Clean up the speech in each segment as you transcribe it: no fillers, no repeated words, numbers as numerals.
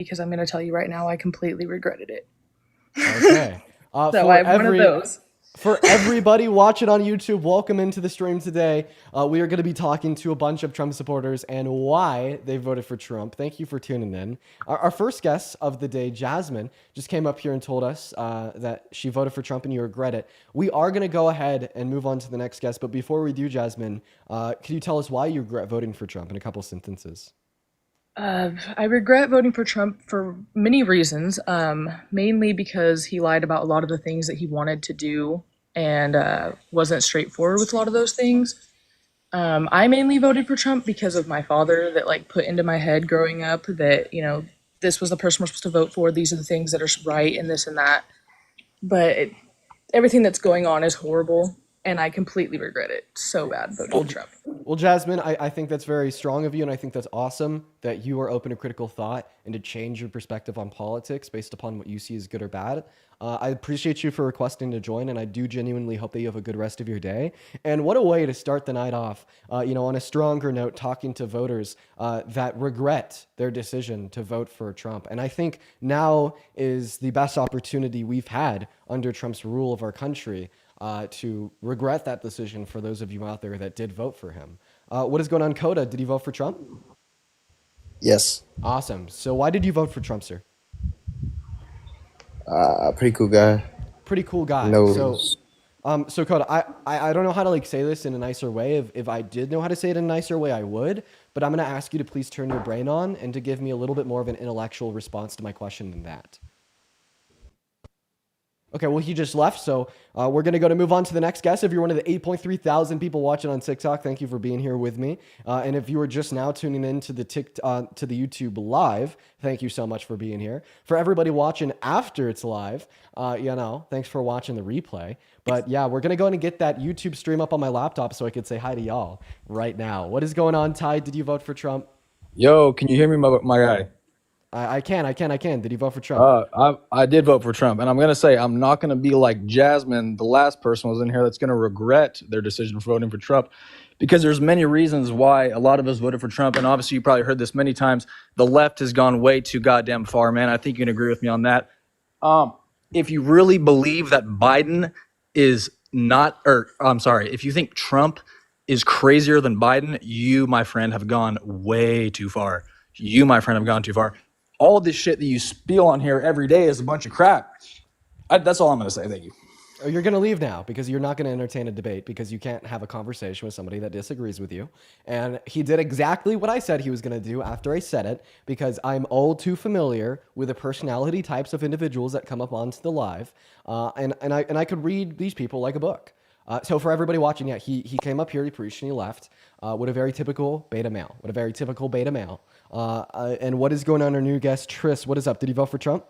because I'm going to tell you right now, I completely regretted it. Okay. So I'm one of those. For everybody watching on YouTube, welcome into the stream today. We are going to be talking to a bunch of Trump supporters and why they voted for Trump. Thank you for tuning in. Our first guest of the day, Jasmine, just came up here and told us that she voted for Trump and you regret it. We are going to go ahead and move on to the next guest. But before we do, Jasmine, can you tell us why you regret voting for Trump in a couple sentences? I regret voting for Trump for many reasons. Mainly because he lied about a lot of the things that he wanted to do and wasn't straightforward with a lot of those things. I mainly voted for Trump because of my father that like put into my head growing up that this was the person we're supposed to vote for. These are the things that are right and this and that. But everything that's going on is horrible, and I completely regret it so bad voting Well, for Trump. well, Jasmine, I think that's very strong of you, and I think that's awesome that you are open to critical thought and to change your perspective on politics based upon what you see as good or bad. I appreciate you for requesting to join, and I do genuinely hope that you have a good rest of your day. And what a way to start the night off, on a stronger note, talking to voters that regret their decision to vote for Trump. And I think now is the best opportunity we've had under Trump's rule of our country to regret that decision for those of you out there that did vote for him. What is going on, Coda? Did you vote for Trump? Yes. Awesome. So why did you vote for Trump, sir? Pretty cool guy. Pretty cool guy. So, Knows. so Coda, I don't know how to like say this in a nicer way. If I did know how to say it in a nicer way, I would. But I'm gonna ask you to please turn your brain on and to give me a little bit more of an intellectual response to my question than that. Okay, well, he just left, so we're going to move on to the next guest. If you're one of the 8.3 thousand people watching on TikTok, thank you for being here with me. And if you are just now tuning in to the YouTube live, thank you so much for being here. For everybody watching after it's live, thanks for watching the replay. But yeah, we're going to go in and get that YouTube stream up on my laptop so I could say hi to y'all right now. What is going on, Ty? Did you vote for Trump? Yo, can you hear me, my guy? I can. Did you vote for Trump? I did vote for Trump, and I'm gonna say I'm not gonna be like Jasmine, the last person was in here that's gonna regret their decision for voting for Trump, because there's many reasons why a lot of us voted for Trump, and obviously you probably heard this many times. The left has gone way too goddamn far, man. I think you can agree with me on that. If you really believe that Biden is not, or I'm sorry, if you think Trump is crazier than Biden, you, my friend, have gone way too far. You, my friend, have gone too far. All this shit that you spiel on here every day is a bunch of crap. That's all I'm going to say. Thank you. Or you're going to leave now because you're not going to entertain a debate because you can't have a conversation with somebody that disagrees with you. And he did exactly what I said he was going to do after I said it because I'm all too familiar with the personality types of individuals that come up onto the live. And I could read these people like a book. So for everybody watching, yeah, he came up here, he preached, and he left. What a very typical beta male. And what is going on our new guest, Tris? What is up? Did you vote for Trump?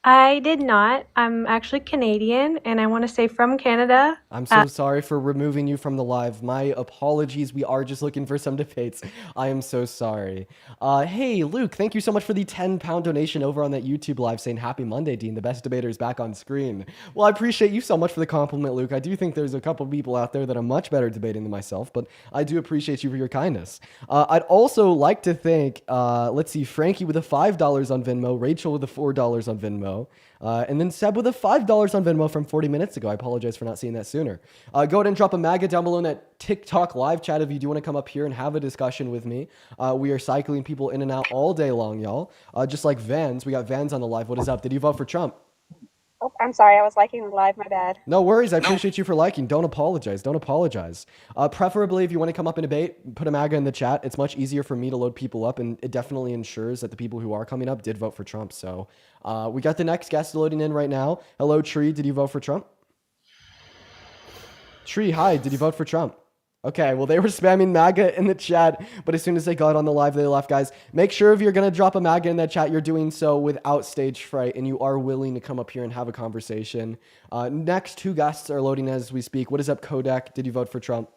I did not. I'm actually Canadian, and I want to say from Canada. I'm so sorry for removing you from the live. My apologies. We are just looking for some debates. I am so sorry. Hey, Luke, thank you so much for the 10-pound donation over on that YouTube live saying Happy Monday, Dean. The best debater is back on screen. Well, I appreciate you so much for the compliment, Luke. I do think there's a couple people out there that are much better debating than myself, but I do appreciate you for your kindness. I'd also like to thank, let's see, Frankie with the $5 on Venmo, Rachel with the $4 on Venmo. And then Seb with a $5 on Venmo from 40 minutes ago. I apologize for not seeing that sooner. Go ahead and drop a MAGA down below in that TikTok live chat if you do want to come up here and have a discussion with me. We are cycling people in and out all day long, y'all. Just like Vans. We got Vans on the live. What is up? Did you vote for Trump? Oh, I'm sorry. I was liking the live. My bad. No worries. I appreciate you for liking. Don't apologize. Preferably, if you want to come up and debate, put a MAGA in the chat. It's much easier for me to load people up, and it definitely ensures that the people who are coming up did vote for Trump. So we got the next guest loading in right now. Hello, Tree. Did you vote for Trump? Tree, hi. Did you vote for Trump? Okay, well, they were spamming MAGA in the chat, but as soon as they got on the live, they left, guys. Make sure if you're going to drop a MAGA in that chat, you're doing so without stage fright, and you are willing to come up here and have a conversation. Next, two guests are loading as we speak. What is up, Kodak? Did you vote for Trump?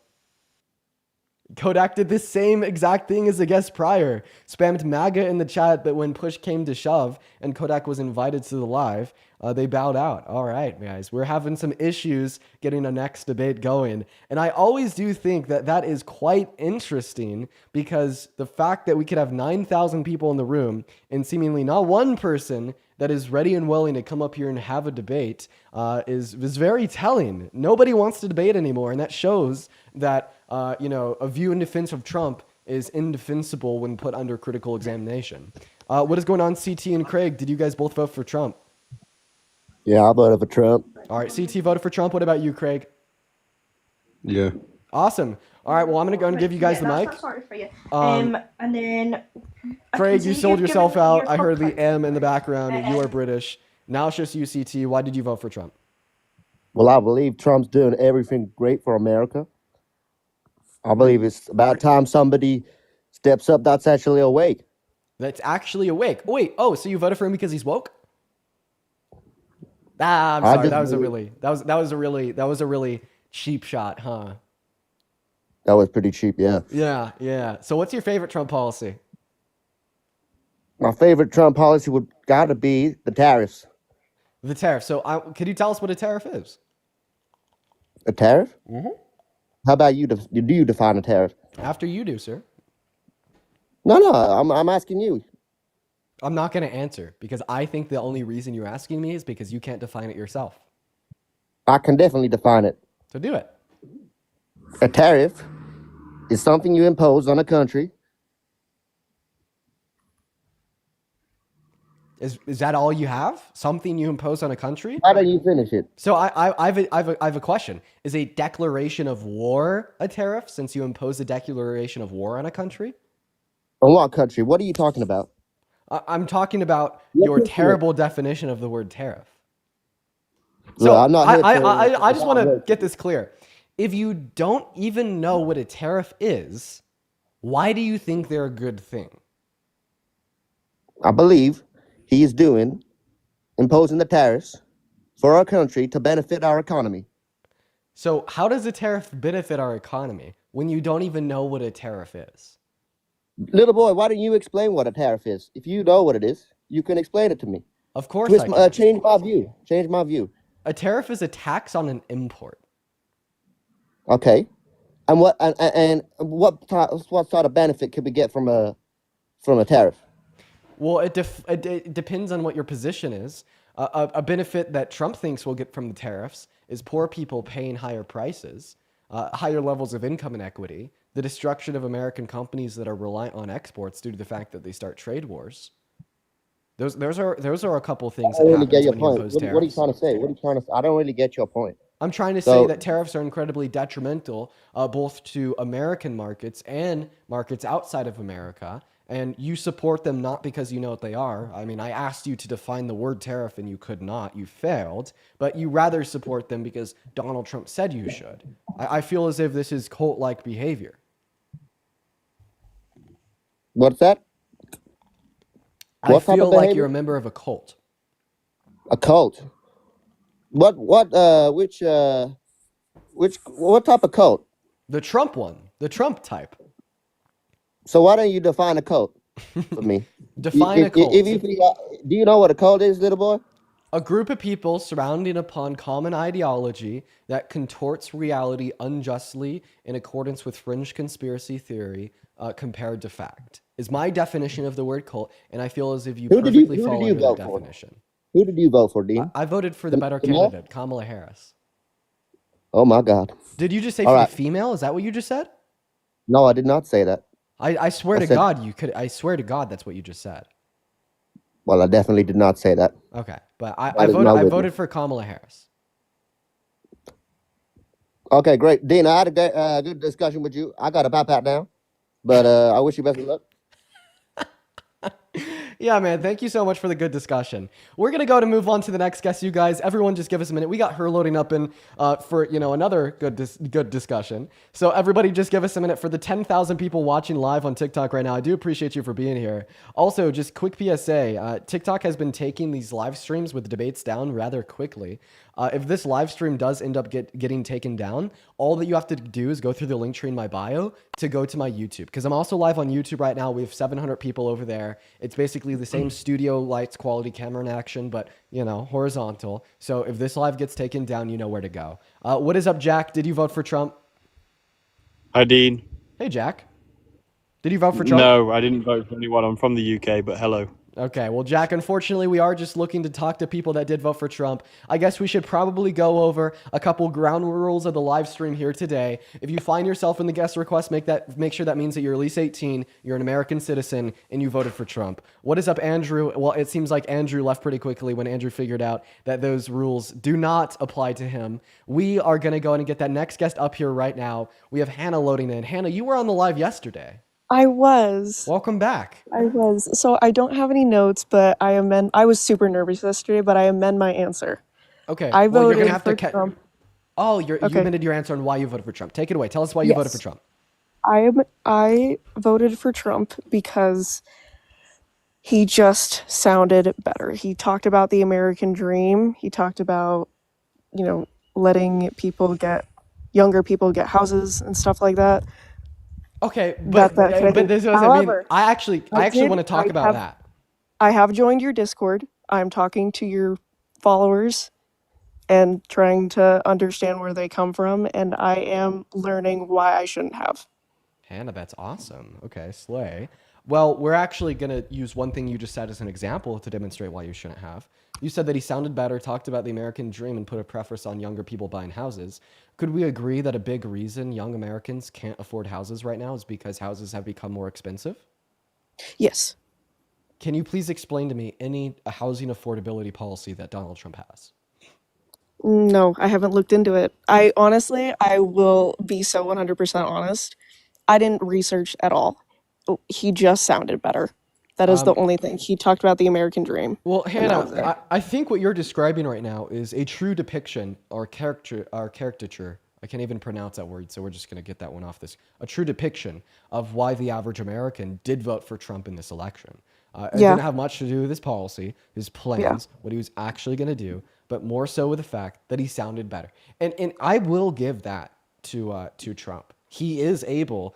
Kodak did the same exact thing as the guest prior. Spammed MAGA in the chat, but when push came to shove and Kodak was invited to the live, they bowed out. All right, guys, we're having some issues getting the next debate going. And I always do think that that is quite interesting because the fact that we could have 9,000 people in the room and seemingly not one person that is ready and willing to come up here and have a debate is very telling. Nobody wants to debate anymore, and that shows that a view in defense of Trump is indefensible when put under critical examination. What is going on, CT and Craig? Did you guys both vote for Trump? Yeah, I voted for Trump. All right, CT voted for Trump. What about you, Craig? Yeah. Awesome. All right, well, I'm going to go and give you guys the mic. Sorry for you. Um, And then Craig, you sold you've yourself given out. your I heard the vote. M in the background. You are British. Now it's just you, CT. Why did you vote for Trump? Well, I believe Trump's doing everything great for America. I believe it's about time somebody steps up that's actually awake. That's actually awake. Wait, so you voted for him because he's woke? I'm I sorry. just That was a really cheap shot, huh? That was pretty cheap, yeah. Yeah. So what's your favorite Trump policy? My favorite Trump policy would gotta be the tariffs. The tariff. So could you tell us what a tariff is? A tariff? Mm-hmm. How about you? Do you define a tariff? After you do, sir. No, I'm asking you. I'm not going to answer because I think the only reason you're asking me is because you can't define it yourself. I can definitely define it. So do it. A tariff is something you impose on a country. Is that all you have? Something you impose on a country? Why don't you finish it? So I have a question. Is a declaration of war a tariff since you impose a declaration of war on a country? On what country? What are you talking about? I'm talking about What your country? terrible definition of the word tariff. Look, I'm not here I just to- want to get this clear. If you don't even know what a tariff is, why do you think they're a good thing? I believe he is imposing the tariffs for our country to benefit our economy. So how does a tariff benefit our economy when you don't even know what a tariff is? Little boy, why don't you explain what a tariff is? If you know what it is, you can explain it to me. Of course I can. Change my view. Change my view. A tariff is a tax on an import. Okay. And what sort of benefit could we get from a tariff? Well, it depends on what your position is. A benefit that Trump thinks we'll get from the tariffs is poor people paying higher prices, higher levels of income inequity, the destruction of American companies that are reliant on exports due to the fact that they start trade wars. Those are a couple things I that don't really happens get your when you point. impose What are you tariffs. trying to say? What are you trying to? I don't really get your point. I'm trying to say So- that tariffs are incredibly detrimental, both to American markets and markets outside of America. And you support them not because you know what they are. I mean, I asked you to define the word tariff and you could not. You failed. But you rather support them because Donald Trump said you should. I feel as if this is cult-like behavior. What's that? I What type of feel like behavior? you're a member of a cult. A cult. What type of cult? The Trump one. The Trump type. So why don't you define a cult for me? Define a cult. Do you know what a cult is, little boy? A group of people surrounding upon common ideology that contorts reality unjustly in accordance with fringe conspiracy theory compared to fact is my definition of the word cult, and I feel as if you Who did you- perfectly who did fall you under the vote for? definition. Who did you vote for, Dean? I voted for the better Kamala? candidate, Kamala Harris. Oh my God. Did you just say All for right. the female? Is that what you just said? No, I did not say that. I swear I to said- God, you could. I swear to God, that's what you just said. Well, I definitely did not say that. Okay, but I That is voted. not I with me. voted for Kamala Harris. Okay, great. Dean, I had a good discussion with you. I got to pop out now, but I wish you best of luck. Yeah, man. Thank you so much for the good discussion. We're gonna go to move on to the next guest, you guys. Everyone, just give us a minute. We got her loading up in for another good discussion. So everybody, just give us a minute for the 10,000 people watching live on TikTok right now. I do appreciate you for being here. Also, just quick PSA: TikTok has been taking these live streams with debates down rather quickly. If this live stream does end up getting taken down, all that you have to do is go through the link tree in my bio to go to my YouTube, because I'm also live on YouTube right now. We have 700 people over there. It's basically the same studio lights, quality camera and action, but horizontal. So if this live gets taken down, you know where to go. What is up, Jack? Did you vote for Trump? Hi, Dean. Hey, Jack. Did you vote for Trump? No, I didn't vote for anyone. I'm from the UK, but hello. Okay, well, Jack, unfortunately, we are just looking to talk to people that did vote for Trump. I guess we should probably go over a couple ground rules of the live stream here today. If you find yourself in the guest request, make sure that means that you're at least 18, you're an American citizen, and you voted for Trump. What is up, Andrew? Well, it seems like Andrew left pretty quickly when Andrew figured out that those rules do not apply to him. We are going to go and get that next guest up here right now. We have Hannah loading in. Hannah, you were on the live yesterday. I was. Welcome back. I was. So I don't have any notes, but I was super nervous yesterday, but I amend my answer. Okay. I well, you're voted gonna have for to Trump. Oh, you Okay. amended your answer on why you voted for Trump. Take it away. Tell us why you voted for Yes. Trump. I voted for Trump because he just sounded better. He talked about the American dream. He talked about, letting younger people get houses and stuff like that. Okay, but That kind of thing. this doesn't mean However, I actually want to talk about that. I have joined your Discord. I'm talking to your followers and trying to understand where they come from, and I am learning why I shouldn't have. Hannah, that's awesome. Okay, slay. Well, we're actually going to use one thing you just said as an example to demonstrate why you shouldn't have. You said that he sounded better, talked about the American dream, and put a preference on younger people buying houses. Could we agree that a big reason young Americans can't afford houses right now is because houses have become more expensive? Yes. Can you please explain to me any housing affordability policy that Donald Trump has? No, I haven't looked into it. I will be so 100% honest. I didn't research at all. He just sounded better. That is the only thing. He talked about the American dream. Well, and that was it. Hannah, I think what you're describing right now is a true depiction or caricature. I can't even pronounce that word, so we're just going to get that one off this. A true depiction of why the average American did vote for Trump in this election. It didn't have much to do with his policy, his plans, what he was actually going to do, but more so with the fact that he sounded better. And I will give that to Trump. He is able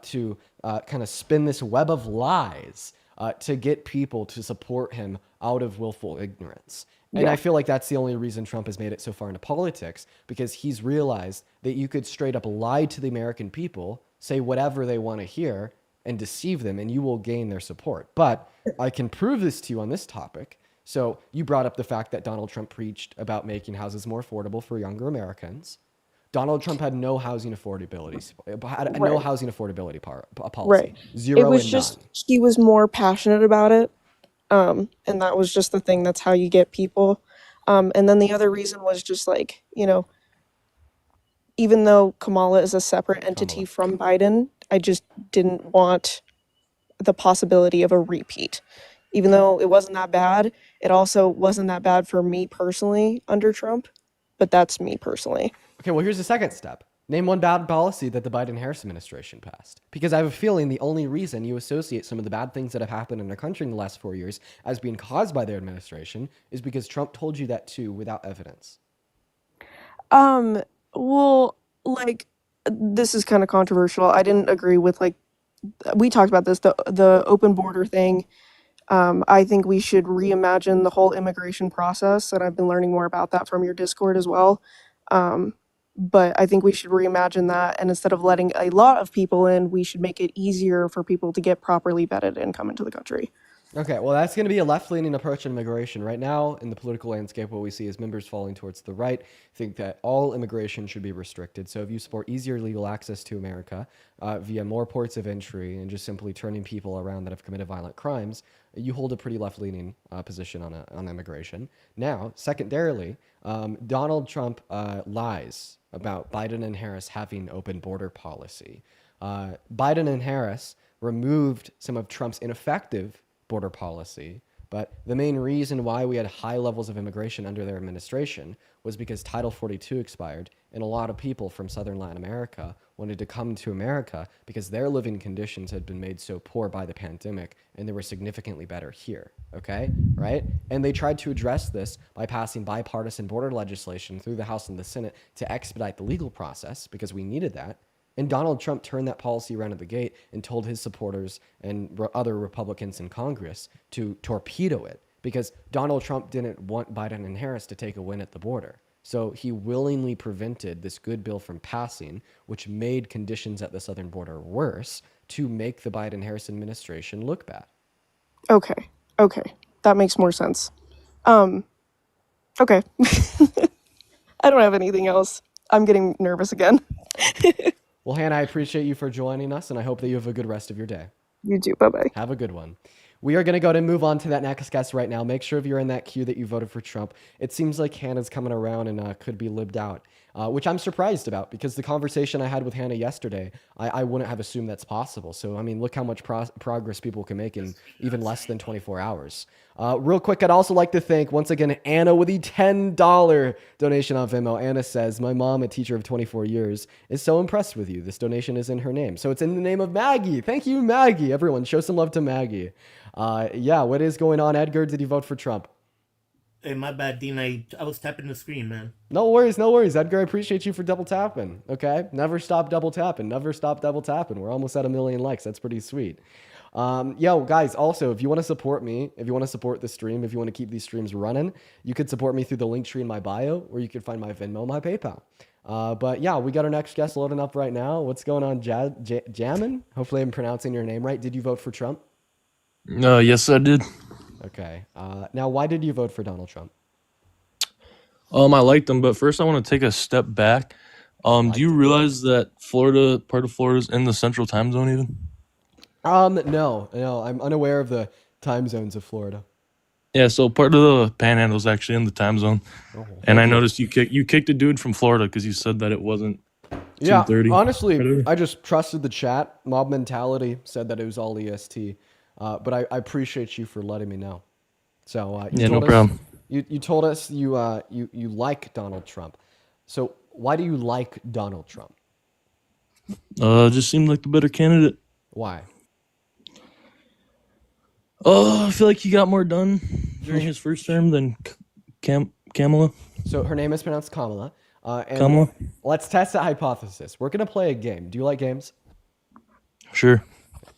to kind of spin this web of lies to get people to support him out of willful ignorance. And I feel like that's the only reason Trump has made it so far into politics, because he's realized that you could straight up lie to the American people, say whatever they want to hear, and deceive them, and you will gain their support. But I can prove this to you on this topic. So you brought up the fact that Donald Trump preached about making houses more affordable for younger Americans. Donald Trump had no housing affordability, no housing affordability policy. Right. Zero It was and just none. he was more passionate about it. And that was just the thing. That's how you get people. And then the other reason was just even though Kamala is a separate entity from Biden, I just didn't want the possibility of a repeat. Even though it wasn't that bad, it also wasn't that bad for me personally under Trump. But that's me personally. Okay, well, here's the second step. Name one bad policy that the Biden-Harris administration passed. Because I have a feeling the only reason you associate some of the bad things that have happened in our country in the last 4 years as being caused by their administration is because Trump told you that too without evidence. Well, this is kind of controversial. I didn't agree with we talked about this, the open border thing. I think we should reimagine the whole immigration process, and I've been learning more about that from your Discord as well. But I think we should reimagine that, and instead of letting a lot of people in, we should make it easier for people to get properly vetted and come into the country. Okay, well, that's going to be a left-leaning approach in immigration. Right now, in the political landscape, what we see is members falling towards the right think that all immigration should be restricted. So if you support easier legal access to America via more ports of entry and just simply turning people around that have committed violent crimes, you hold a pretty left-leaning position on immigration. Now, secondarily, Donald Trump lies about Biden and Harris having open border policy. Biden and Harris removed some of Trump's ineffective border policy But the main reason why we had high levels of immigration under their administration was because Title 42 expired, and a lot of people from Southern Latin America wanted to come to America because their living conditions had been made so poor by the pandemic, and they were significantly better here. Okay, right? And they tried to address this by passing bipartisan border legislation through the House and the Senate to expedite the legal process because we needed that. And Donald Trump turned that policy around at the gate and told his supporters and other Republicans in Congress to torpedo it because Donald Trump didn't want Biden and Harris to take a win at the border. So he willingly prevented this good bill from passing, which made conditions at the southern border worse to make the Biden-Harris administration look bad. Okay. Okay. That makes more sense. Okay. I don't have anything else. I'm getting nervous again. Well, Hannah, I appreciate you for joining us, and I hope that you have a good rest of your day. You too. Bye-bye. Have a good one. We are going to go ahead and move on to that next guest right now. Make sure if you're in that queue that you voted for Trump. It seems like Hannah's coming around and could be libbed out, which I'm surprised about because the conversation I had with Hannah yesterday, I wouldn't have assumed that's possible. So, I mean, look how much progress people can make in even less than 24 hours. Real quick, I'd also like to thank, once again, Anna with the $10 donation on Venmo. Anna says, my mom, a teacher of 24 years, is so impressed with you. This donation is in her name. So it's in the name of Maggie. Thank you, Maggie. Everyone, show some love to Maggie. Yeah, what is going on, Edgar? Did you vote for Trump? Hey, my bad, Dean. I was tapping the screen, man. No worries, no worries. Edgar, I appreciate you for double tapping. Okay? Never stop double tapping. Never stop double tapping. We're almost at 1 million likes. That's pretty sweet. Yo, guys, also, if you want to support me, if you want to support the stream, if you want to keep these streams running, you could support me through the link tree in my bio, or you could find my Venmo, my PayPal. But yeah, we got our next guest loading up right now. What's going on, Jamin? Hopefully I'm pronouncing your name right. Did you vote for Trump? Yes, I did. Okay. Now, why did you vote for Donald Trump? I liked him, but first I want to take a step back. Do you realize that part of Florida is in the Central Time Zone even? No, I'm unaware of the time zones of Florida. Yeah, so part of the Panhandle is actually in the time zone. Oh, And I noticed you kicked a dude from Florida because you said that it wasn't yeah, 2:30. honestly, whatever. I just trusted the chat. Mob Mentality said that it was all EST. But I appreciate you for letting me know. So Yeah, no problem. You told us you like Donald Trump. So why do you like Donald Trump? Just seemed like the better candidate. Why? I feel like he got more done during his first term than Kamala. So her name is pronounced Kamala. And Kamala? let's test that hypothesis. We're gonna play a game. Do you like games? Sure.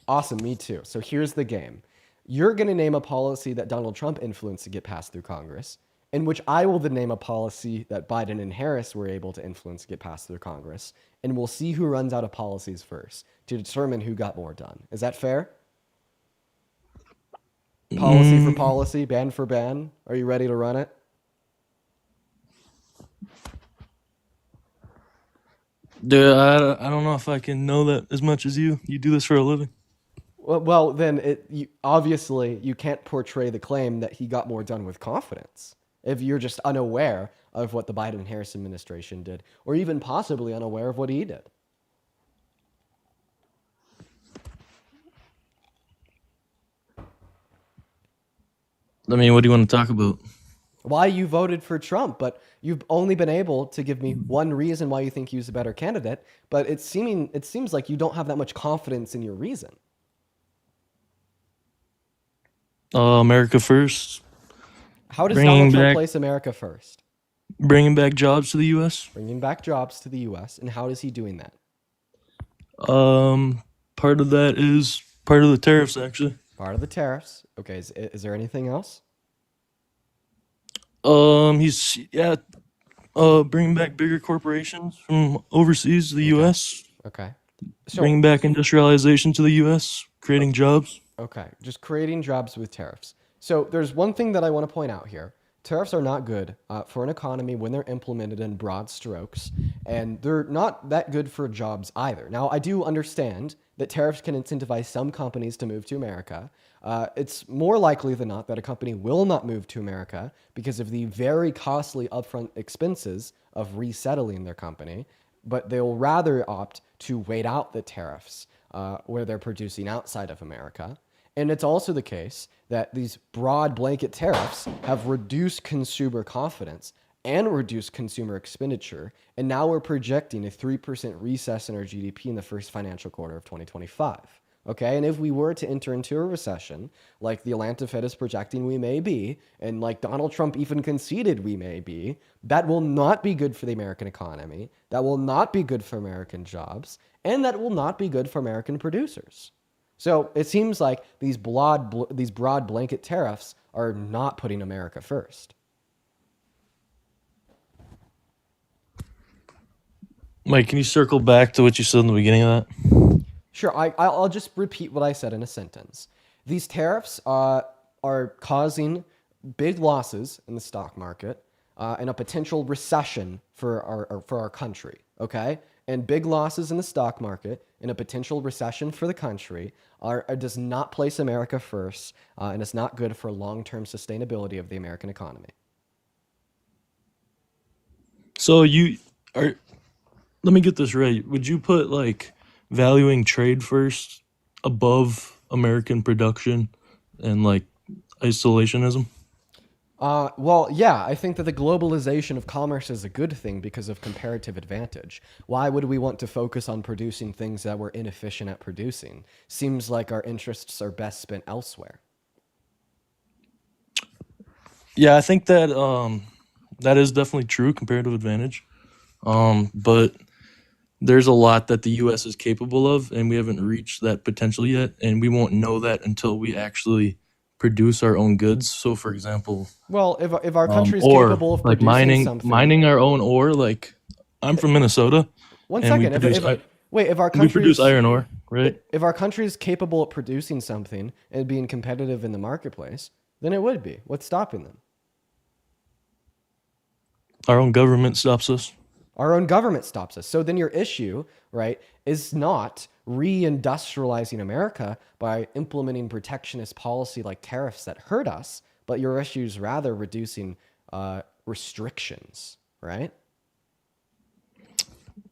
Awesome, me too. So here's the game. You're going to name a policy that Donald Trump influenced to get passed through Congress, in which I will then name a policy that Biden and Harris were able to influence to get passed through Congress, and we'll see who runs out of policies first to determine who got more done. Is that fair? Policy for policy, ban for ban. Are you ready to run it? Dude, I don't know if I can know that as much as you. You do this for a living. Well, then obviously you can't portray the claim that he got more done with confidence if you're just unaware of what the Biden and Harris administration did, or even possibly unaware of what he did. I mean, what do you want to talk about? Why you voted for Trump, but you've only been able to give me one reason why you think he was a better candidate, but it seems like you don't have that much confidence in your reason. America first. How does Bringing Donald Trump back- place America first? Bringing back jobs to the U.S. Bringing back jobs to the U.S., and how is he doing that? Part of that is part of the tariffs, actually. Part of the tariffs. Okay, is there anything else? He's bringing back bigger corporations from overseas to the U.S. Okay. So, Bringing back industrialization to the U.S. Creating jobs. okay, just creating jobs with tariffs. So there's one thing that I want to point out here. Tariffs are not good for an economy when they're implemented in broad strokes, and they're not that good for jobs either. Now, I do understand that tariffs can incentivize some companies to move to America. It's more likely than not that a company will not move to America because of the very costly upfront expenses of resettling their company, but they'll rather opt to wait out the tariffs where they're producing outside of America. And it's also the case that these broad blanket tariffs have reduced consumer confidence and reduced consumer expenditure. And now we're projecting a 3% recess in our GDP in the first financial quarter of 2025. Okay, and if we were to enter into a recession, like the Atlanta Fed is projecting we may be, and like Donald Trump even conceded we may be, that will not be good for the American economy, that will not be good for American jobs, and that will not be good for American producers. So it seems like these broad blanket tariffs are not putting America first. Mike, can you circle back to what you said in the beginning of that? Sure, I'll just repeat what I said in a sentence. These tariffs are causing big losses in the stock market and a potential recession for our country, okay? And big losses in the stock market and a potential recession for the country does not place America first, and it's not good for long-term sustainability of the American economy. So let me get this right. Would you put like valuing trade first above American production and like isolationism? Well, yeah, I think that the globalization of commerce is a good thing because of comparative advantage. Why would we want to focus on producing things that we're inefficient at producing? Seems like our interests are best spent elsewhere. Yeah, I think that that is definitely true, comparative advantage. But there's a lot that the U.S. is capable of, and we haven't reached that potential yet, and we won't know that until we actually produce our own goods. So, for example, Well, if our country is or capable of like producing something, mining our own ore. Like I'm from Minnesota, one and we second, produce if our we country produce is, iron ore, right? if our country is capable of producing something and being competitive in the marketplace, then it would be. What's stopping them? Our own government stops us. Our own government stops us. So then your issue, right, is not reindustrializing America by implementing protectionist policy like tariffs that hurt us, but your issue is rather reducing restrictions, right?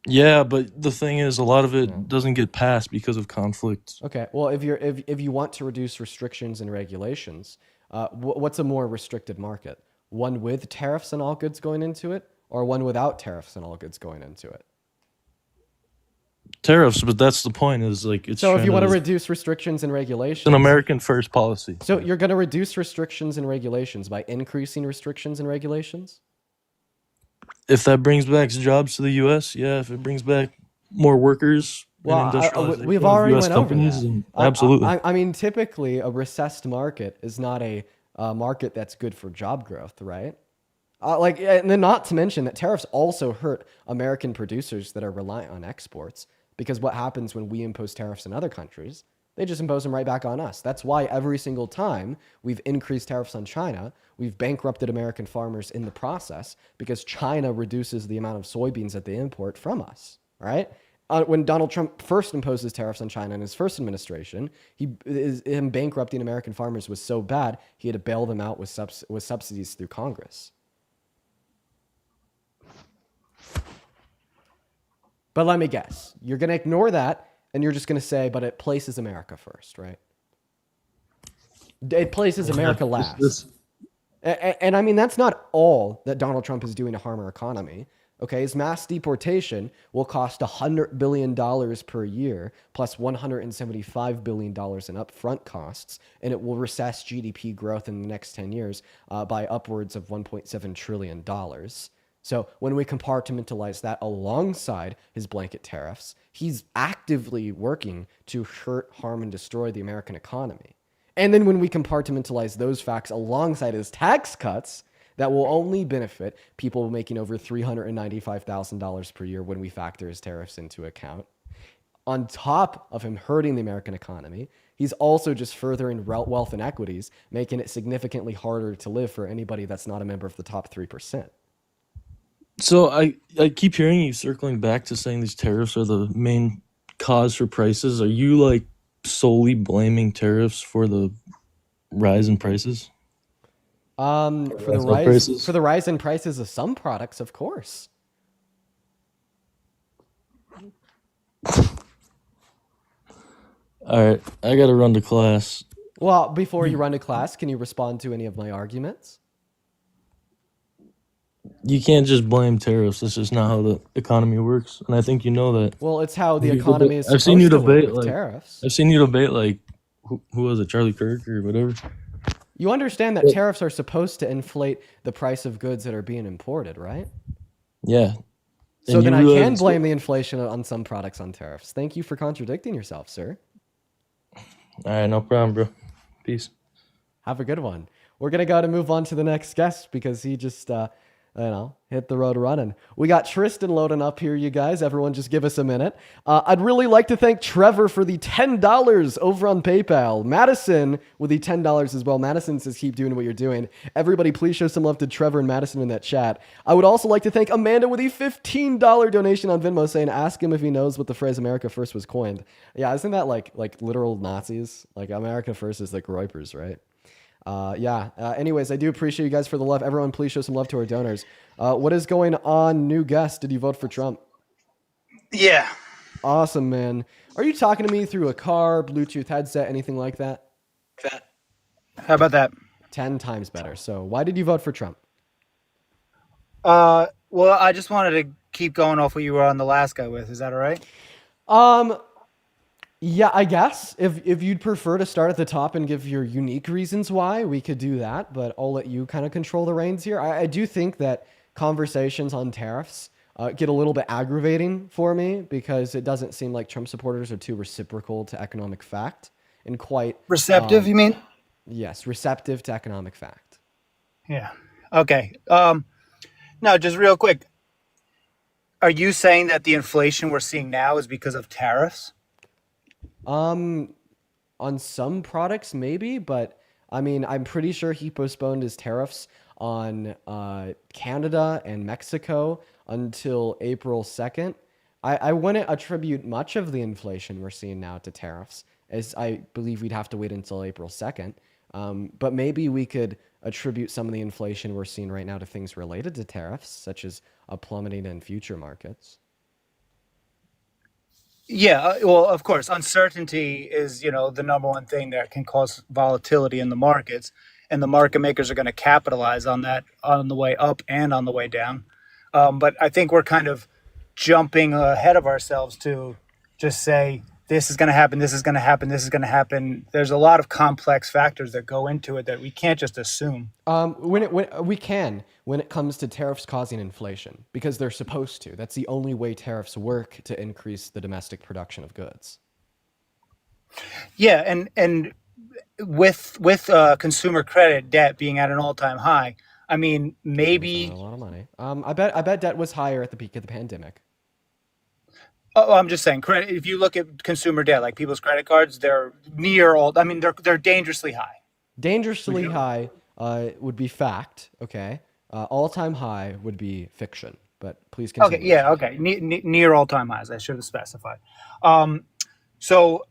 Yeah, but the thing is, a lot of it doesn't get passed because of conflict. Okay. Well, if you want to reduce restrictions and regulations, what's a more restricted market? One with tariffs and all goods going into it, or one without tariffs and all goods going into it? Tariffs, but that's the point. Is like it's So if you want to it's reduce restrictions and regulations, an American first policy. so you're going to reduce restrictions and regulations by increasing restrictions and regulations? If that brings back jobs to the U.S., yeah. If it brings back more workers Well, and industrialization we've of already U.S. went over companies, that. then absolutely. I mean, typically a recessed market is not a market that's good for job growth, right? And then not to mention that tariffs also hurt American producers that are reliant on exports, because what happens when we impose tariffs in other countries? They just impose them right back on us. That's why every single time we've increased tariffs on China, we've bankrupted American farmers in the process because China reduces the amount of soybeans that they import from us, right? When Donald Trump first imposed his tariffs on China in his first administration, him bankrupting American farmers was so bad, he had to bail them out with subsidies through Congress. But let me guess, you're going to ignore that, and you're just going to say, but it places America first, right? It places America last. And I mean, that's not all that Donald Trump is doing to harm our economy. Okay, his mass deportation will cost $100 billion per year, plus $175 billion in upfront costs, and it will recess GDP growth in the next 10 years by upwards of $1.7 trillion. So when we compartmentalize that alongside his blanket tariffs, he's actively working to hurt, harm, and destroy the American economy. And then when we compartmentalize those facts alongside his tax cuts, that will only benefit people making over $395,000 per year when we factor his tariffs into account. On top of him hurting the American economy, he's also just furthering wealth inequities, making it significantly harder to live for anybody that's not a member of the top 3%. So I keep hearing you circling back to saying these tariffs are the main cause for prices. Are you like solely blaming tariffs for the rise in prices? For the rise in prices of some products, of course. All right, I gotta run to class. Well, before you run to class, can you respond to any of my arguments? You can't just blame tariffs. That's just not how the economy works, and I think you know that. Well, it's how the You economy is I've seen you supposed to work debate with like tariffs. I've seen you debate like who was it, Charlie Kirk or whatever. You understand that tariffs are supposed to inflate the price of goods that are being imported, right? Yeah. So And then you I realize can it's- blame the inflation on some products on tariffs. Thank you for contradicting yourself, sir. All right, no problem, bro. Peace. Have a good one. We're gonna go to move on to the next guest because he just hit the road running. We got Tristan loading up here, you guys. Everyone just give us a minute. I'd really like to thank Trevor for the $10 over on PayPal. Madison with the $10 as well. Madison says keep doing what you're doing. Everybody please show some love to Trevor and Madison in that chat. I would also like to thank Amanda with a $15 donation on Venmo saying ask him if he knows what the phrase America First was coined. Yeah, isn't that like literal Nazis? Like America First is like Reupers, right? Anyways, I do appreciate you guys for the love. Everyone, please show some love to our donors. What is going on, new guest? Did you vote for Trump? Yeah. Awesome, man. Are you talking to me through a car, Bluetooth headset, anything like that? How about that? 10 times better. So why did you vote for Trump? Well, I just wanted to keep going off what you were on the last guy with. Is that all right? Yeah, I guess if you'd prefer to start at the top and give your unique reasons why, we could do that, but I'll let you kind of control the reins here. I do think that conversations on tariffs get a little bit aggravating for me because it doesn't seem like Trump supporters are too reciprocal to economic fact and quite Receptive, you mean? Yes, receptive to economic fact. Yeah. Okay. Now, just real quick, are you saying that the inflation we're seeing now is because of tariffs? On some products, maybe, but I mean, I'm pretty sure he postponed his tariffs on Canada and Mexico until April 2nd. I wouldn't attribute much of the inflation we're seeing now to tariffs, as I believe we'd have to wait until April 2nd. But maybe we could attribute some of the inflation we're seeing right now to things related to tariffs, such as a plummeting in future markets. Yeah, well, of course, uncertainty is, the number one thing that can cause volatility in the markets, and the market makers are going to capitalize on that on the way up and on the way down. But I think we're kind of jumping ahead of ourselves to just say this is going to happen, this is going to happen, this is going to happen. There's a lot of complex factors that go into it that we can't just assume. When it comes to tariffs causing inflation, because they're supposed to. That's the only way tariffs work to increase the domestic production of goods. Yeah, and with consumer credit debt being at an all-time high, I mean, maybe a lot of money. I bet debt was higher at the peak of the pandemic. Oh, I'm just saying, credit. If you look at consumer debt, like people's credit cards, they're near all. I mean, they're dangerously high. Dangerously high would be fact. Okay, all-time high would be fiction. But please continue. Okay, yeah, okay, near all-time highs. I should have specified. So,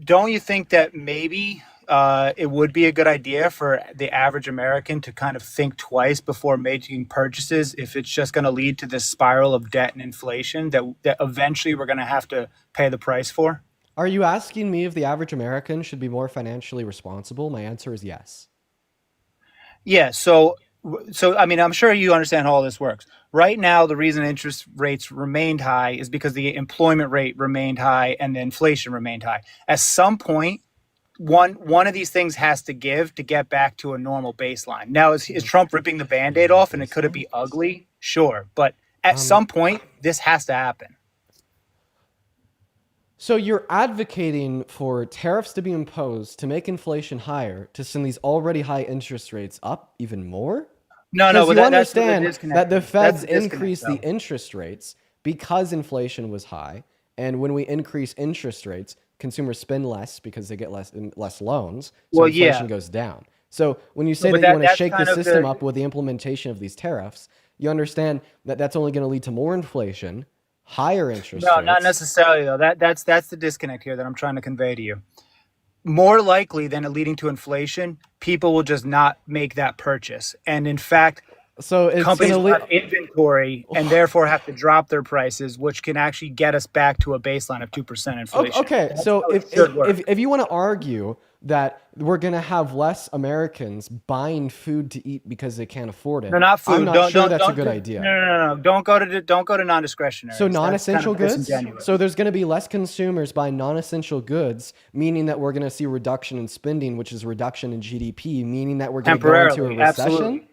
don't you think that maybe it would be a good idea for the average American to kind of think twice before making purchases if it's just going to lead to this spiral of debt and inflation that eventually we're going to have to pay the price for? Are you asking me if the average American should be more financially responsible? My answer is yes. Yeah, so I mean, I'm sure you understand how all this works. Right now, the reason interest rates remained high is because the employment rate remained high and the inflation remained high. At some point, one of these things has to give to get back to a normal baseline. Now, is Trump ripping the Band-Aid off, and could it be ugly? Sure. But at some point, this has to happen. So you're advocating for tariffs to be imposed to make inflation higher, to send these already high interest rates up even more? No, but you understand that's that the Feds disconnect, increased the interest rates because inflation was high. And when we increase interest rates, consumers spend less because they get less loans. So inflation goes down. So when you say that you want to shake the system up with the implementation of these tariffs, you understand that that's only going to lead to more inflation, higher interest rates. No, not necessarily, though. That's the disconnect here that I'm trying to convey to you. More likely than it leading to inflation, people will just not make that purchase. And in fact, So it's companies gonna will have inventory and therefore have to drop their prices, which can actually get us back to a baseline of 2% inflation. Okay, That's so how it should work. if you want to argue that we're gonna have less Americans buying food to eat because they can't afford it, No, not food. I'm not don't, sure don't, that's a don't, good no, idea. no. Don't go to non-discretionary. So non-essential That's kind of goods? disingenuous. So there's going to be less consumers buying non-essential goods, meaning that we're going to see reduction in spending, which is a reduction in GDP, meaning that we're going to go into a Temporarily, recession? absolutely.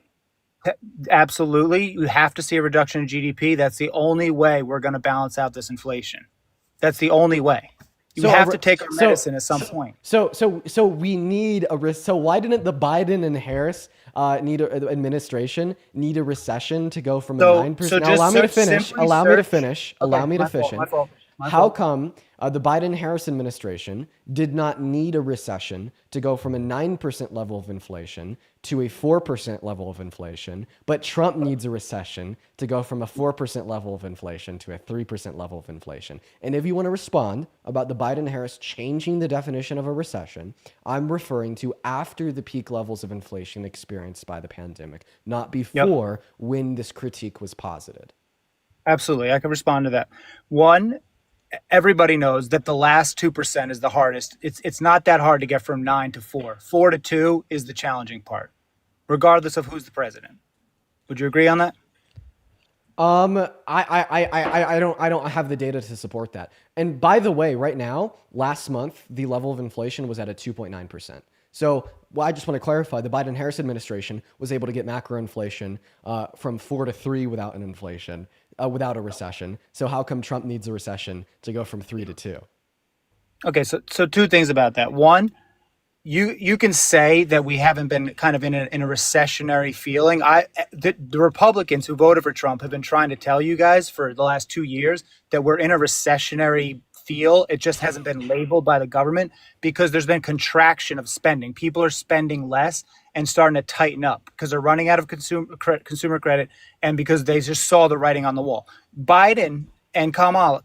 Absolutely. You have to see a reduction in GDP. That's the only way we're going to balance out this inflation. That's the only way. You So have a to take our so- medicine at some point. So we need a risk. So why didn't the Biden and Harris administration need a recession to go from a So- 9%? so Now just allow me to search- finish. simply Allow me to search- finish. Okay, Allow me to my fault, finish. my fault. How come the Biden-Harris administration did not need a recession to go from a 9% level of inflation to a 4% level of inflation, but Trump needs a recession to go from a 4% level of inflation to a 3% level of inflation? And if you want to respond about the Biden-Harris changing the definition of a recession, I'm referring to after the peak levels of inflation experienced by the pandemic, not before when this critique was posited. Absolutely. I can respond to that. One, everybody knows that the last 2% is the hardest. It's not that hard to get from 9 to 4. 4 to 2 is the challenging part, regardless of who's the president. Would you agree on that? I don't have the data to support that. And by the way, right now, last month, the level of inflation was at a 2.9%. So I just want to clarify, the Biden-Harris administration was able to get macro inflation from 4 to 3 without an inflation, without a recession. So how come Trump needs a recession to go from 3 to 2? Okay, so two things about that. One, you can say that we haven't been kind of in a recessionary feeling. The Republicans who voted for Trump have been trying to tell you guys for the last 2 years that we're in a recessionary feel. It just hasn't been labeled by the government because there's been contraction of spending. People are spending less and starting to tighten up because they're running out of consumer credit and because they just saw the writing on the wall. Biden and Kamala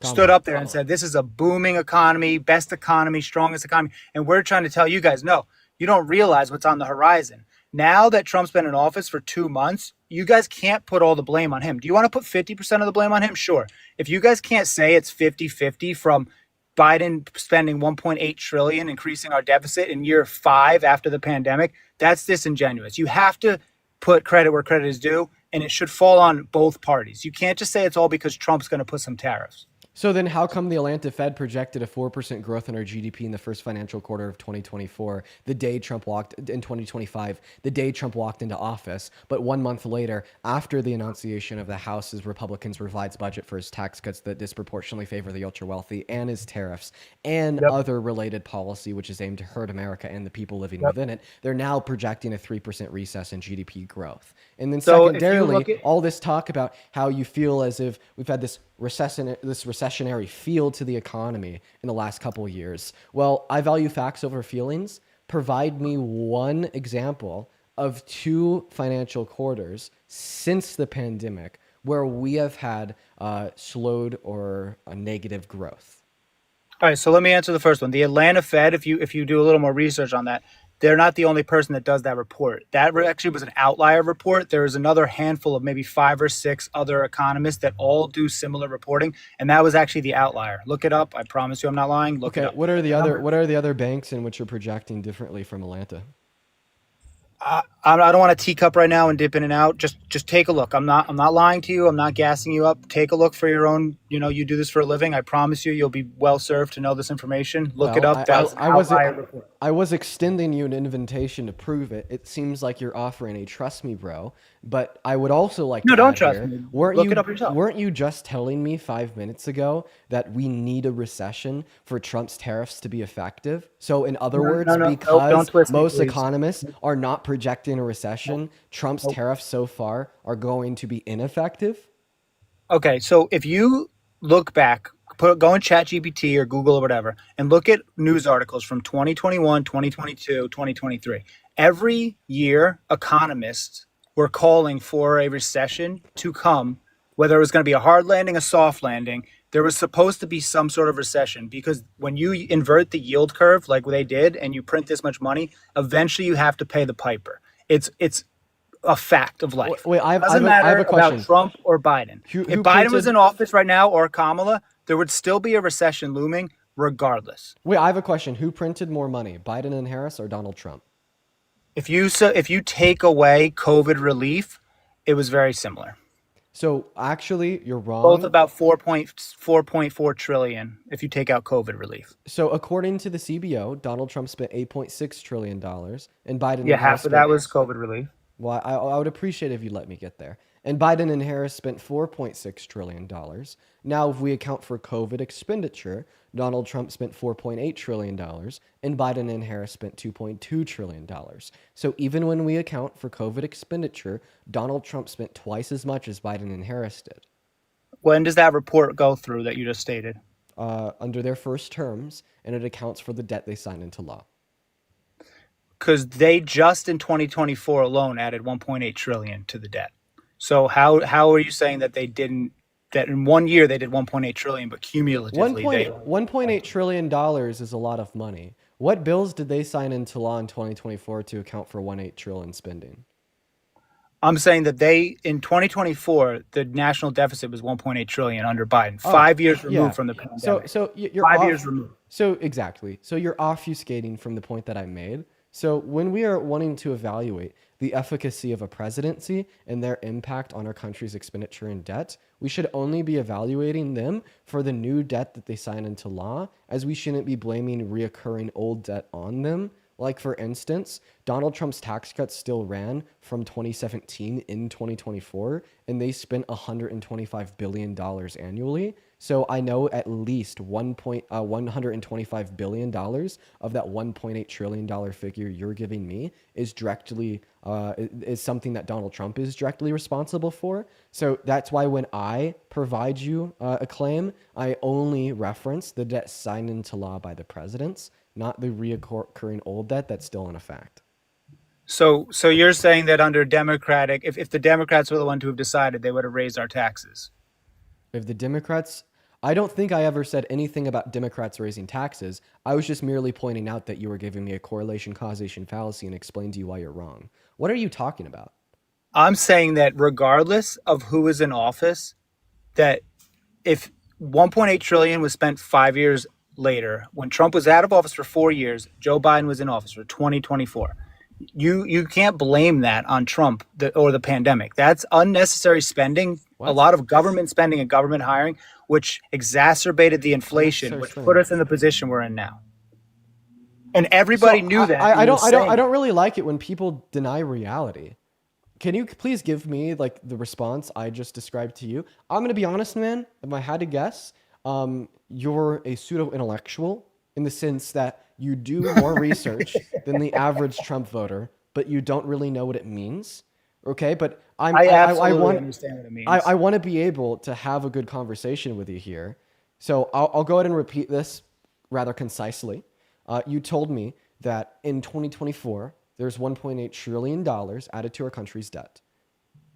stood up there and said, this is a booming economy, best economy, strongest economy. And we're trying to tell you guys, no, you don't realize what's on the horizon. Now that Trump's been in office for 2 months, you guys can't put all the blame on him. Do you want to put 50% of the blame on him? Sure. If you guys can't say it's 50-50 from Biden spending 1.8 trillion, increasing our deficit in year 5 after the pandemic, that's disingenuous. You have to put credit where credit is due, and it should fall on both parties. You can't just say it's all because Trump's going to put some tariffs. So then how come the Atlanta Fed projected a 4% growth in our GDP in the first financial quarter of 2024, the day Trump walked in 2025, the day Trump walked into office, but 1 month later, after the enunciation of the House's Republicans' revised budget for his tax cuts that disproportionately favor the ultra wealthy and his tariffs and other related policy, which is aimed to hurt America and the people living within it, they're now projecting a 3% recess in GDP growth. And then So if you secondarily, look at- all this talk about how you feel as if we've had this recessionary feel to the economy in the last couple of years. Well, I value facts over feelings. Provide me one example of 2 financial quarters since the pandemic where we have had slowed or a negative growth. All right, so let me answer the first one. The Atlanta Fed, if you do a little more research on that, they're not the only person that does that report. That actually was an outlier report. There is another handful of maybe 5 or 6 other economists that all do similar reporting, and that was actually the outlier. Look it up. I promise you, I'm not lying. Look it Okay, up. what are the other banks in which are projecting differently from Atlanta? I don't want to teacup right now and dip in and out. Just take a look. I'm not lying to you. I'm not gassing you up. Take a look for your own. You do this for a living. I promise you'll be well served to know this information. Look it Well, up. That was an outlier report. I was extending you an invitation to prove it. It seems like you're offering a trust me, bro. But I would also like No, to don't add trust here, me. Weren't Look you it up yourself. weren't you just telling me 5 minutes ago that we need a recession for Trump's tariffs to be effective? So in other words, no, because don't twist me, most please. economists are not projecting a recession, Trump's tariffs so far are going to be ineffective? Okay, so if you look back, go in ChatGPT or Google or whatever, and look at news articles from 2021, 2022, 2023. Every year, economists were calling for a recession to come, whether it was going to be a hard landing, a soft landing. There was supposed to be some sort of recession because when you invert the yield curve like they did and you print this much money, eventually you have to pay the piper. It's a fact of life. Wait, I Doesn't have matter a question. about Trump or Biden. Who If Biden was printed- in office right now or Kamala, there would still be a recession looming regardless. Wait, I have a question. Who printed more money, Biden and Harris or Donald Trump? If you take away COVID relief, it was very similar. So actually, you're wrong. Both about 4.4 trillion if you take out COVID relief. So according to the CBO, Donald Trump spent $8.6 trillion, and Biden. Yeah, and Harris half of spent- that was COVID relief. Well, I would appreciate if you let me get there. And Biden and Harris spent $4.6 trillion. Now, if we account for COVID expenditure, Donald Trump spent $4.8 trillion, and Biden and Harris spent $2.2 trillion. So even when we account for COVID expenditure, Donald Trump spent twice as much as Biden and Harris did. When does that report go through that you just stated? Under their first terms, and it accounts for the debt they signed into law. Because they just in 2024 alone added 1.8 trillion to the debt. So how are you saying that they didn't, that in 1 year they did 1.8 trillion, but cumulatively $1.8 trillion is a lot of money. What bills did they sign into law in 2024 to account for 1.8 trillion spending? I'm saying that they in 2024 the national deficit was 1.8 trillion under Biden. 5 years removed from the pandemic. So you're 5 years removed. So exactly. So you're obfuscating from the point that I made. So when we are wanting to evaluate the efficacy of a presidency and their impact on our country's expenditure and debt, we should only be evaluating them for the new debt that they sign into law, as we shouldn't be blaming reoccurring old debt on them. Like, for instance, Donald Trump's tax cuts still ran from 2017 in 2024, and they spent $125 billion annually. So I know at least $125 billion of that $1.8 trillion figure you're giving me is directly is something that Donald Trump is directly responsible for. So that's why when I provide you a claim, I only reference the debt signed into law by the presidents, not the reoccurring old debt that's still in effect. So you're saying that under Democratic, if the Democrats were the one to have decided, they would have raised our taxes. If the Democrats, I don't think I ever said anything about Democrats raising taxes. I was just merely pointing out that you were giving me a correlation causation fallacy and explained to you why you're wrong. What are you talking about? I'm saying that regardless of who is in office, that if 1.8 trillion was spent 5 years later, when Trump was out of office for 4 years, Joe Biden was in office for 2024. You can't blame that on Trump or the pandemic. That's unnecessary spending, a lot of government spending and government hiring, which exacerbated the inflation, which put us in the position we're in now. And everybody knew that. I don't really like it when people deny reality. Can you please give me like the response I just described to you? I'm gonna be honest, man. If I had to guess, you're a pseudo-intellectual in the sense that you do more research than the average Trump voter, but you don't really know what it means. Okay, but I absolutely understand what it means. I want to be able to have a good conversation with you here. So I'll go ahead and repeat this rather concisely. You told me that in 2024, there's $1.8 trillion added to our country's debt.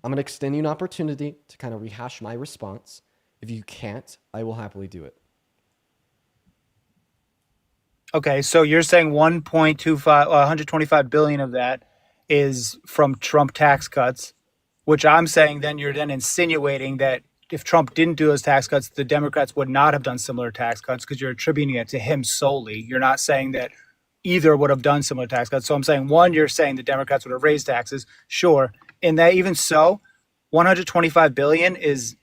I'm going to extend you an opportunity to kind of rehash my response. If you can't, I will happily do it. Okay, so you're saying 125 billion of that is from Trump tax cuts, which I'm saying then you're then insinuating that if Trump didn't do those tax cuts, the Democrats would not have done similar tax cuts because you're attributing it to him solely. You're not saying that either would have done similar tax cuts. So I'm saying, one, you're saying the Democrats would have raised taxes. Sure. And that even so, 125 billion is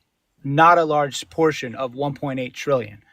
not a large portion of 1.8 trillion.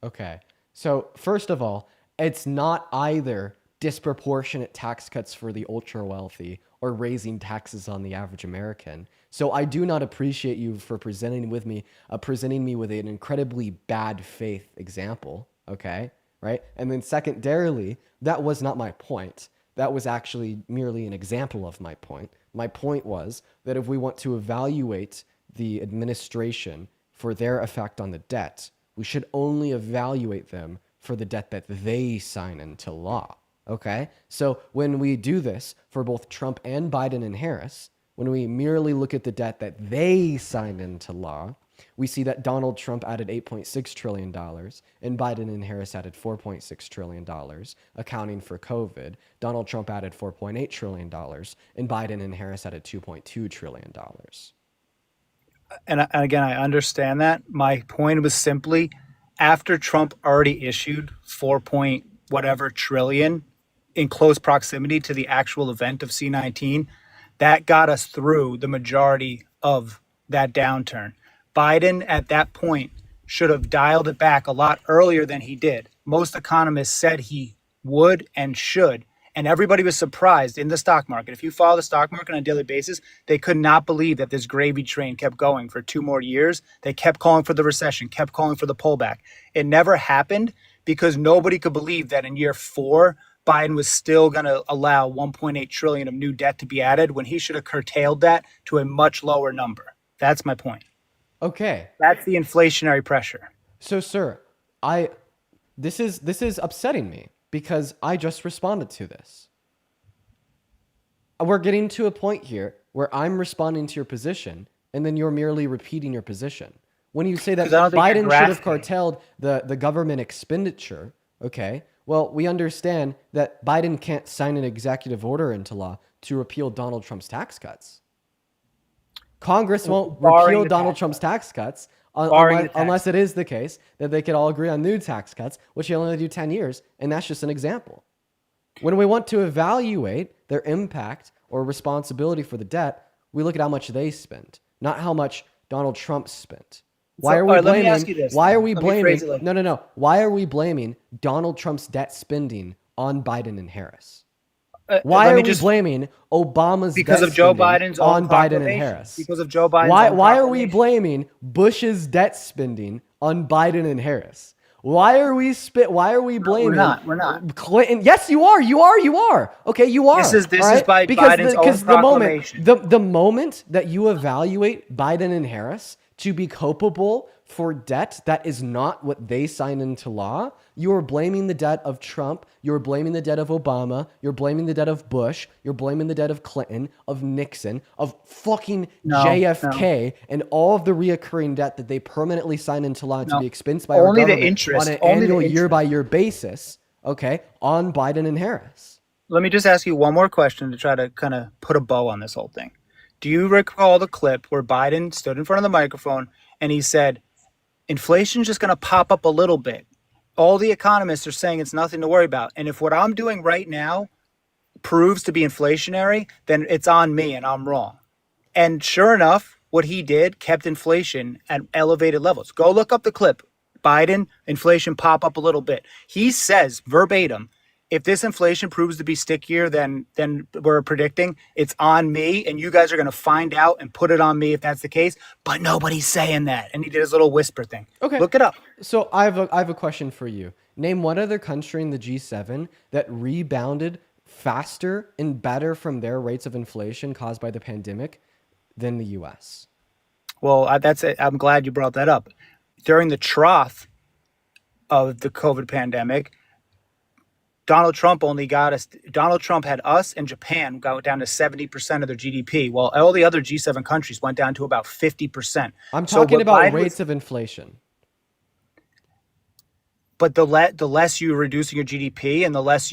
Okay. So first of all, it's not either disproportionate tax cuts for the ultra wealthy or raising taxes on the average American. So I do not appreciate you for presenting me with an incredibly bad faith example. Okay. Right. And then secondarily, that was not my point. That was actually merely an example of my point. My point was that if we want to evaluate the administration for their effect on the debt, we should only evaluate them for the debt that they sign into law. Okay? So when we do this for both Trump and Biden and Harris, when we merely look at the debt that they signed into law, We see that Donald Trump added $8.6 trillion and Biden and Harris added $4.6 trillion, accounting for COVID. Donald Trump added $4.8 trillion and Biden and Harris added $2.2 trillion. And again, I understand that. My point was simply after Trump already issued 4 point whatever trillion in close proximity to the actual event of C-19, that got us through the majority of that downturn. Biden at that point should have dialed it back a lot earlier than he did. Most economists said he would and should. And everybody was surprised in the stock market. If you follow the stock market on a daily basis, they could not believe that this gravy train kept going for 2 more years. They kept calling for the recession, kept calling for the pullback. It never happened because nobody could believe that in year 4, Biden was still going to allow 1.8 trillion of new debt to be added when he should have curtailed that to a much lower number. That's my point. Okay. That's the inflationary pressure. So, sir, this is upsetting me because I just responded to this. We're getting to a point here where I'm responding to your position, and then you're merely repeating your position. When you say that 'Cause I don't think you're Biden should have grasping. curtailed the government expenditure, okay, well, we understand that Biden can't sign an executive order into law to repeal Donald Trump's tax cuts. Congress won't Barring repeal the Donald tax Trump's tax cuts Barring the tax unless it is the case that they could all agree on new tax cuts, which they only do 10 years, and that's just an example. When we want to evaluate their impact or responsibility for the debt, we look at how much they spent, not how much Donald Trump spent. Why So, are we all right, let me blaming? ask you this, Why then. are we Let me phrase blaming? it like No. Why are we blaming Donald Trump's debt spending on Biden and Harris? Why let are me we just- blaming Obama's because debt of Joe spending Biden's own on Biden and proclamation. Harris? Because of Joe Biden's Why own are we proclamation. blaming Bush's debt spending on Biden and Harris? Why are we blaming We're not. Clinton? Yes, you are. Okay, you are. This is all right? by Because Biden's own because proclamation. the moment that you evaluate Biden and Harris to be culpable for debt that is not what they signed into law, you are blaming the debt of Trump, you're blaming the debt of Obama, you're blaming the debt of Bush, you're blaming the debt of Clinton, of Nixon, of fucking No, JFK, and all of the reoccurring debt that they permanently signed into law to No. be expensed by our Only the government interest, on an only the annual interest. year-by-year basis, okay, on Biden and Harris. Let me just ask you one more question to try to kind of put a bow on this whole thing. Do you recall the clip where Biden stood in front of the microphone and he said, inflation's just going to pop up a little bit. All the economists are saying it's nothing to worry about. And if what I'm doing right now proves to be inflationary, then it's on me and I'm wrong. And sure enough, what he did kept inflation at elevated levels. Go look up the clip. Biden, inflation pop up a little bit. He says verbatim, if this inflation proves to be stickier than we're predicting, it's on me, and you guys are going to find out and put it on me if that's the case. But nobody's saying that. And he did his little whisper thing. Okay. Look it up. So I have a question for you. Name one other country in the G7 that rebounded faster and better from their rates of inflation caused by the pandemic than the US. Well, that's it. I'm glad you brought that up. During the trough of the COVID pandemic, Donald Trump had us and Japan go down to 70% of their GDP, while all the other G7 countries went down to about 50%. I'm So talking what about Biden was- rates of inflation. But the less you reducing your GDP and the less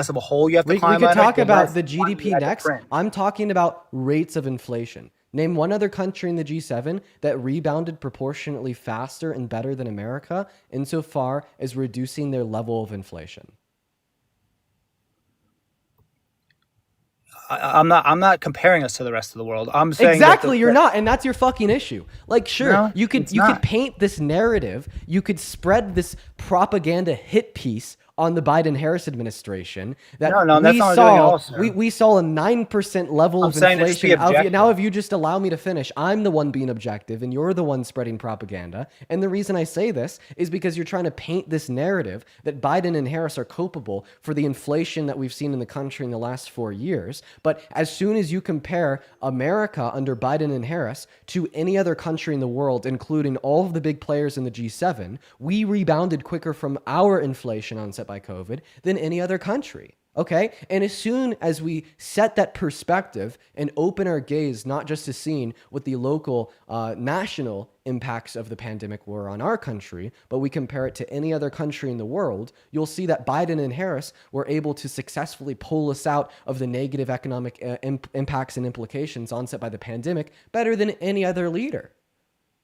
of a hole you have to We climb could out of, talk the about less the money you GDP had to next. print. I'm talking about rates of inflation. Name one other country in the G7 that rebounded proportionately faster and better than America insofar as reducing their level of inflation. I'm not comparing us to the rest of the world. I'm saying that Exactly, you're not, and that's your fucking issue. Like, sure, No, you could it's you could not. paint this narrative, you could spread this propaganda hit piece on the Biden-Harris administration that No, that's we not what I'm saw doing at all, sir. we saw a 9% level I'm of saying to just be inflation. objective. Now, if you just allow me to finish, I'm the one being objective, and you're the one spreading propaganda. And the reason I say this is because you're trying to paint this narrative that Biden and Harris are culpable for the inflation that we've seen in the country in the last 4 years. But as soon as you compare America under Biden and Harris to any other country in the world, including all of the big players in the G7, we rebounded quicker from our inflation onset by COVID than any other country. Okay. And as soon as we set that perspective and open our gaze, not just to seeing what the local, national impacts of the pandemic were on our country, but we compare it to any other country in the world, you'll see that Biden and Harris were able to successfully pull us out of the negative economic impacts and implications onset by the pandemic better than any other leader.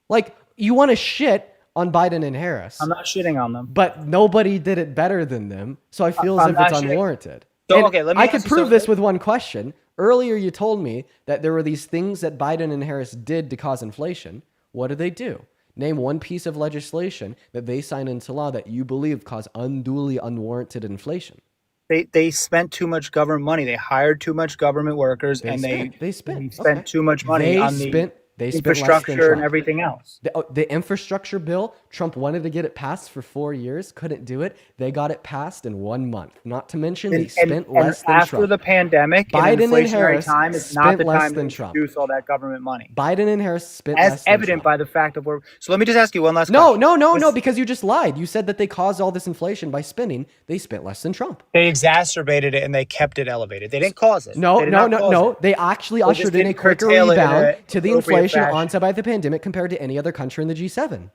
Like, you want to shit on Biden and Harris. I'm not shitting on them. But nobody did it better than them. So I feel as I'm if it's not shitting. unwarranted. So, And okay, let me I ask could you prove something. this with one question. Earlier, you told me that there were these things that Biden and Harris did to cause inflation. What did they do? Name one piece of legislation that they signed into law that you believe caused unduly unwarranted inflation. They spent too much government money. They hired too much government workers, and They they spent. spent Okay. too much money They on the spent less than infrastructure and Trump. everything else. The infrastructure bill, Trump wanted to get it passed for 4 years, couldn't do it. They got it passed in 1 month. Not to mention they spent less than after Trump. the pandemic Biden and and inflationary Harris time is not spent the less time to than Trump. introduce all that government money. Biden and Harris spent As less than evident Trump. by the fact of where. So let me just ask you one last No, question. no, because you just lied. You said that they caused all this inflation by spending. They spent less than Trump. They exacerbated it and they kept it elevated. They didn't cause it. No, They did no, not no, cause no. it. They actually They just ushered in a didn't quicker curtail it in rebound a to the appropriate inflation fashion. onset by the pandemic compared to any other country in the G7.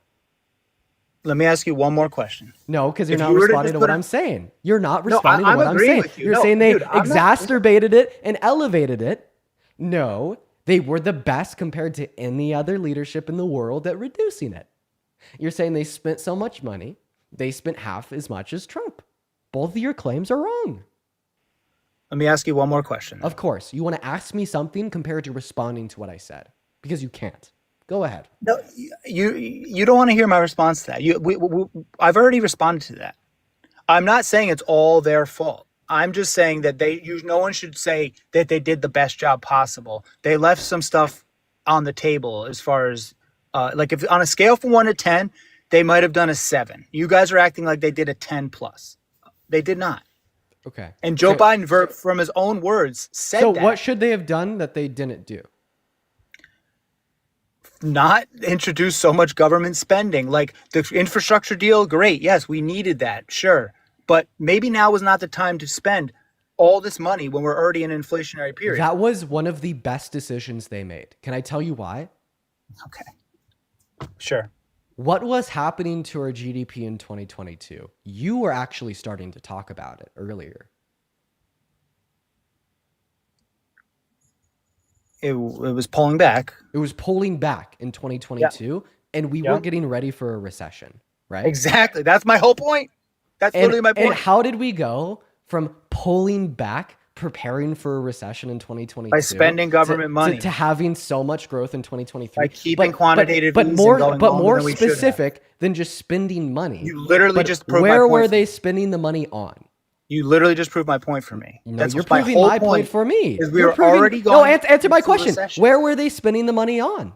Let me ask you one more question. No, because you're If not you were to responding just to put what a- I'm saying. You're not No, responding to I'm what I'm agreeing saying. with you. You're No, saying they dude, I'm not- exacerbated it and elevated it. No, they were the best compared to any other leadership in the world at reducing it. You're saying they spent so much money, they spent half as much as Trump. Both of your claims are wrong. Let me ask you one more question. Of course, you want to ask me something compared to responding to what I said because you can't. Go ahead. No, you don't want to hear my response to that. I've already responded to that. I'm not saying it's all their fault. I'm just saying that no one should say that they did the best job possible. They left some stuff on the table as far as like if on a scale from 1 to 10, they might have done a 7. You guys are acting like they did a 10 plus. They did not. Okay. And Joe So- Biden, from his own words, said So that. what should they have done that they didn't do? Not introduce so much government spending. Like the infrastructure deal, great. Yes, we needed that, sure. But maybe now was not the time to spend all this money when we're already in an inflationary period. That was one of the best decisions they made. Can I tell you why? Okay. Sure. What was happening to our GDP in 2022? You were actually starting to talk about it earlier. It was pulling back. It was pulling back in 2022, and we Yeah. were getting ready for a recession, right? Exactly. That's my whole point. That's literally my point. And how did we go from pulling back, preparing for a recession in 2022 By spending government money. to having so much growth in 2023? By keeping quantitative but easing more, going but longer more than we should have. specific than just spending money. You literally But just proved my where point were for they me. spending the money on? You literally just proved my point for me. No, That's you're my proving whole my point for me. Is we You're were proving- already No, going answer my into a question. recession. Where were they spending the money on?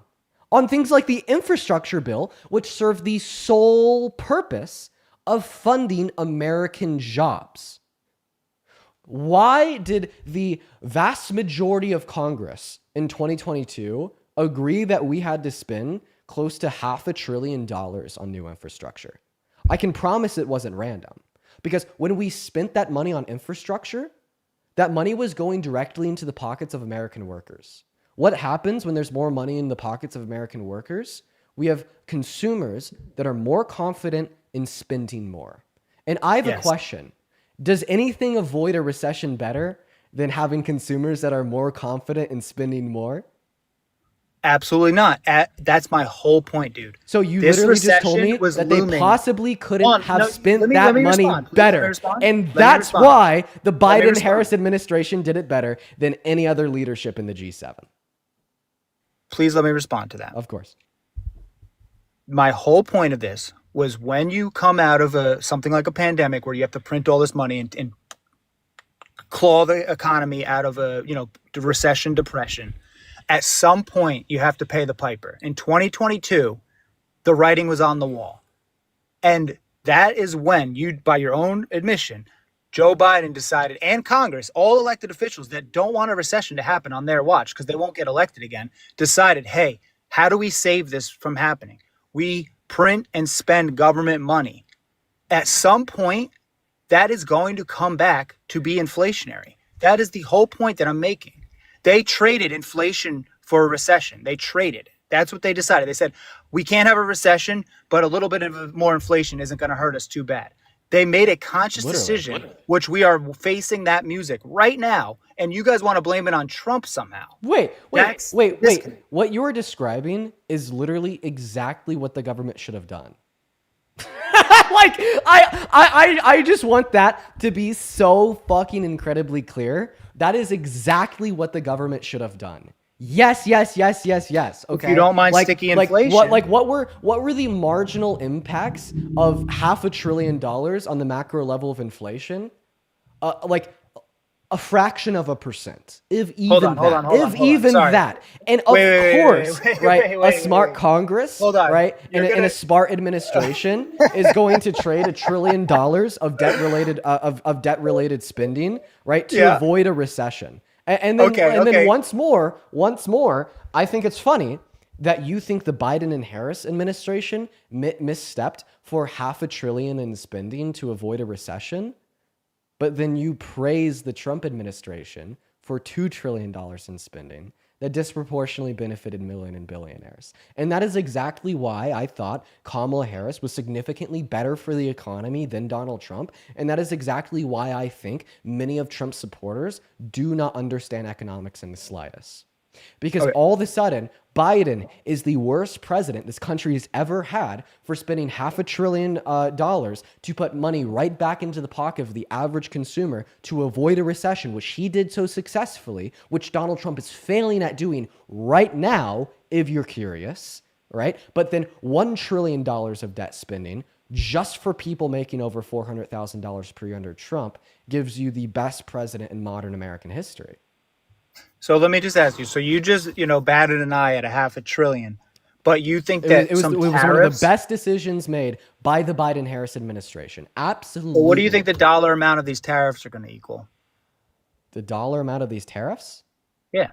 On things like the infrastructure bill, which served the sole purpose of funding American jobs. Why did the vast majority of Congress in 2022 agree that we had to spend close to $500 billion on new infrastructure? I can promise it wasn't random, because when we spent that money on infrastructure, that money was going directly into the pockets of American workers. What happens when there's more money in the pockets of American workers? We have consumers that are more confident in spending more. And I have a Yes. question. Does anything avoid a recession better than having consumers that are more confident in spending more? Absolutely not. That's my whole point, dude. So you This literally just told me recession was that they looming. possibly couldn't Hold on, have no, spent let me that money respond. Please let me better. respond. And Let me that's respond. why the Let me Biden-Harris respond. administration did it better than any other leadership in the G7. Please let me respond to that. Of course. My whole point of this was when you come out of something like a pandemic where you have to print all this money and claw the economy out of the recession, depression, at some point you have to pay the piper. In 2022, the writing was on the wall. And that is when you, by your own admission, Joe Biden decided, and Congress, all elected officials that don't want a recession to happen on their watch because they won't get elected again, decided, hey, how do we save this from happening? We print and spend government money. At some point, that is going to come back to be inflationary. That is the whole point that I'm making. They traded inflation for a recession. They traded. That's what they decided. They said, we can't have a recession, but a little bit of more inflation isn't going to hurt us too bad. They made a conscious decision, which we are facing that music right now, and you guys want to blame it on Trump somehow. Wait. That's What you're describing is literally exactly what the government should have done. Like, I just want that to be so fucking incredibly clear. That is exactly what the government should have done. Yes. Okay. If you don't mind sticky inflation. What were the marginal impacts of $500 billion on the macro level of inflation? Like a fraction of a percent, if even that. And of course, a smart Congress, right, and a smart administration is going to trade $1 trillion of debt related spending, right, to avoid a recession. And then once more, I think it's funny that you think the Biden and Harris administration misstepped for $500 billion in spending to avoid a recession. But then you praise the Trump administration for $2 trillion in spending that disproportionately benefited million and billionaires. And that is exactly why I thought Kamala Harris was significantly better for the economy than Donald Trump. And that is exactly why I think many of Trump's supporters do not understand economics in the slightest. Because all of a sudden, Biden is the worst president this country has ever had for spending $500 billion to put money right back into the pocket of the average consumer to avoid a recession, which he did so successfully, which Donald Trump is failing at doing right now, if you're curious, right? But then $1 trillion of debt spending just for people making over $400,000 per year under Trump gives you the best president in modern American history. So let me just ask you. So you just, batted an eye at $500 billion, but you think that it was one of the best decisions made by the Biden-Harris administration. Absolutely. Well, what do you think the dollar amount of these tariffs are going to equal? The dollar amount of these tariffs? Yeah.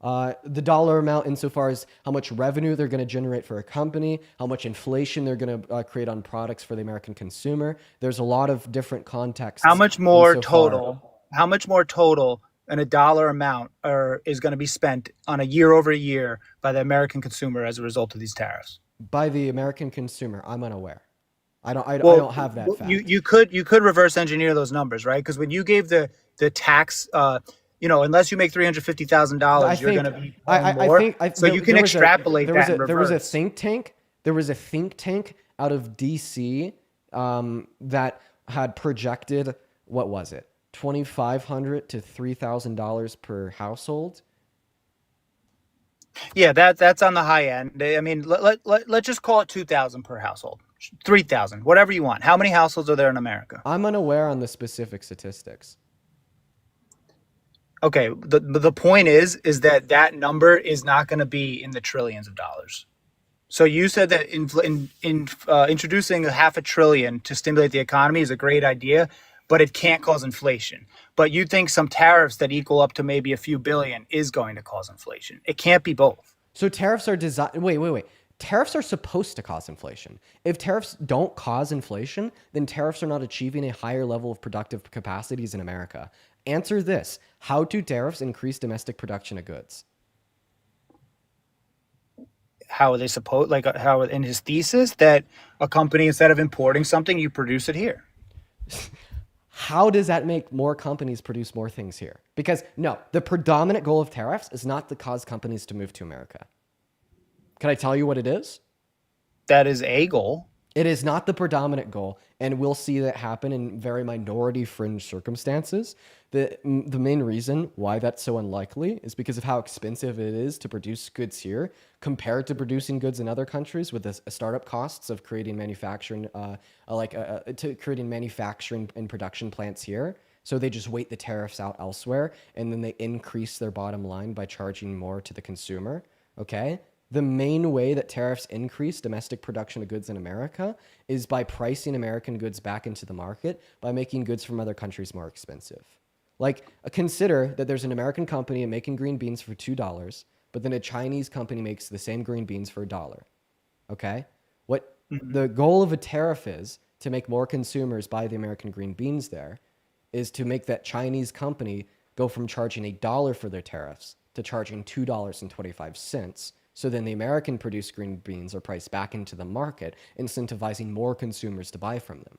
The dollar amount insofar as how much revenue they're going to generate for a company, how much inflation they're going to create on products for the American consumer. There's a lot of different contexts. How much more total? How much more total? And a dollar amount is going to be spent on a year-over-year by the American consumer as a result of these tariffs? By the American consumer, I'm unaware. I don't have that fact. You could reverse engineer those numbers, right? Because when you gave the tax, unless you make $350,000, you're going to be more. So you can extrapolate that in reverse. There was a think tank. There was a think tank out of DC that had projected, what was it? $2,500 to $3,000 per household. Yeah, that's on the high end. I mean, let's just call it $2,000 per household, $3,000, whatever you want. How many households are there in America? I'm unaware on the specific statistics. Okay, the point is that number is not going to be in the trillions of dollars. So you said that introducing $500 billion to stimulate the economy is a great idea, but it can't cause inflation. But you think some tariffs that equal up to maybe a few billion is going to cause inflation. It can't be both. So tariffs are designed... Wait. Tariffs are supposed to cause inflation. If tariffs don't cause inflation, then tariffs are not achieving a higher level of productive capacities in America. Answer this. How do tariffs increase domestic production of goods? How are they supposed... how in his thesis that a company, instead of importing something, you produce it here? How does that make more companies produce more things here? Because no, the predominant goal of tariffs is not to cause companies to move to America. Can I tell you what it is? That is a goal. It is not the predominant goal, and we'll see that happen in very minority fringe circumstances. The main reason why that's so unlikely is because of how expensive it is to produce goods here compared to producing goods in other countries with the startup costs of creating manufacturing, creating manufacturing and production plants here. So they just wait the tariffs out elsewhere, and then they increase their bottom line by charging more to the consumer. Okay? The main way that tariffs increase domestic production of goods in America is by pricing American goods back into the market by making goods from other countries more expensive. Like, consider that there's an American company making green beans for $2, but then a Chinese company makes the same green beans for $1. Okay? What the goal of a tariff is to make more consumers buy the American green beans there is to make that Chinese company go from charging $1 for their tariffs to charging $2.25. So then the American produced green beans are priced back into the market, incentivizing more consumers to buy from them.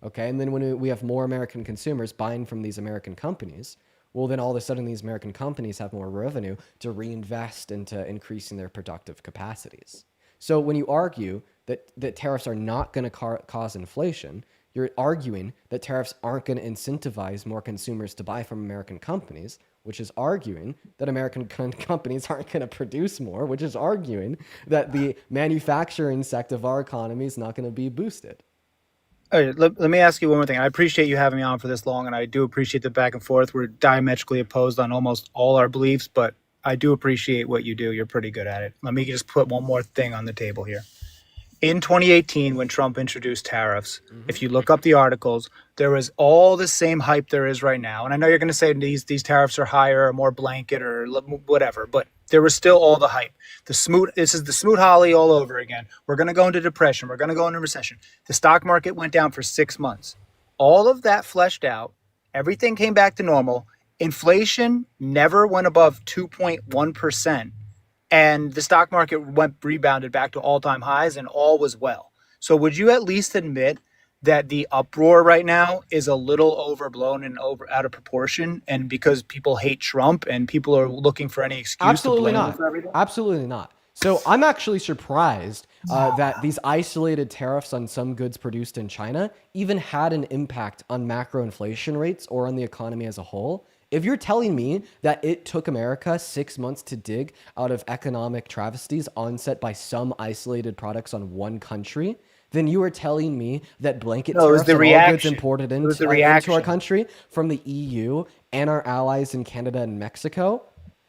Okay, and then when we have more American consumers buying from these American companies, well, then all of a sudden these American companies have more revenue to reinvest into increasing their productive capacities. So when you argue that tariffs are not going to cause inflation, you're arguing that tariffs aren't going to incentivize more consumers to buy from American companies, which is arguing that American companies aren't going to produce more, which is arguing that the manufacturing sector of our economy is not going to be boosted. All right, let me ask you one more thing. I appreciate you having me on for this long, and I do appreciate the back and forth. We're diametrically opposed on almost all our beliefs, but I do appreciate what you do. You're pretty good at it. Let me just put one more thing on the table here. In 2018, when Trump introduced tariffs, if you look up the articles, there was all the same hype there is right now. And I know you're going to say these tariffs are higher or more blanket or whatever, but there was still all the hype. This is the Smoot-Hawley all over again. We're going to go into depression. We're going to go into recession. The stock market went down for 6 months. All of that fleshed out. Everything came back to normal. Inflation never went above 2.1%. And the stock market rebounded back to all-time highs, and all was well. So would you at least admit that the uproar right now is a little overblown and out of proportion, and because people hate Trump and people are looking for any excuse Absolutely to blame not. him for everything? Absolutely not. So I'm actually surprised that these isolated tariffs on some goods produced in China even had an impact on macro inflation rates or on the economy as a whole. If you're telling me that it took America 6 months to dig out of economic travesties onset by some isolated products on one country, then you are telling me that blanket No, it was tariffs the on all goods reaction. imported It was the into our reaction. country from the EU and our allies in Canada and Mexico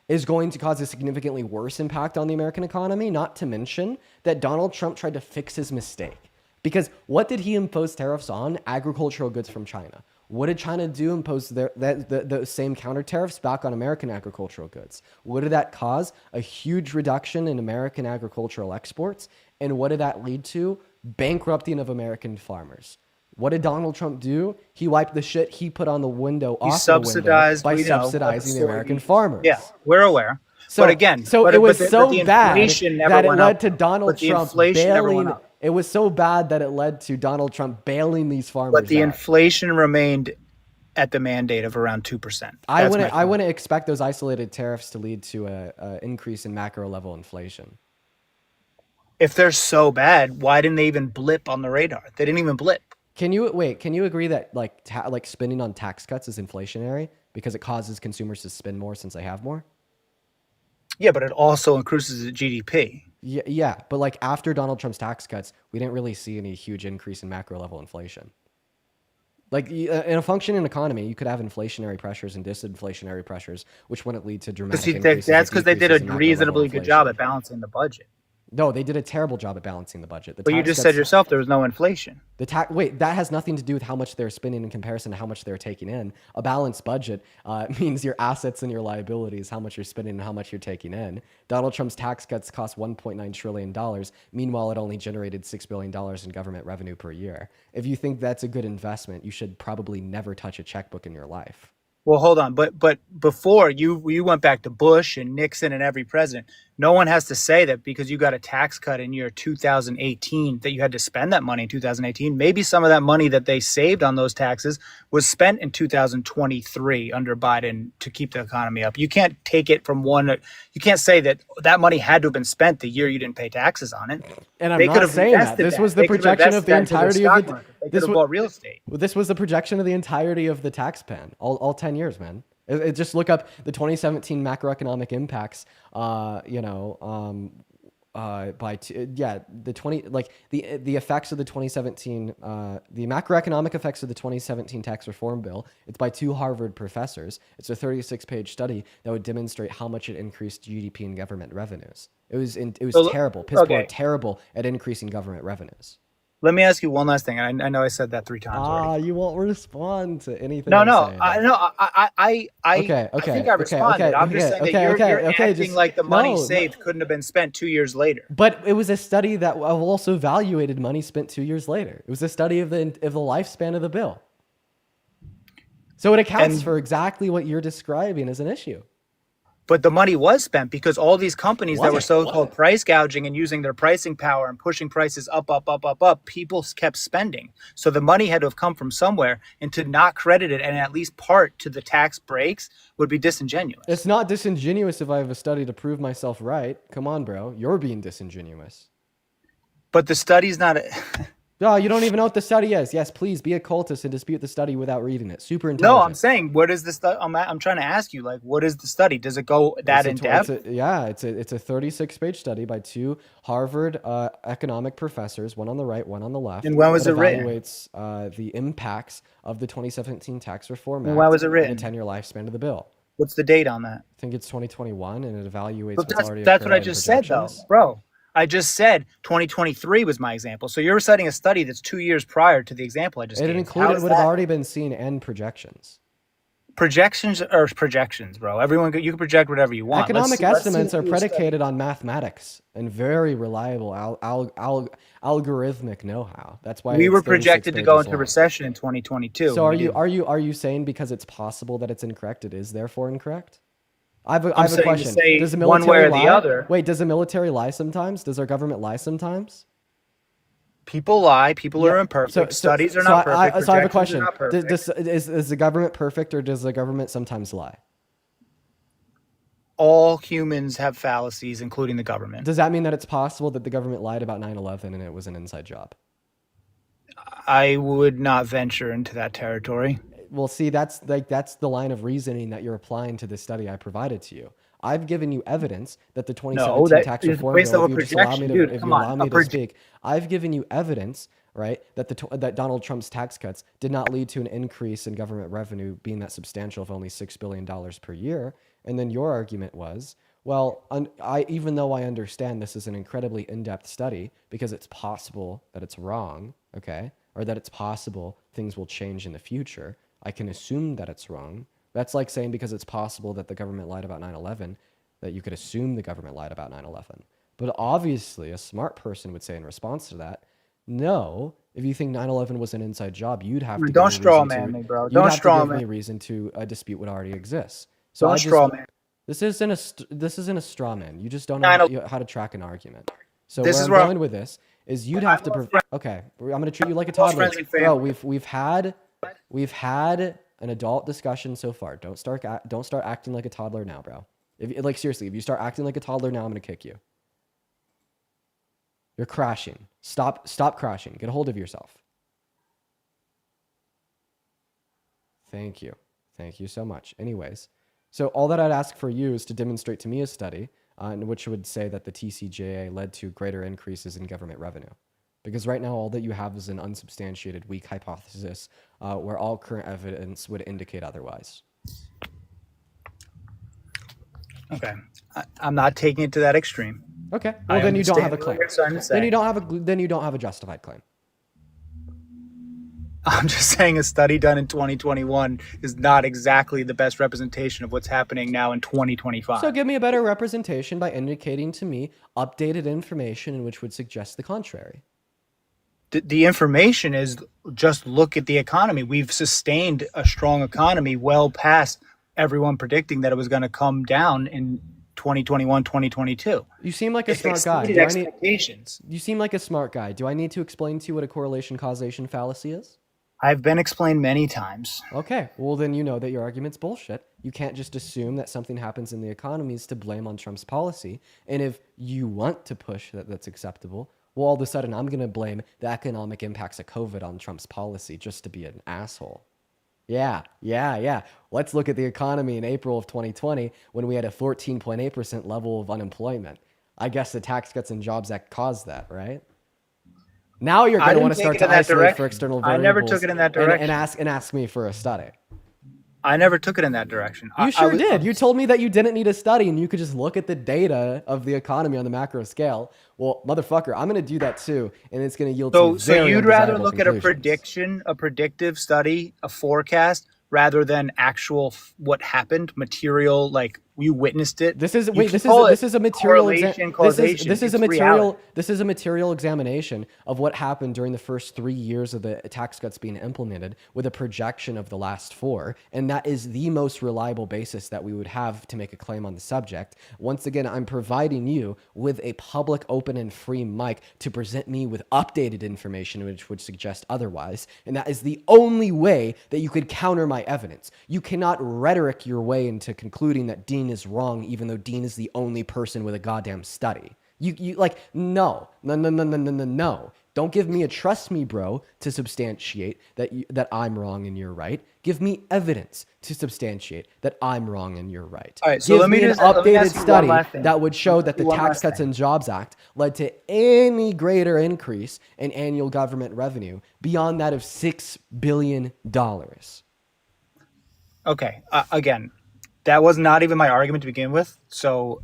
is going to cause a significantly worse impact on the American economy, not to mention that Donald Trump tried to fix his mistake. Because what did he impose tariffs on? Agricultural goods from China. What did China do? Impose the same counter tariffs back on American agricultural goods. What did that cause? A huge reduction in American agricultural exports. And what did that lead to? Bankrupting of American farmers. What did Donald Trump do? He wiped the shit he put on the window He off the window subsidized, by we know, subsidizing the soybeans. American farmers. Yeah, we're aware. So, but again, so but, it was but the, so but the bad inflation never that it went led up. to Donald But the Trump inflation never went bailing. up. It was so bad that it led to Donald Trump bailing these farmers But the out. inflation remained at the mandate of around 2%. I That's wouldn't. my I point. wouldn't expect those isolated tariffs to lead to a increase in macro level inflation. If they're so bad, why didn't they even blip on the radar? They didn't even blip. Can you agree that like spending on tax cuts is inflationary because it causes consumers to spend more since they have more? Yeah, but it also increases the GDP. Yeah, but like after Donald Trump's tax cuts, we didn't really see any huge increase in macro level inflation. Like in a functioning economy, you could have inflationary pressures and disinflationary pressures, which wouldn't lead to dramatic increases. That's or because they did decreases a in macro level reasonably good job inflation. at balancing the budget. No, they did a terrible job at balancing the budget. The But you tax just cuts- said yourself there was no inflation. Wait, that has nothing to do with how much they're spending in comparison to how much they're taking in. A balanced budget means your assets and your liabilities, how much you're spending and how much you're taking in. Donald Trump's tax cuts cost $1.9 trillion. Meanwhile, it only generated $6 billion in government revenue per year. If you think that's a good investment, you should probably never touch a checkbook in your life. Well, hold on, but before you went back to Bush and Nixon and every president. No one has to say that because you got a tax cut in year 2018 that you had to spend that money in 2018. Maybe some of that money that they saved on those taxes was spent in 2023 under Biden to keep the economy up. You can't take it from one. You can't say that money had to have been spent the year you didn't pay taxes on it. And I'm They could not have saying that. invested This that. was the They could have projection of invested the that into their entirety of stock the. market. They could This have was, bought real estate. this was the projection of the entirety of the tax plan, all 10 years, man. Just look up the 2017 macroeconomic impacts. The effects of the 2017 the macroeconomic effects of the 2017 tax reform bill. It's by 2 Harvard professors. It's a 36-page study that would demonstrate how much it increased GDP and government revenues. It was So, terrible. Piss poor, okay. terrible at increasing government revenues. Let me ask you one last thing. I know I said that 3 times already. You won't respond to anything No, I'm no, saying. I think I responded. I'm just saying that you're acting just like the money no, saved couldn't have been spent 2 years later. But it was a study that also evaluated money spent 2 years later. It was a study of the lifespan of the bill. So it accounts And- for exactly what you're describing as an issue. But the money was spent because all these companies that were Was it? so-called price gouging and using their pricing power and pushing prices up, people kept spending. So the money had to have come from somewhere, and to not credit it and at least part to the tax breaks would be disingenuous. It's not disingenuous if I have a study to prove myself right. Come on, bro. You're being disingenuous. But the study's not. Oh, you don't even know what the study is. Yes, please be a cultist and dispute the study without reading it. Super No, intelligent. I'm saying, what is the study? I'm trying to ask you, like, what is the study? Does it go that in depth? It's a 36-page study by 2 Harvard economic professors, one on the right, one on the left. And when was that it written? Evaluates the impacts of the 2017 Tax Reform Act And when was it and written? the 10-year lifespan of the bill. What's the date on that? I think it's 2021, and it evaluates But what's already that's what I occurred in just said, though, projections. bro. I just said 2023 was my example. So you're citing a study that's 2 years prior to the example I just It gave. included How is what have that- already been seen and projections. Projections are projections, bro. You can project whatever you want. Economic Let's see estimates are the study. predicated on mathematics and very reliable algorithmic know-how. That's why We it's were 36 projected to go pages into long. recession in 2022. So We didn't. are you saying because it's possible that it's incorrect, it is therefore incorrect? I have I'm a saying to question. say Does the one military way or the lie? other. Wait, does the military lie sometimes? Does our government lie sometimes? People lie. People Yeah. are imperfect. Studies are not perfect. So I have a projections are question. not perfect. Is the government perfect, or does the government sometimes lie? All humans have fallacies, including the government. Does that mean that it's possible that the government lied about 9/11 and it was an inside job? I would not venture into that territory. Well, see, that's the line of reasoning that you're applying to the study I provided to you. I've given you evidence that the 2017 that tax is reform based bill, off if a you just allow me projection, to, dude, if you come on, allow a me to proj- speak, I've given you evidence, right, that that Donald Trump's tax cuts did not lead to an increase in government revenue being that substantial of only $6 billion per year. And then your argument was, well, even though I understand this is an incredibly in-depth study because it's possible that it's wrong, okay, or that it's possible things will change in the future, I can assume that it's wrong. That's like saying because it's possible that the government lied about 9/11, that you could assume the government lied about 9/11. But obviously, a smart person would say in response to that, no, if you think 9/11 was an inside job, you'd have to Don't give me straw reason man to, me, bro. you'd Don't have straw to give man. me reason to dispute what already exists. So Don't I just, straw man. this isn't a straw man. You just don't I know know. how to track an argument. So This where is I'm where going with this is you'd have to. Okay, I'm going to treat you like a Close toddler. friends and Bro, family. we've had an adult discussion so far. Don't start acting like a toddler now, bro. Like seriously, if you start acting like a toddler now, I'm going to kick you. You're crashing. Stop crashing. Get a hold of yourself. Thank you. Thank you so much. Anyways, so all that I'd ask for you is to demonstrate to me a study in which would say that the TCJA led to greater increases in government revenue. Because right now, all that you have is an unsubstantiated, weak hypothesis where all current evidence would indicate otherwise. Okay. I'm not taking it to that extreme. Okay. I Well, then you don't have a understand claim. what you're trying to say. Then you don't have a justified claim. I'm just saying a study done in 2021 is not exactly the best representation of what's happening now in 2025. So give me a better representation by indicating to me updated information in which would suggest the contrary. The information is just look at the economy. We've sustained a strong economy well past everyone predicting that it was going to come down in 2021, 2022. You seem like a It smart guy. exceeded expectations. You seem like a smart guy. Do I need to explain to you what a correlation causation fallacy is? I've been explained many times. Okay, well then you know that your argument's bullshit. You can't just assume that something happens in the economy is to blame on Trump's policy. And if you want to push that that's acceptable, well, all of a sudden I'm going to blame the economic impacts of COVID on Trump's policy just to be an asshole. Yeah. Let's look at the economy in April of 2020 when we had a 14.8% level of unemployment. I guess the Tax Cuts and Jobs Act caused that, right? Now you're going to want to start to isolate for external variables. I never took it in that direction. And ask me for a study. I never took it in that direction. You I sure was, did. You told me that you didn't need a study and you could just look at the data of the economy on the macro scale. Well, motherfucker, I'm going to do that too, and it's going to yield some So very you'd rather undesirable look at a conclusions. prediction, a predictive study, a forecast, rather than actual what happened, material, like you witnessed it. This is You wait. can This call is it a material correlation, this causation. is a It's material reality. this is a material examination of what happened during the first 3 years of the tax cuts being implemented, with a projection of the last 4, and that is the most reliable basis that we would have to make a claim on the subject. Once again, I'm providing you with a public, open, and free mic to present me with updated information, which would suggest otherwise, and that is the only way that you could counter my evidence. You cannot rhetoric your way into concluding that Dean is wrong, even though Dean is the only person with a goddamn study. You like, no. Don't give me a trust me, bro, to substantiate that I'm wrong and you're right. Give me evidence to substantiate that I'm wrong and you're right. All right, so Give let me me an just let me updated ask you one study last thing. that would show that the One Tax last Cuts thing. and Jobs Act led to any greater increase in annual government revenue beyond that of $6 billion. Okay, again, that was not even my argument to begin with. So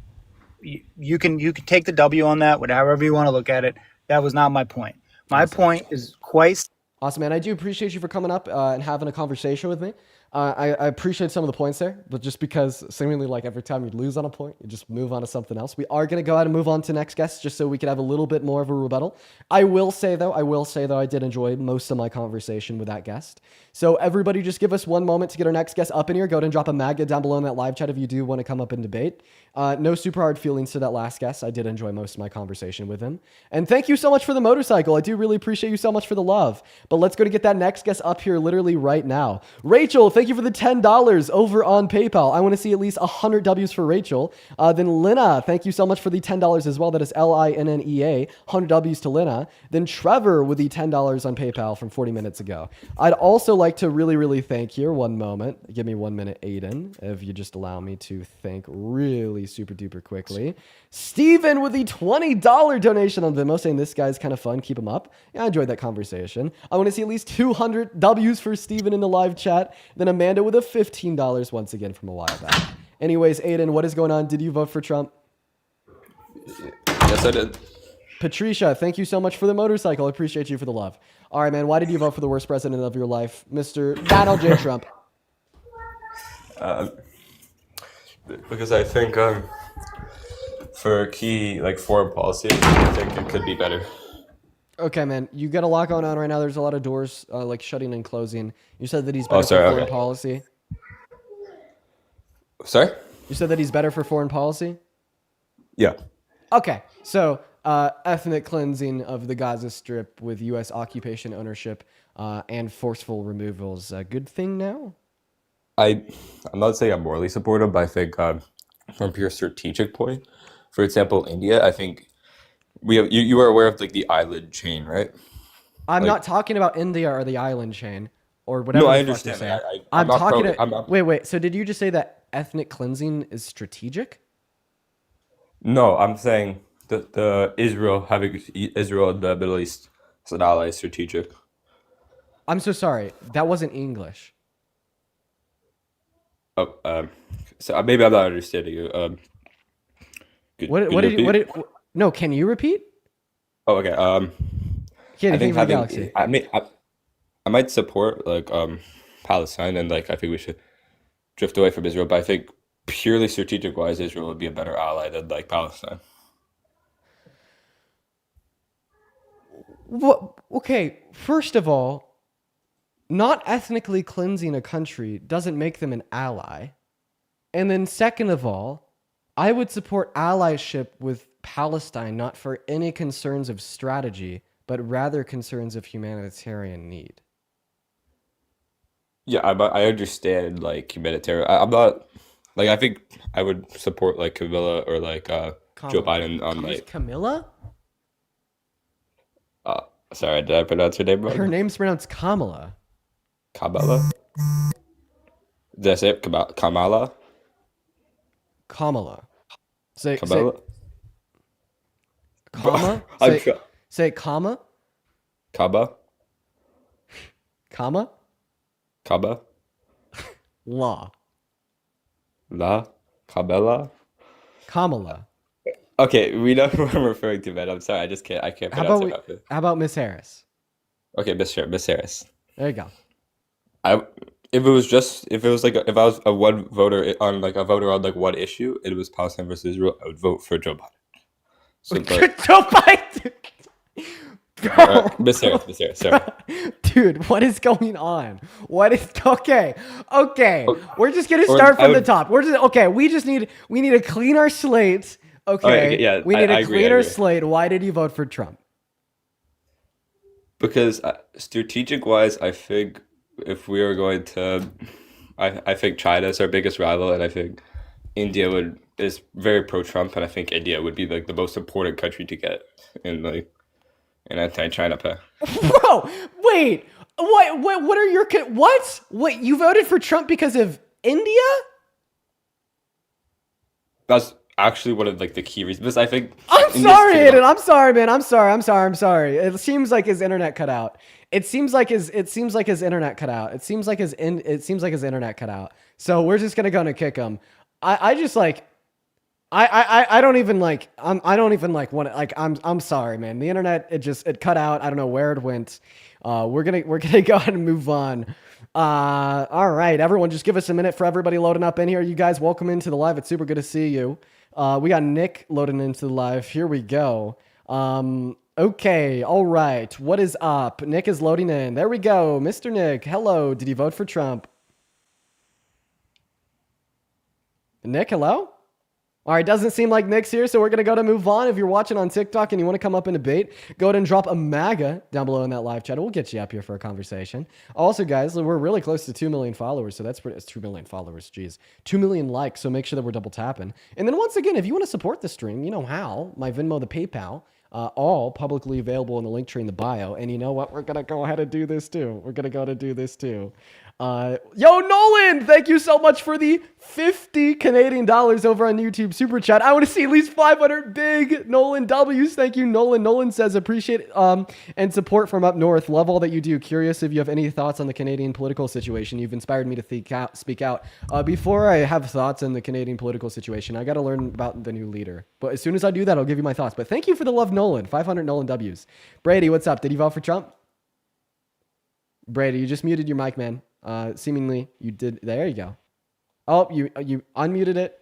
you can take the W on that, whatever you want to look at it. That was not my point. My point is quite. Awesome, man. I do appreciate you for coming up and having a conversation with me. I appreciate some of the points there, but just because seemingly like every time you lose on a point, you just move on to something else. We are going to go ahead and move on to next guest just so we can have a little bit more of a rebuttal. I will say though, I did enjoy most of my conversation with that guest. So everybody just give us one moment to get our next guest up in here. Go ahead and drop a maggot down below in that live chat if you do want to come up and debate. No super hard feelings to that last guest. I did enjoy most of my conversation with him. And thank you so much for the motorcycle. I do really appreciate you so much for the love. But let's go to get that next guest up here literally right now. Rachel, thank you for the $10 over on PayPal. I want to see at least 100 W's for Rachel. Then Lina, thank you so much for the $10 as well. That is LINNEA, 100 W's to Lina. Then Trevor with the $10 on PayPal from 40 minutes ago. I'd also like to really thank here. One moment. Give me 1 minute, Aiden, if you just allow me to thank really super duper quickly. Steven with the $20 donation on Venmo, saying this guy's kind of fun. Keep him up. Yeah, I enjoyed that conversation. I want to see at least 200 W's for Steven in the live chat. Then Amanda with a $15 once again from a while back. Anyways, Aiden, what is going on? Did you vote for Trump? Yes, I did. Patricia, thank you so much for the motorcycle. I appreciate you for the love. All right, man. Why did you vote for the worst president of your life, Mr. Donald J. Trump? Because I think for key like foreign policy, I think it could be better. Okay, man. You got a lot going on right now. There's a lot of doors like shutting and closing. You said that he's better sorry, for foreign okay. policy. Sorry? You said that he's better for foreign policy? Yeah. Okay. So, ethnic cleansing of the Gaza Strip with U.S. occupation ownership and forceful removal is a good thing now? I'm not saying I'm morally supportive, but I think from a pure strategic point, for example, India, I think you are aware of like the island chain, right? I'm Like- not talking about India or the island chain or whatever. No, I the fuck you're understand. saying. I'm not talking. pro- I'm not- Wait. So did you just say that ethnic cleansing is strategic? No, I'm saying the Israel having Israel and the Middle East as an ally is strategic. I'm so sorry. That wasn't English. Oh, so maybe I'm not understanding you. Could What you did you? repeat? No, can you repeat? Oh, okay. Yeah, I think for the having galaxy. I might support like Palestine, and like I think we should drift away from Israel, but I think purely strategic wise, Israel would be a better ally than like Palestine. What? Okay, first of all, not ethnically cleansing a country doesn't make them an ally. And then second of all, I would support allyship with Palestine not for any concerns of strategy, but rather concerns of humanitarian need. Yeah, I understand like humanitarian. I'm not like I think I would support like Camilla or like Joe Biden on like. Camilla? Sorry, did I pronounce her name wrong? Her name's pronounced Kamala. Kamala. Did I say it? Kamala? Kamala. Say Kamala? comma. I'm Say comma. Kaba? Comma. Kaba? La. La Kamala. Kamala. Okay, we know who I'm referring to, man. I'm sorry, I can't How pronounce about it properly. how about Miss Harris? Okay, Miss Harris. There you go. I if it was like if I was a one voter on like a voter on like one issue, it was Palestine versus Israel, I would vote for Joe Biden. So, but Joe Biden. Bro, Miss Harris, sorry. dude, what is going on? What is okay? Or- We're just gonna or start I from the would- top. We're just okay. We need to clean our slate. Okay, yeah, we I need to agree, clean I our agree. slate. Why did you vote for Trump? Because strategic wise, I think if we are going to, I think China is our biggest rival, and I think India is very pro Trump, and I think India would be like the most important country to get in like an anti-China pact. Bro, wait. What are your what? Wait, you voted for Trump because of India? That's actually one of like the key reasons. Because I think I'm India's sorry, taken Aiden. off- I'm sorry, man. I'm sorry. It seems like his internet cut out. It seems like his internet cut out. It seems like his internet cut out. So we're just gonna kick him. I just like I don't even like I don't even like want to like I'm sorry, man. The internet it cut out. I don't know where it went. We're gonna go ahead and move on. All right, everyone, just give us a minute for everybody loading up in here. You guys, welcome into the live. It's super good to see you. We got Nick loading into the live. Here we go. Okay, all right. What is up? Nick is loading in. There we go. Mr. Nick, hello. Did you vote for Trump? Nick, hello? All right, doesn't seem like Nick's here, so we're going to go to move on. If you're watching on TikTok and you want to come up and debate, go ahead and drop a MAGA down below in that live chat. We'll get you up here for a conversation. Also, guys, we're really close to 2 million followers, so that's 2 million followers, geez. 2 million likes, so make sure that we're double tapping. And then once again, if you want to support the stream, you know how. My Venmo, the PayPal, all publicly available in the link tree in the bio. And you know what? We're going to go ahead and do this too. Yo, Nolan, thank you so much for the 50 Canadian dollars over on YouTube Super Chat. I want to see at least 500 big Nolan W's. Thank you, Nolan. Nolan says, appreciate and support from up north. Love all that you do. Curious if you have any thoughts on the Canadian political situation. You've inspired me to speak out. Before I have thoughts on the Canadian political situation, I got to learn about the new leader. But as soon as I do that, I'll give you my thoughts. But thank you for the love, Nolan. 500 Nolan W's. Brady, what's up? Did you vote for Trump? Brady, you just muted your mic, man. Seemingly you did. There you go. Oh, you unmuted it.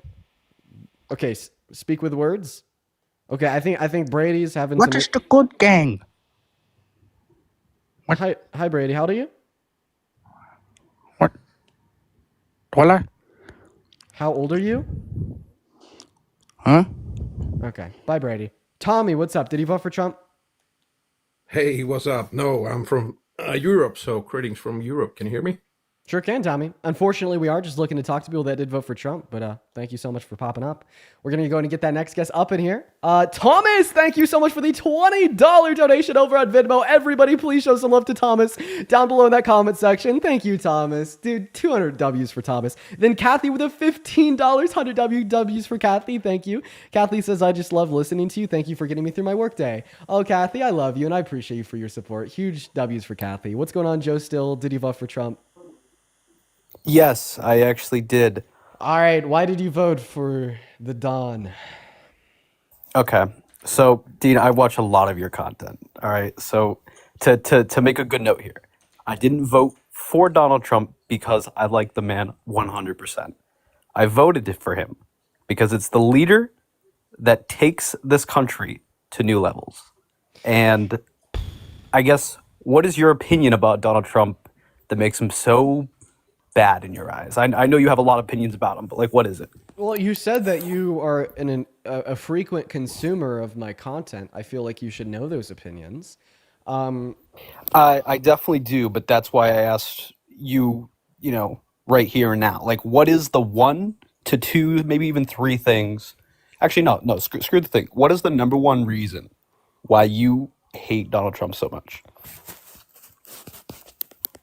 Okay, speak with words. Okay, I think Brady's having. What is the good gang? What? Hi, Brady. How old are you? What? Hola? How old are you? Huh? Okay. Bye, Brady. Tommy, what's up? Did you vote for Trump? Hey, what's up? No, I'm from Europe, so greetings from Europe. Can you hear me? Sure can, Tommy. Unfortunately, we are just looking to talk to people that did vote for Trump, but thank you so much for popping up. We're going to go and get that next guest up in here. Thomas, thank you so much for the $20 donation over on Venmo. Everybody, please show some love to Thomas down below in that comment section. Thank you, Thomas. Dude, 200 W's for Thomas. Then Kathy with a $15, 100 W's for Kathy. Thank you. Kathy says, I just love listening to you. Thank you for getting me through my workday. Oh, Kathy, I love you, and I appreciate you for your support. Huge W's for Kathy. What's going on, Joe Still? Did you vote for Trump? Yes, I actually did. All right. Why did you vote for the Don? Okay. So, Dean, I watch a lot of your content. All right. So, to make a good note here, I didn't vote for Donald Trump because I like the man 100%. I voted for him because it's the leader that takes this country to new levels. And I guess, what is your opinion about Donald Trump that makes him so bad in your eyes? I know you have a lot of opinions about him, but like, what is it? Well, you said that you are a frequent consumer of my content. I feel like you should know those opinions. I definitely do, but that's why I asked you, right here and now. Like, what is the 1 to 2, maybe even 3 things? Actually, no, screw the thing. What is the number one reason why you hate Donald Trump so much?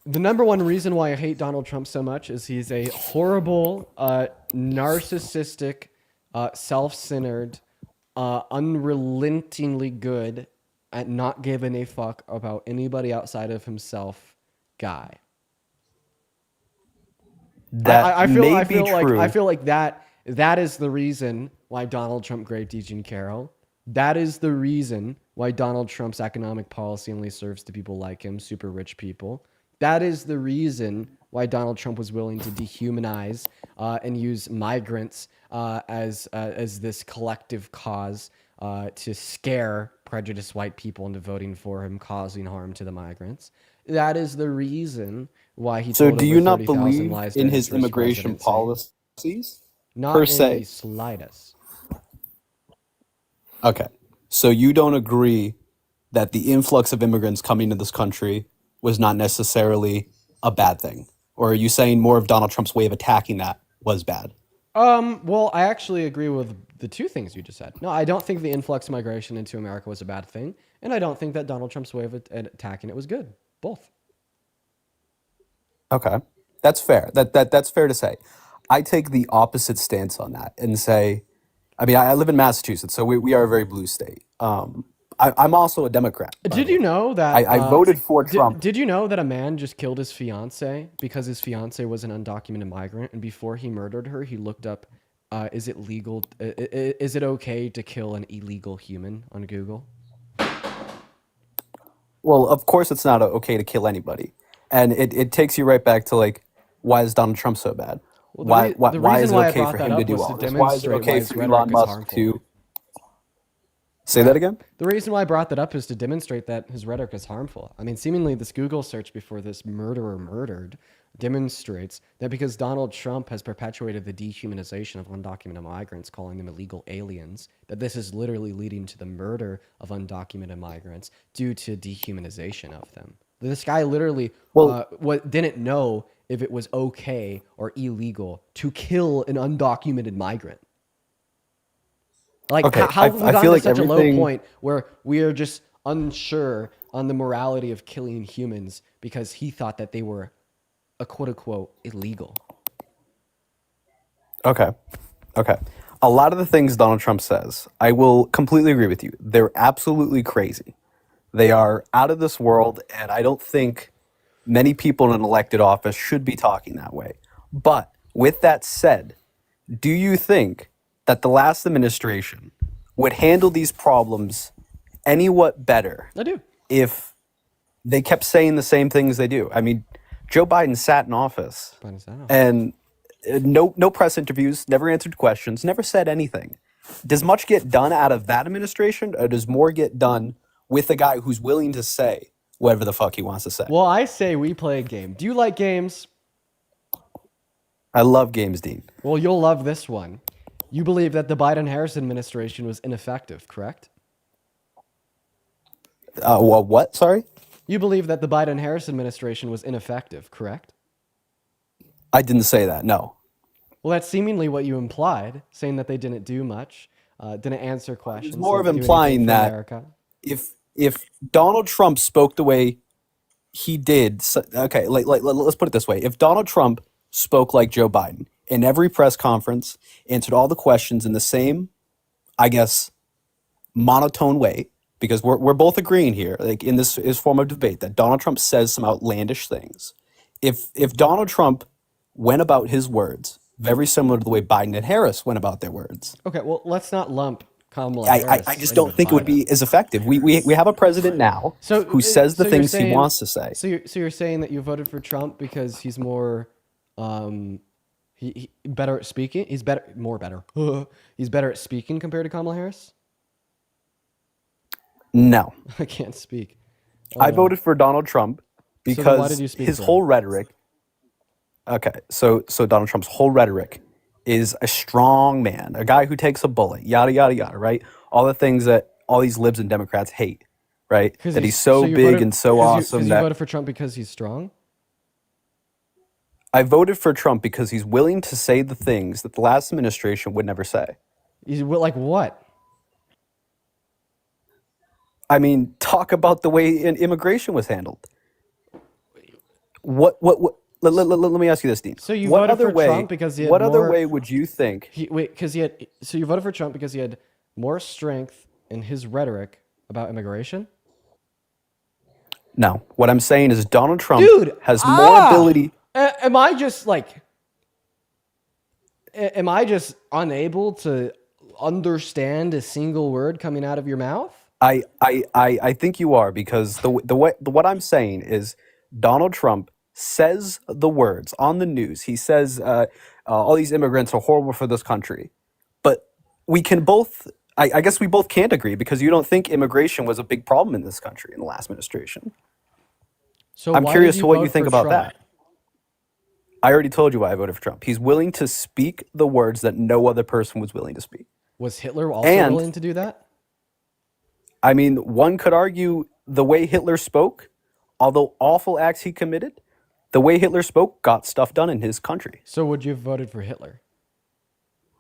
The number one reason why I hate Donald Trump so much is he's a horrible, narcissistic, self-centered, unrelentingly good at not giving a fuck about anybody outside of himself guy. That I feel may I be feel like I true. feel like that is the reason why Donald Trump graved Eugene Carroll. That is the reason why Donald Trump's economic policy only serves to people like him, super rich people. That is the reason why Donald Trump was willing to dehumanize and use migrants as this collective cause to scare prejudiced white people into voting for him, causing harm to the migrants. That is the reason why he So told do over you not 30,000 believe lies in during his his first immigration presidency. policies per Not in the se? slightest. Okay. So you don't agree that the influx of immigrants coming to this country was not necessarily a bad thing? Or are you saying more of Donald Trump's way of attacking that was bad? Well, I actually agree with the two things you just said. No, I don't think the influx of migration into America was a bad thing, and I don't think that Donald Trump's way of attacking it was good. Both. Okay. That's fair. That's fair to say. I take the opposite stance on that and say, I mean, I live in Massachusetts, so we are a very blue state. I'm also a Democrat. by Did the you way. know that I voted for Trump. Did you know that a man just killed his fiance because his fiance was an undocumented migrant, and before he murdered her, he looked up, is it legal? Is it okay to kill an illegal human on Google? Well, of course it's not okay to kill anybody. And it takes you right back to like, why is Donald Trump so bad? Well, Why the reason is it why I okay brought for that him to up do was all to this? Why is it demonstrate why okay his for rhetoric Elon is Musk harmful. to say that again? The reason why I brought that up is to demonstrate that his rhetoric is harmful. I mean, seemingly this Google search before this murderer murdered demonstrates that because Donald Trump has perpetuated the dehumanization of undocumented migrants, calling them illegal aliens, that this is literally leading to the murder of undocumented migrants due to dehumanization of them. This guy literally didn't know if it was okay or illegal to kill an undocumented migrant. Like, Okay, how have we I gotten feel to like such a low everything. point where we are just unsure on the morality of killing humans because he thought that they were a quote-unquote illegal? Okay. Okay. A lot of the things Donald Trump says, I will completely agree with you. They're absolutely crazy. They are out of this world, and I don't think many people in an elected office should be talking that way. But with that said, do you think that the last administration would handle these problems anywhat better I do. if they kept saying the same things they do? I mean, Joe Biden sat in office and no press interviews, never answered questions, never said anything. Does much get done out of that administration, or does more get done with a guy who's willing to say whatever the fuck he wants to say? Well, I say we play a game. Do you like games? I love games, Dean. Well, you'll love this one. You believe that the Biden-Harris administration was ineffective, correct? Well, what? Sorry? You believe that the Biden-Harris administration was ineffective, correct? I didn't say that, no. Well, that's seemingly what you implied, saying that they didn't do much, didn't answer questions. It's more of didn't do implying anything for that America. if Donald Trump spoke the way he did, okay, let's put it this way. If Donald Trump spoke like Joe Biden in every press conference, answered all the questions in the same, I guess, monotone way, because we're both agreeing here, like in this form of debate, that Donald Trump says some outlandish things. If Donald Trump went about his words very similar to the way Biden and Harris went about their words, Okay, well, let's not lump Kamala I Harris just in don't with think it would Biden. be as effective. We have a president now who says the you're things he saying- wants to say. So you're saying that you voted for Trump because he's more, he better at speaking. He's better. He's better at speaking compared to Kamala Harris. No. I can't speak. I voted for Donald Trump then because why did you speak his for him? whole rhetoric. Okay, so Donald Trump's whole rhetoric is a strong man, a guy who takes a bullet, yada yada yada, right? All the things that all these libs and Democrats hate, right? That he's so you big voted- and so 'cause awesome you that voted for Trump because he's strong. I voted for Trump because he's willing to say the things that the last administration would never say. He's like what? I mean, talk about the way immigration was handled. What let me ask you this, Dean. So you what voted other for way, Trump because he had what other more- way would you think? So you voted for Trump because he had more strength in his rhetoric about immigration. No, what I'm saying is Donald Trump Dude, has more ability. Am I just like Am I just unable to understand a single word coming out of your mouth? I think you are, because what I'm saying is Donald Trump says the words on the news. He says all these immigrants are horrible for this country, but we can both. I guess we both can't agree, because you don't think immigration was a big problem in this country in the last administration. So I'm why curious did to what you vote think for about Trump? that. I already told you why I voted for Trump. He's willing to speak the words that no other person was willing to speak. Was Hitler also And willing to do that? I mean, one could argue the way Hitler spoke, although awful acts he committed, the way Hitler spoke got stuff done in his country. So would you have voted for Hitler?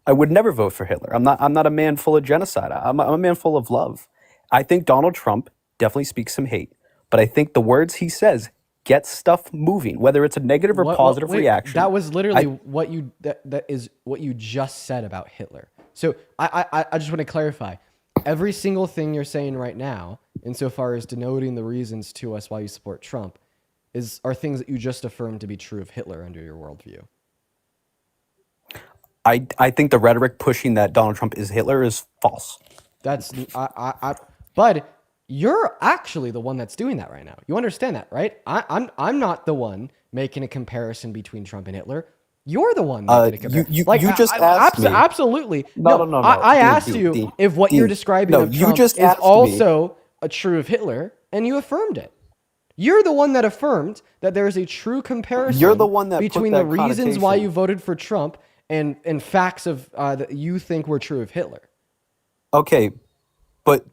I would never vote for Hitler. I'm not a man full of genocide. I'm a man full of love. I think Donald Trump definitely speaks some hate, but I think the words he says get stuff moving, whether it's a negative or positive wait, reaction. that was literally what you that is what you just said about Hitler. So I just want to clarify. Every single thing you're saying right now, insofar as denoting the reasons to us why you support Trump, are things that you just affirmed to be true of Hitler under your worldview. I think the rhetoric pushing that Donald Trump is Hitler is false. But you're actually the one that's doing that right now. You understand that, right? I'm not the one making a comparison between Trump and Hitler. You're the one making a comparison. You just asked me. Absolutely. No. I Dean, asked Dean, you Dean, if what you're Dean. describing No, of you Trump just is asked me. also a true of Hitler, and you affirmed it. You're the one that affirmed that there is a true comparison You're the one that put between that the reasons why connotation. you voted for Trump and facts of that you think were true of Hitler. Okay, but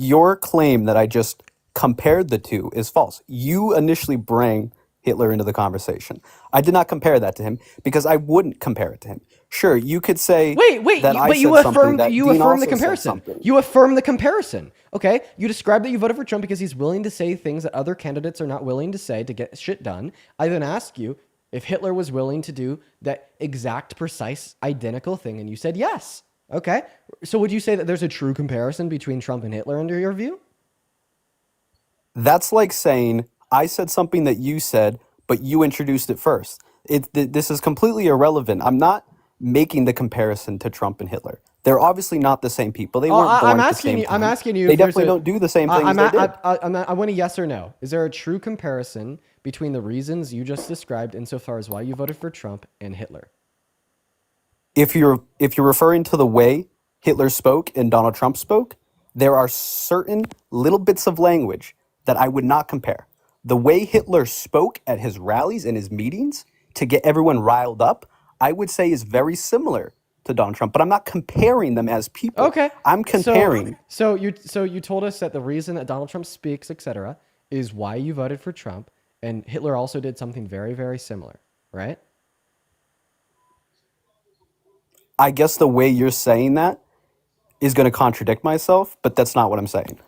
your claim that I just compared the two is false. You initially bring Hitler into the conversation. I did not compare that to him, because I wouldn't compare it to him. Sure, you could say Wait, that I but you said something affirmed that you Dean affirmed the also said comparison. something. You affirmed the comparison. Okay? You described that you voted for Trump because he's willing to say things that other candidates are not willing to say to get shit done. I then asked you if Hitler was willing to do that exact, precise, identical thing, and you said yes. Okay? So would you say that there's a true comparison between Trump and Hitler under your view? That's like saying I said something that you said, but you introduced it first. This is completely irrelevant. I'm not making the comparison to Trump and Hitler. They're obviously not the same people. They weren't born at the same time. I'm asking you. They if there's definitely don't do the same things they did. I want a yes or no. Is there a true comparison between the reasons you just described insofar as why you voted for Trump and Hitler? If you're referring to the way Hitler spoke and Donald Trump spoke, there are certain little bits of language that I would not compare. The way Hitler spoke at his rallies and his meetings to get everyone riled up, I would say is very similar to Donald Trump, but I'm not comparing them as people. Okay. I'm comparing. So you told us that the reason that Donald Trump speaks, etc., is why you voted for Trump, and Hitler also did something very, very similar, right? I guess the way you're saying that is going to contradict myself, but that's not what I'm saying.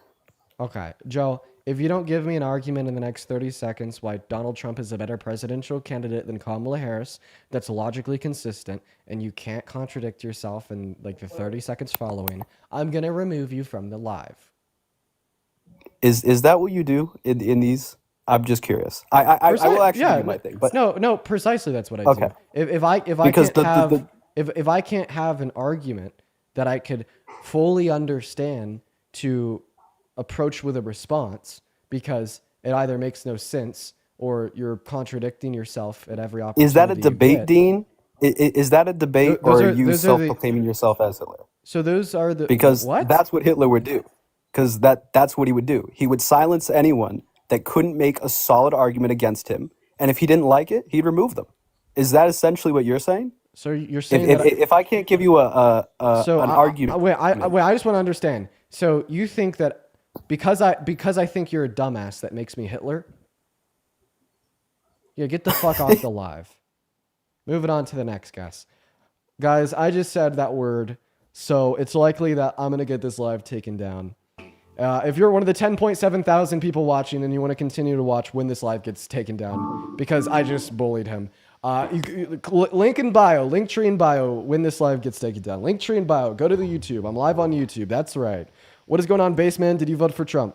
Okay, Joe, if you don't give me an argument in the next 30 seconds why Donald Trump is a better presidential candidate than Kamala Harris, that's logically consistent, and you can't contradict yourself in like the 30 seconds following, I'm going to remove you from the live. Is that what you do in these? I'm just curious. I will actually do my thing, but no, precisely that's what I Okay. do. If I Because can't have if I can't have an argument that I could fully understand to approach with a response because it either makes no sense or you're contradicting yourself at every opportunity. is that a you debate, get. Dean? Is that a debate, Those or are- are you those are the- self-proclaiming yourself as Hitler? So those are the Because what? that's what Hitler would do. Because that's what he would do. He would silence anyone that couldn't make a solid argument against him, and if he didn't like it, he'd remove them. Is that essentially what you're saying? So you're If, saying if, that if I can't give you an argument, wait, I just want to understand. So you think that because I think you're a dumbass that makes me Hitler? Yeah, get the fuck off the live. Moving on to the next guest. Guys, I just said that word, so it's likely that I'm going to get this live taken down. If you're one of the 10.7 thousand people watching and you want to continue to watch when this live gets taken down, because I just bullied him. Link in bio, link tree in bio when this live gets taken down. Link tree in bio, go to the YouTube. I'm live on YouTube, that's right. What is going on, Baseman? Did you vote for Trump?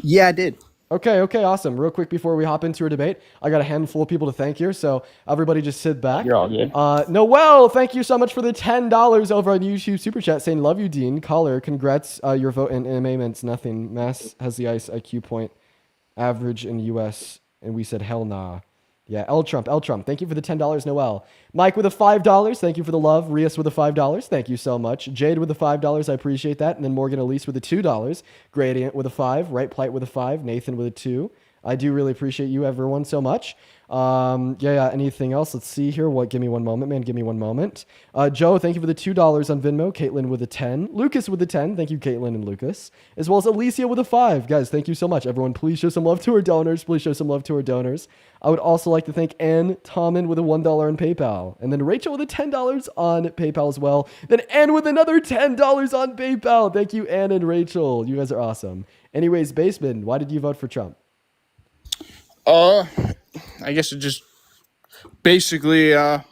Yeah, I did. Okay, awesome. Real quick before we hop into our debate, I got a handful of people to thank here, so everybody just sit back. You're all good. Noel, thank you so much for the $10 over on YouTube Super Chat saying, love you, Dean. Caller, congrats, your vote in MMA meant nothing. Mass has the ice IQ point average in US, and we said, hell nah. Yeah, L Trump, thank you for the $10, Noel. Mike with a $5, thank you for the love. Rias with a $5, thank you so much. Jade with the $5, I appreciate that. And then Morgan Elise with the $2. Gradient with a 5, Right Plight with a 5, Nathan with a 2. I do really appreciate you, everyone, so much. Anything else? Let's see here. Give me one moment, man. Give me one moment. Joe, thank you for the $2 on Venmo. Caitlin with a 10. Lucas with a 10. Thank you, Caitlin and Lucas. As well as Alicia with a 5. Guys, thank you so much. Everyone, please show some love to our donors. Please show some love to our donors. I would also like to thank Ann Tommen with a $1 on PayPal. And then Rachel with a $10 on PayPal as well. Then Ann with another $10 on PayPal. Thank you, Ann and Rachel. You guys are awesome. Anyways, Baseman, why did you vote for Trump? I guess it just basically, I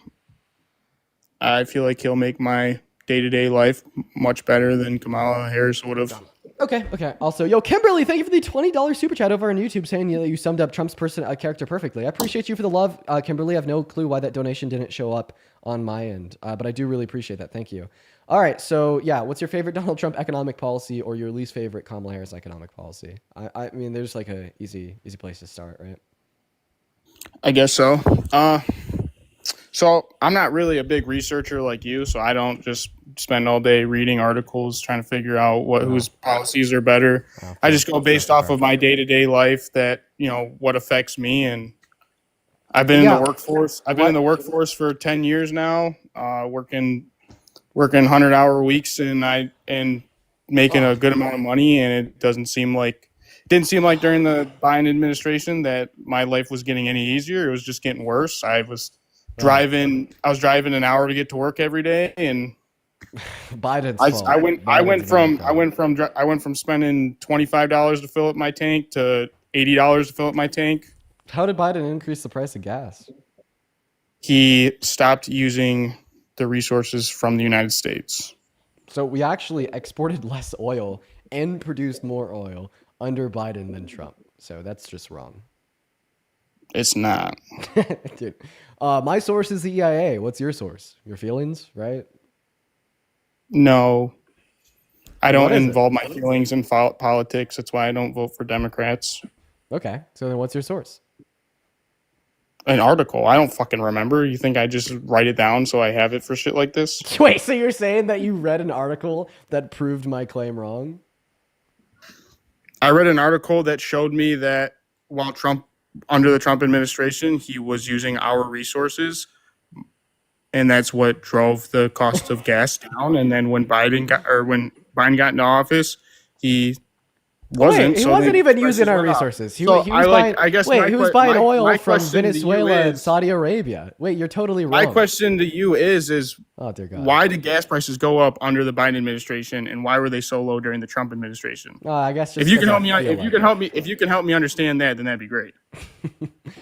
feel like he'll make my day-to-day life much better than Kamala Harris would have. Okay. Also, Kimberly, thank you for the $20 super chat over on YouTube saying that you summed up Trump's character perfectly. I appreciate you for the love, Kimberly. I have no clue why that donation didn't show up on my end, but I do really appreciate that. Thank you. All right, so yeah, what's your favorite Donald Trump economic policy or your least favorite Kamala Harris economic policy? I mean, there's like a easy place to start, right? I guess so. So I'm not really a big researcher like you, so I don't just spend all day reading articles trying to figure out whose policies are better. I just go based off of my day-to-day life that, what affects me. And I've been in the workforce. I've been in the workforce for 10 years now, working 100-hour weeks and making a good amount of money. And it didn't seem like during the Biden administration that my life was getting any easier. It was just getting worse. I was driving an hour to get to work every day, and Biden's I went from spending $25 to fill up my tank to $80 to fill up my tank. How did Biden increase the price of gas? He stopped using the resources from the United States. So we actually exported less oil and produced more oil under Biden than Trump. So that's just wrong. It's not. Dude, my source is the EIA. What's your source? Your feelings, right? No. I don't involve my feelings in politics. That's why I don't vote for Democrats. Okay. So then what's your source? An article. I don't fucking remember. You think I just write it down so I have it for shit like this? Wait, so you're saying that you read an article that proved my claim wrong? I read an article that showed me that while under the Trump administration, he was using our resources, and that's what drove the cost of gas down. And then when Biden got into office, he wasn't. He wasn't even using our resources. He was buying oil from Venezuela and Saudi Arabia. Wait, you're totally wrong. My question to you is oh dear God, why did gas prices go up under the Biden administration, and why were they so low during the Trump administration? I guess if you can help me understand that, then that'd be great.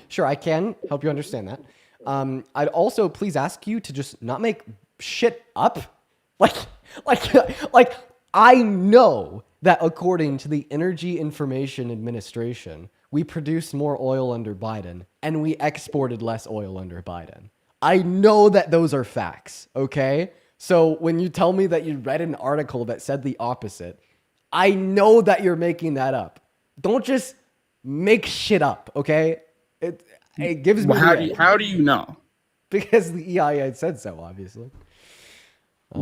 Sure, I can help you understand that. I'd also please ask you to just not make shit up. Like I know that according to the Energy Information Administration, we produced more oil under Biden and we exported less oil under Biden. I know that those are facts, okay? So when you tell me that you read an article that said the opposite, I know that you're making that up. Don't just make shit up, okay? It gives me... How do you know? Because the EIA said so, obviously.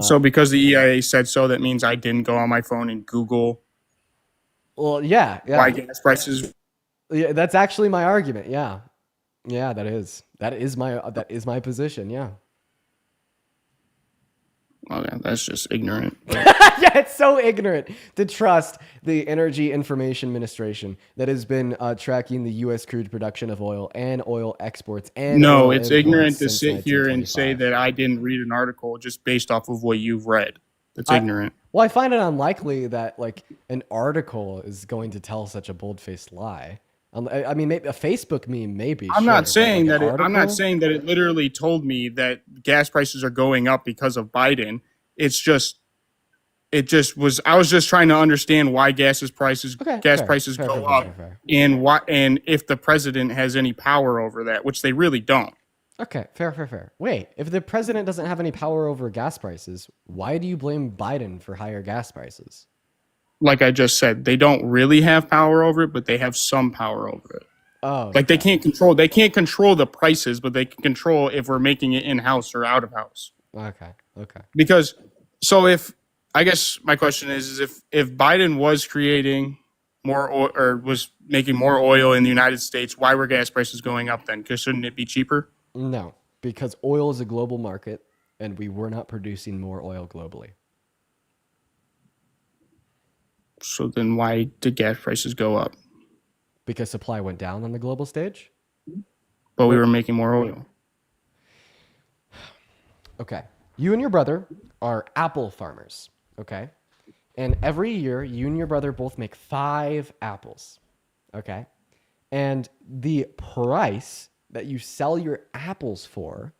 So because the EIA said so, that means I didn't go on my phone and Google. Well, yeah. Why gas prices? Yeah, that's actually my argument. Yeah, that is my position. Yeah. Okay, that's just ignorant. Yeah, it's so ignorant to trust the Energy Information Administration that has been tracking the U.S. crude production of oil and oil exports. And no, it's ignorant to sit here and say that I didn't read an article just based off of what you've read. That's ignorant. Well, I find it unlikely that like an article is going to tell such a bold-faced lie. I mean, maybe a Facebook meme, maybe. I'm not saying that. I'm not saying that it literally told me that gas prices are going up because of Biden. It's just it just was. I was just trying to understand why gas prices fair, prices fair, go fair, up, fair, fair. and if the president has any power over that, which they really don't. Okay, fair. Wait, if the president doesn't have any power over gas prices, why do you blame Biden for higher gas prices? Like I just said, they don't really have power over it, but they have some power over it. Oh, Like they can't control the prices, but they can control if we're making it in house or out of house. okay. Because so if I guess my question is if Biden was creating more oil or was making more oil in the United States, why were gas prices going up then? Because shouldn't it be cheaper? No, because oil is a global market, and we were not producing more oil globally. So then why did gas prices go up? Because supply went down on the global stage? But we were making more oil. Okay. You and your brother are apple farmers, okay? And every year, you and your brother both make 5 apples, okay? And the price that you sell your apples for,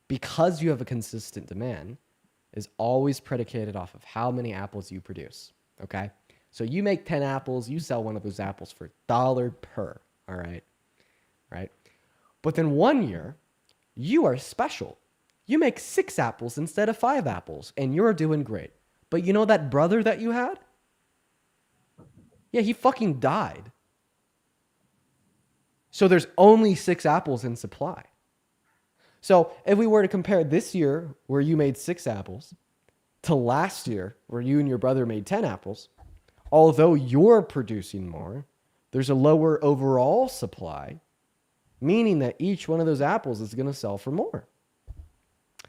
because you have a consistent demand, is always predicated off of how many apples you produce, okay? So you make 10 apples, you sell one of those apples for $1 per, all right? Right? But then one year, you are special. You make 6 apples instead of 5 apples, and you're doing great. But you know that brother that you had? Yeah, he fucking died. So there's only 6 apples in supply. So if we were to compare this year, where you made 6 apples, to last year, where you and your brother made 10 apples, although you're producing more, there's a lower overall supply, meaning that each one of those apples is going to sell for more.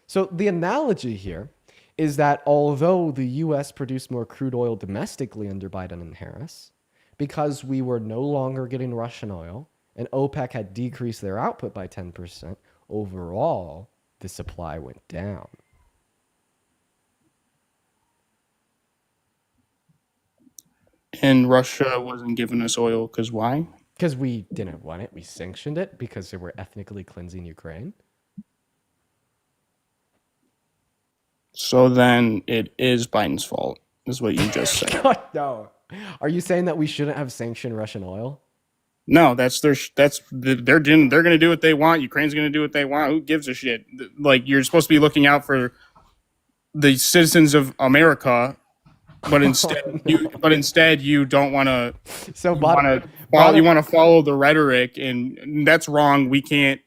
So the analogy here is that although the US produced more crude oil domestically under Biden and Harris, because we were no longer getting Russian oil and OPEC had decreased their output by 10%, overall, the supply went down. And Russia wasn't giving us oil because why? Because we didn't want it. We sanctioned it because they were ethnically cleansing Ukraine. So then it is Biden's fault, is what you just said. God, no. Are you saying that we shouldn't have sanctioned Russian oil? No, they're going to do what they want. Ukraine's going to do what they want. Who gives a shit? Like, you're supposed to be looking out for the citizens of America, but instead you don't want to. So you want to follow the rhetoric, and that's wrong. We can't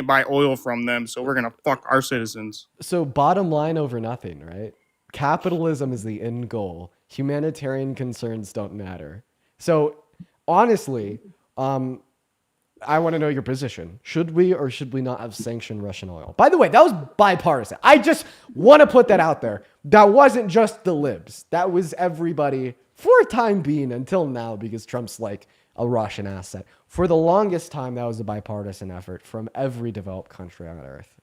buy oil from them, so we're gonna fuck our citizens. So bottom line over nothing, right? Capitalism is the end goal. Humanitarian concerns don't matter. So honestly, I want to know your position. Should we or should we not have sanctioned Russian oil? By the way, that was bipartisan. I just want to put that out there. That wasn't just the libs. That was everybody for a time being until now, because Trump's like a Russian asset. For the longest time, that was a bipartisan effort from every developed country on earth.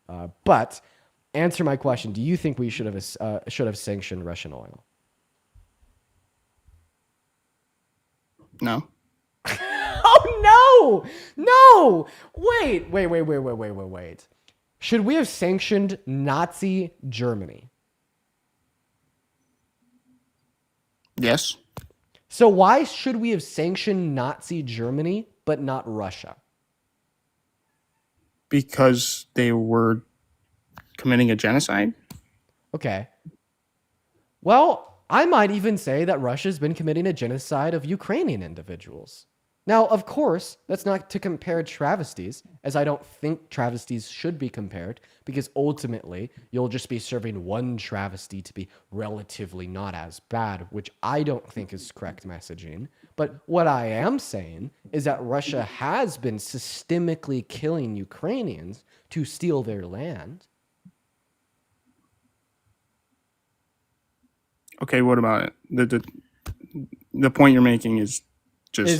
But answer my question. Do you think we should have sanctioned Russian oil? No. Oh, no! Wait. Should we have sanctioned Nazi Germany? Yes. So why should we have sanctioned Nazi Germany but not Russia? Because they were committing a genocide? Okay. Well, I might even say that Russia's been committing a genocide of Ukrainian individuals. Now, of course, that's not to compare travesties, as I don't think travesties should be compared, because ultimately you'll just be serving one travesty to be relatively not as bad, which I don't think is correct messaging. But what I am saying is that Russia has been systemically killing Ukrainians to steal their land. Okay, what about it? The point you're making is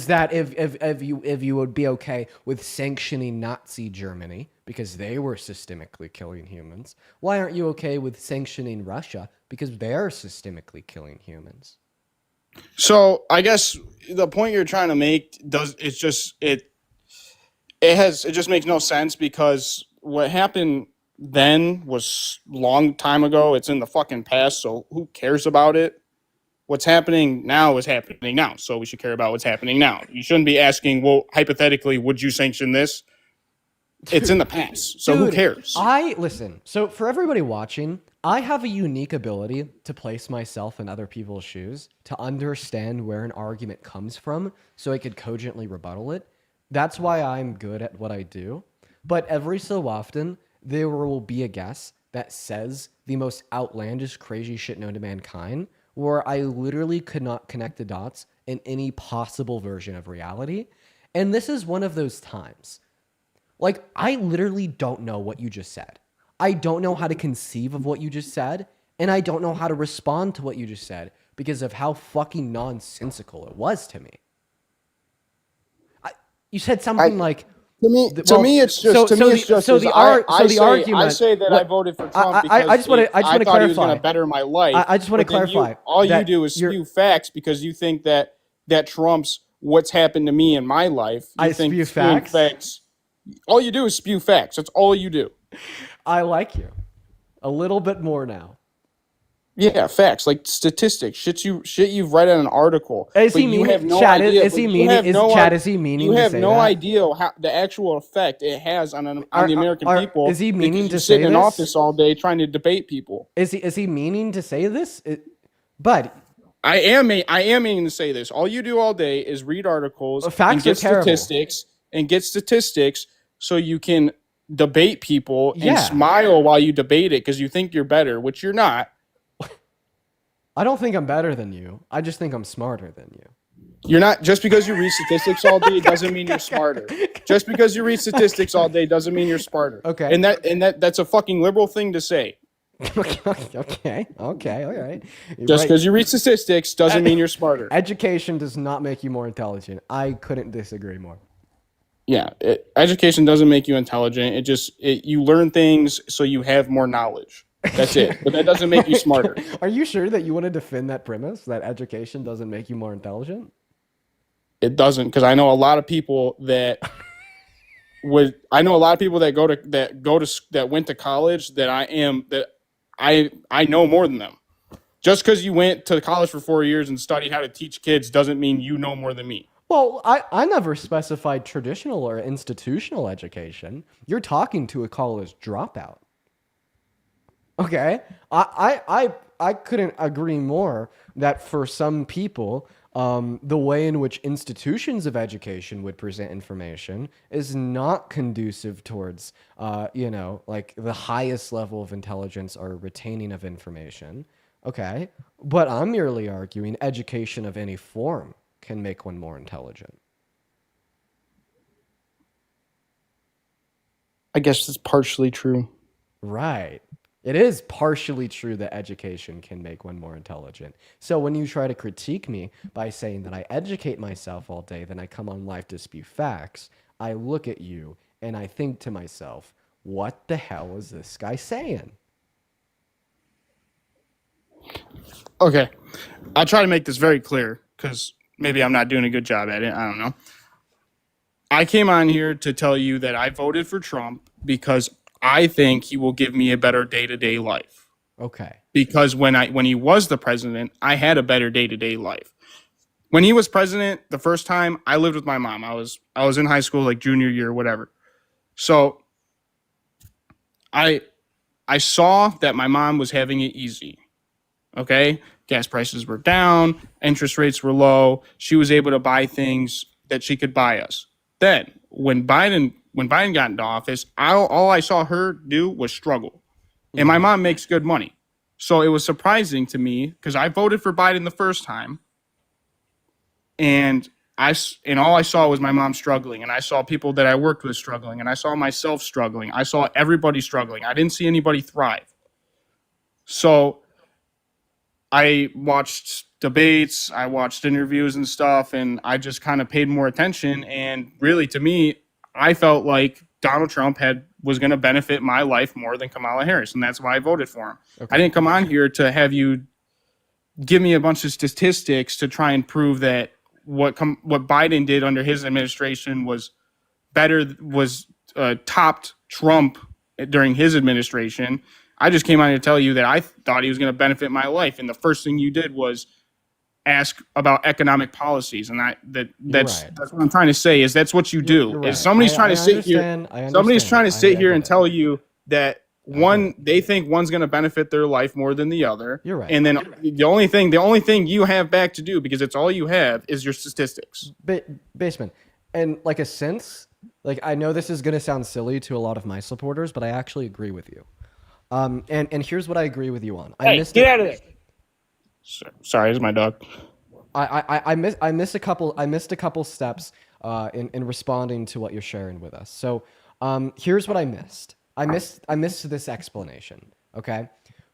that if you would be okay with sanctioning Nazi Germany because they were systemically killing humans, why aren't you okay with sanctioning Russia because they're systemically killing humans? So I guess the point you're trying to make it just makes no sense, because what happened then was long time ago. It's in the fucking past, so who cares about it? what's happening now is happening now. So we should care about what's happening now. You shouldn't be asking, well, hypothetically, would you sanction this? It's in the past. So who Dude, cares? listen. So for everybody watching, I have a unique ability to place myself in other people's shoes, to understand where an argument comes from so I could cogently rebuttal it. That's why I'm good at what I do. But every so often, there will be a guest that says the most outlandish, crazy shit known to mankind, where I literally could not connect the dots in any possible version of reality. And this is one of those times. Like, I literally don't know what you just said. I don't know how to conceive of what you just said, and I don't know how to respond to what you just said because of how fucking nonsensical it was to me. You said something like... To me, it's just. I say that I voted for Trump because I just want to thought clarify. he was going to better my life. I just want to clarify. All you do is spew facts because you think that trumps what's happened to me in my life. I spew facts? All you do is spew facts. That's all you do. I like you a little bit more now. Yeah, facts like statistics, shit you've read in an article. Is he meaning? Is he meaning? You have no idea how the actual effect it has on the American people. Is he meaning to sit say in this? office all day trying to debate people? Is he meaning to say this? Bud, I am meaning to say this. All you do all day is read articles facts and get statistics so you can debate people and smile while you debate it because you think you're better, which you're not. I don't think I'm better than you. I just think I'm smarter than you. You're not. Just because you read statistics all day doesn't mean you're smarter. Just because you read statistics all day doesn't mean you're smarter. Okay. And that's a fucking liberal thing to say. Okay. All right. Just because you read statistics doesn't mean you're smarter. Education does not make you more intelligent. I couldn't disagree more. Yeah, education doesn't make you intelligent. You learn things so you have more knowledge. That's it. But that doesn't make you smarter. Are you sure that you want to defend that premise, that education doesn't make you more intelligent? It doesn't, because I know a lot of people that went to college that I know more than them. Just because you went to college for 4 years and studied how to teach kids doesn't mean you know more than me. Well, I never specified traditional or institutional education. You're talking to a college dropout. Okay, I couldn't agree more that for some people, the way in which institutions of education would present information is not conducive towards, like the highest level of intelligence or retaining of information. Okay, but I'm merely arguing education of any form can make one more intelligent. I guess it's partially true. Right. It is partially true that education can make one more intelligent. So when you try to critique me by saying that I educate myself all day, then I come on live to spew facts, I look at you and I think to myself, what the hell is this guy saying? Okay. I'll try to make this very clear because maybe I'm not doing a good job at it. I don't know. I came on here to tell you that I voted for Trump because I think he will give me a better day-to-day life. Okay. Because when he was the president, I had a better day-to-day life. When he was president the first time, I lived with my mom. I was in high school, like junior year, whatever. So I saw that my mom was having it easy. Okay? Gas prices were down, interest rates were low. She was able to buy things that she could buy us. Then, when Biden got into office, all I saw her do was struggle. And my mom makes good money. So it was surprising to me because I voted for Biden the first time. And all I saw was my mom struggling. And I saw people that I worked with struggling. And I saw myself struggling. I saw everybody struggling. I didn't see anybody thrive. So I watched debates. I watched interviews and stuff. And I just kind of paid more attention. And really, to me, I felt like Donald Trump was going to benefit my life more than Kamala Harris, and that's why I voted for him. Okay. I didn't come on here to have you give me a bunch of statistics to try and prove that what Biden did under his administration was topped Trump during his administration. I just came on here to tell you that I thought he was going to benefit my life, and the first thing you did was ask about economic policies, and that's right. that's what I'm trying to say is that's what you do. You're Is right. somebody's trying to sit here, somebody's trying to sit here and tell you that they think one's going to benefit their life more than the other. You're right. And then the only thing you have back to do, because it's all you have, is your statistics. Basement. And like a sense, like I know this is gonna sound silly to a lot of my supporters, but I actually agree with you. And here's what I agree with you on. Hey, get out of there. Sorry, it's my dog. I missed a couple steps in responding to what you're sharing with us. So here's what I missed. I missed this explanation. Okay,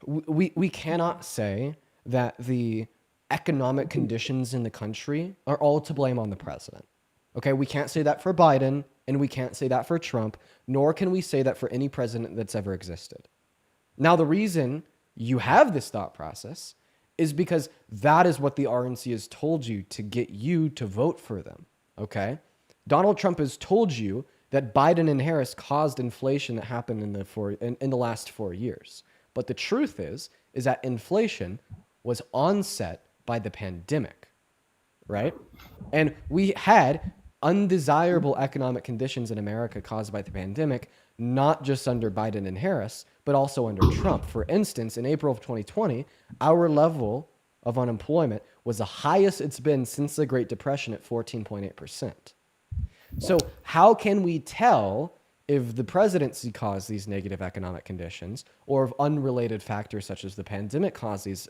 we cannot say that the economic conditions in the country are all to blame on the president. Okay, we can't say that for Biden, and we can't say that for Trump, nor can we say that for any president that's ever existed. Now, the reason you have this thought process is because that is what the RNC has told you to get you to vote for them. Okay, Donald Trump has told you that Biden and Harris caused inflation that happened in the last 4 years. But the truth is that inflation was onset by the pandemic, right? And we had undesirable economic conditions in America caused by the pandemic, not just under Biden and Harris, but also under Trump. For instance, in April of 2020, our level of unemployment was the highest it's been since the Great Depression at 14.8%. So how can we tell if the presidency caused these negative economic conditions, or if unrelated factors such as the pandemic caused these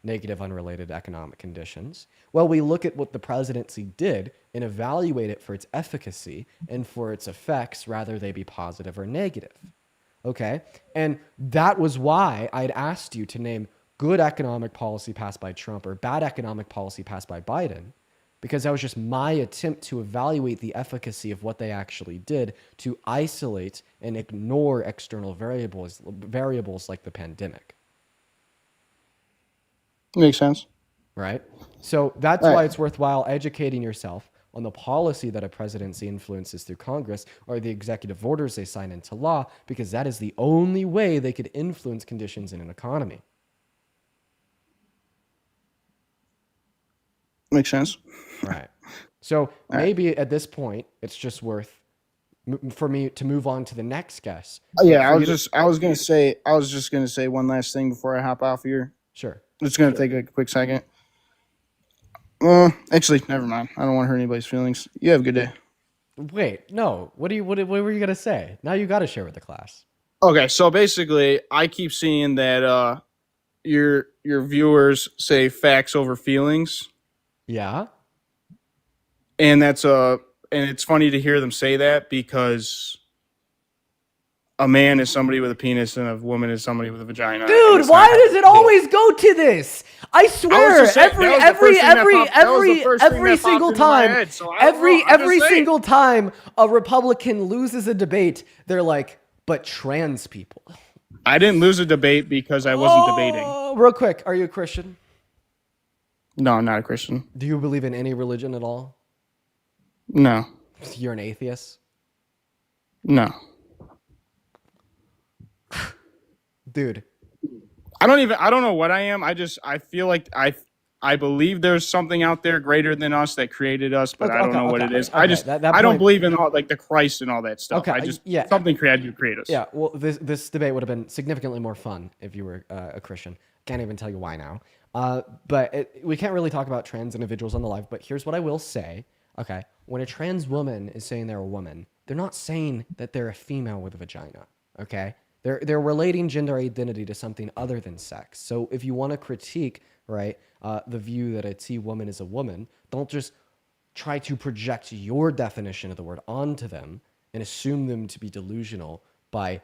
negative unrelated economic conditions? Well, we look at what the presidency did and evaluate it for its efficacy and for its effects, rather they be positive or negative. Okay? And that was why I'd asked you to name good economic policy passed by Trump or bad economic policy passed by Biden, because that was just my attempt to evaluate the efficacy of what they actually did to isolate and ignore external variables like the pandemic. Makes sense. Right? So that's why it's worthwhile educating yourself on the policy that a presidency influences through Congress or the executive orders they sign into law, because that is the only way they could influence conditions in an economy. Makes sense. Right. So maybe at this point, it's just worth for me to move on to the next guest. Yeah, I was just gonna say one last thing before I hop off here. Sure. It's gonna take a quick second. Actually, never mind. I don't want to hurt anybody's feelings. You have a good day. Wait, no. What were you gonna say? Now you got to share with the class. Okay, so basically, I keep seeing that your viewers say facts over feelings. Yeah. And it's funny to hear them say that, because a man is somebody with a penis and a woman is somebody with a vagina. Dude, why does it always go to this? I swear, every single time, every single time a Republican loses a debate, they're like, but trans people. I didn't lose a debate because I wasn't debating. Real quick, are you a Christian? No, I'm not a Christian. Do you believe in any religion at all? No. You're an atheist? No. Dude. I don't know what I am. I feel like I believe there's something out there greater than us that created us, but I don't know what it is. I don't believe in all like the Christ and all that stuff. Something created to create us. Yeah, well, this debate would have been significantly more fun if you were a Christian. Can't even tell you why now. But we can't really talk about trans individuals on the live, but here's what I will say. Okay, when a trans woman is saying they're a woman, they're not saying that they're a female with a vagina. Okay, they're relating gender identity to something other than sex. So if you want to critique, right, the view that a T woman is a woman, don't just try to project your definition of the word onto them and assume them to be delusional by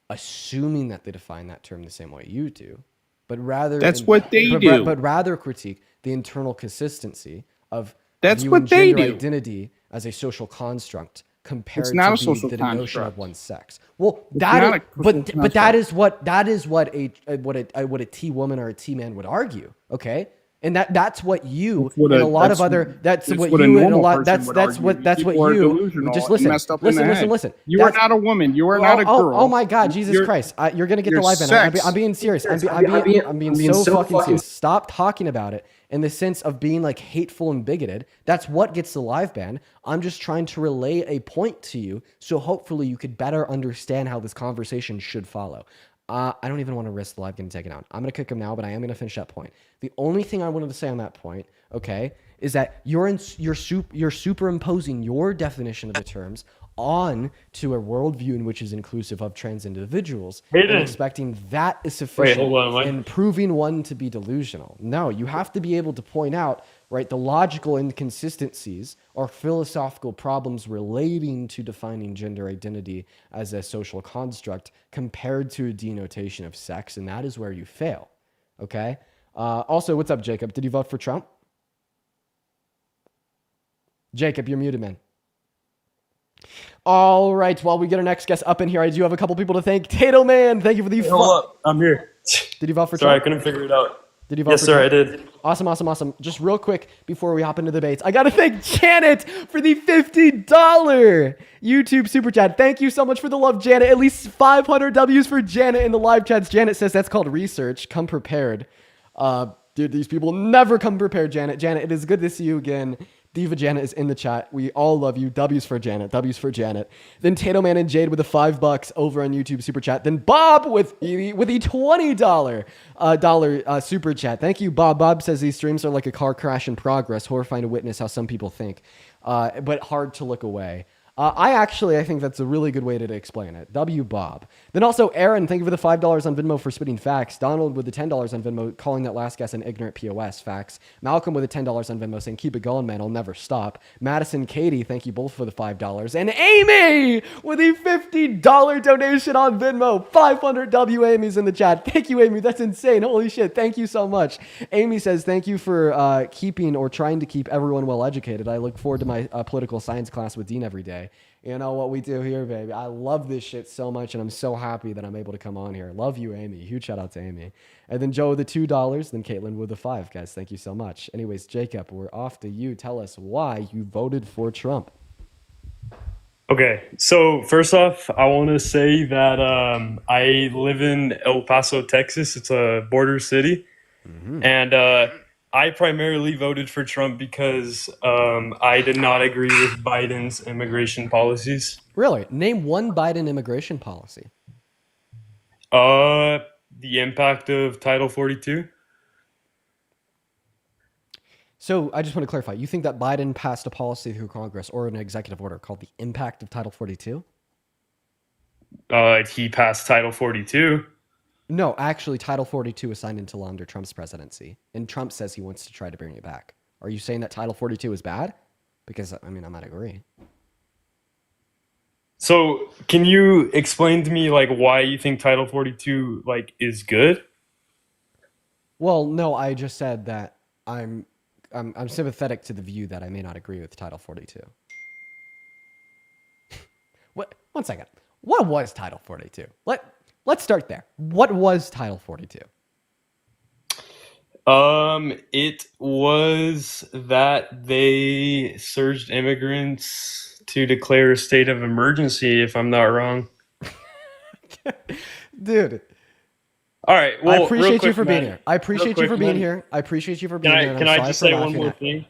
assuming that they define that term the same way you do. But rather what they do. But rather critique the internal consistency of that's viewing what they gender do. Identity as a social construct compared It's not to a social the notion construct. of one's sex. Well, It's not a social but that is what a T woman or a T man would argue. Okay, And that's what you That's what and a a lot of that's other that's that's what what a you and a normal lot person would argue. that's what People are you delusional just and listen messed up in the head. listen. You are That's not a woman. You are not a girl. oh my God, Jesus Your Christ! You're gonna get your the live ban. sex. I'm being serious. I'm being so fucking serious. Stop talking about it in the sense of being like hateful and bigoted. That's what gets the live ban. I'm just trying to relay a point to you, so hopefully you could better understand how this conversation should follow. I don't even want to risk the live getting taken out. I'm going to kick him now, but I am going to finish that point. The only thing I wanted to say on that point, okay, is that you're superimposing your definition of the terms on to a worldview in which is inclusive of trans individuals and expecting that is sufficient and proving one to be delusional. No, you have to be able to point out, right, the logical inconsistencies or philosophical problems relating to defining gender identity as a social construct compared to a denotation of sex, and that is where you fail, okay? Also, what's up, Jacob? Did you vote for Trump? Jacob, you're muted, man. All right, while we get our next guest up in here, I do have a couple people to thank. Tato Man, thank you for the... Hold up, I'm here. Did you vote for Sorry, Trump? I couldn't figure it out. Did you vote Yes, for sir, Trump? I did. Awesome. Just real quick before we hop into the debates, I got to thank Janet for the $50 YouTube super chat. Thank you so much for the love, Janet. At least 500 W's for Janet in the live chats. Janet says that's called research. Come prepared. Dude, these people never come prepared, Janet. Janet, it is good to see you again. Diva Janet is in the chat. We all love you. W's for Janet. W's for Janet. Then Tato Man and Jade with the $5 over on YouTube super chat. Then Bob with the $20 super chat. Thank you, Bob. Bob says these streams are like a car crash in progress, horrifying to witness how some people think, but hard to look away. I think that's a really good way to explain it. W Bob. Then also Aaron, thank you for the $5 on Venmo for spitting facts. Donald with the $10 on Venmo, calling that last guess an ignorant POS. Facts. Malcolm with the $10 on Venmo, saying keep it going, man. I'll never stop. Madison, Katie, thank you both for the $5. And Amy with a $50 donation on Venmo. 500 W Amy's in the chat. Thank you, Amy. That's insane. Holy shit. Thank you so much. Amy says thank you for keeping or trying to keep everyone well educated. I look forward to my political science class with Dean every day. You know what we do here, baby. I love this shit so much, and I'm so happy that I'm able to come on here. Love you, Amy. Huge shout out to Amy. And then Joe with the $2, then Caitlin with the $5. Guys, thank you so much. Anyways, Jacob, we're off to you. Tell us why you voted for Trump. Okay, so first off, I want to say that I live in El Paso, Texas. It's a border city. And I primarily voted for Trump because I did not agree with Biden's immigration policies. Really? Name one Biden immigration policy. The impact of Title 42. So I just want to clarify. You think that Biden passed a policy through Congress or an executive order called the impact of Title 42? He passed Title 42. No, actually, Title 42 was signed into law under Trump's presidency, and Trump says he wants to try to bring it back. Are you saying that Title 42 is bad? Because, I mean, I might agree. So can you explain to me, like, why you think Title 42, like, is good? Well, no, I just said that I'm sympathetic to the view that I may not agree with Title 42. What? One second. What was Title 42? Let's start there. What was Title 42? It was that they surged immigrants to declare a state of emergency, if I'm not wrong. Dude. All right. Well, I appreciate real quick, you for being man. here. I appreciate Real you quick, for being man. here. I appreciate you for being here. and Can I'm I sorry just for say one laughing more at- thing?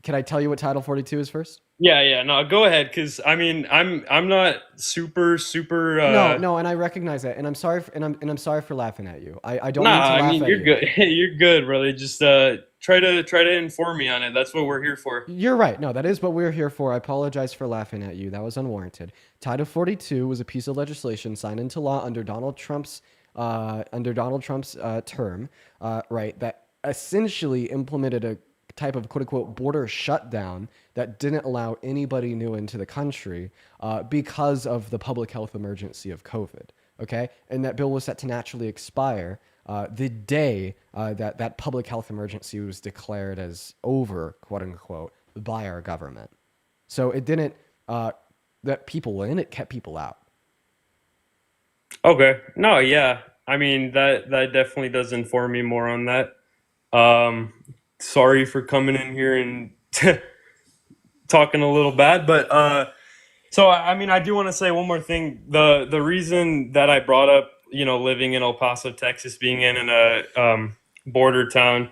Can I tell you what Title 42 is first? Yeah. No, go ahead, because I mean, I'm not super. No, and I recognize that, and I'm sorry, I'm sorry for laughing at you. I don't Nah, mean to laugh I mean at you're you. good. You're good, brother. Just try to inform me on it. That's what we're here for. You're right. No, that is what we're here for. I apologize for laughing at you. That was unwarranted. Title 42 was a piece of legislation signed into law under Donald Trump's term, right? That essentially implemented a type of quote unquote border shutdown that didn't allow anybody new into the country because of the public health emergency of COVID. Okay, and that bill was set to naturally expire the day that public health emergency was declared as over, quote unquote, by our government. So it didn't let people in; it kept people out. Okay. No, yeah. I mean that definitely does inform me more on that. sorry for coming in here and talking a little bad, but so I mean, I do want to say one more thing. The reason that I brought up, living in El Paso, Texas, being in a border town,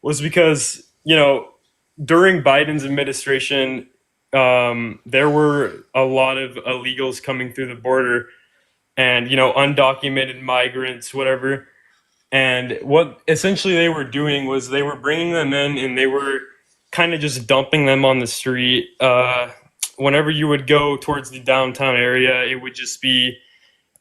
was because during Biden's administration, there were a lot of illegals coming through the border, and undocumented migrants, whatever. And what essentially they were doing was they were bringing them in, and they were kind of just dumping them on the street. Whenever you would go towards the downtown area, it would just be,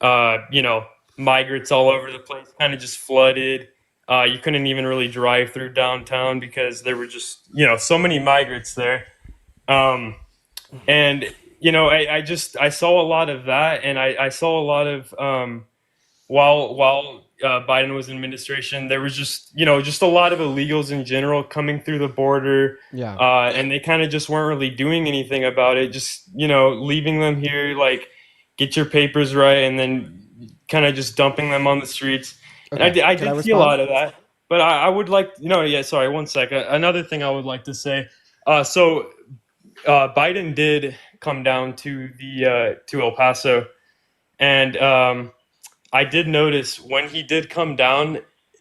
migrants all over the place, kind of just flooded. You couldn't even really drive through downtown because there were just, so many migrants there. And, I saw a lot of that, and I saw a lot of, while Biden was in administration, there was just a lot of illegals in general coming through the border. Yeah. And they kind of just weren't really doing anything about it. Just, leaving them here, like, get your papers right, and then kind of just dumping them on the streets. Okay. And I Can I did see a lot respond? of that. But I would like, sorry, 1 second. Another thing I would like to say. So Biden did come down to to El Paso, and I did notice when he did come down,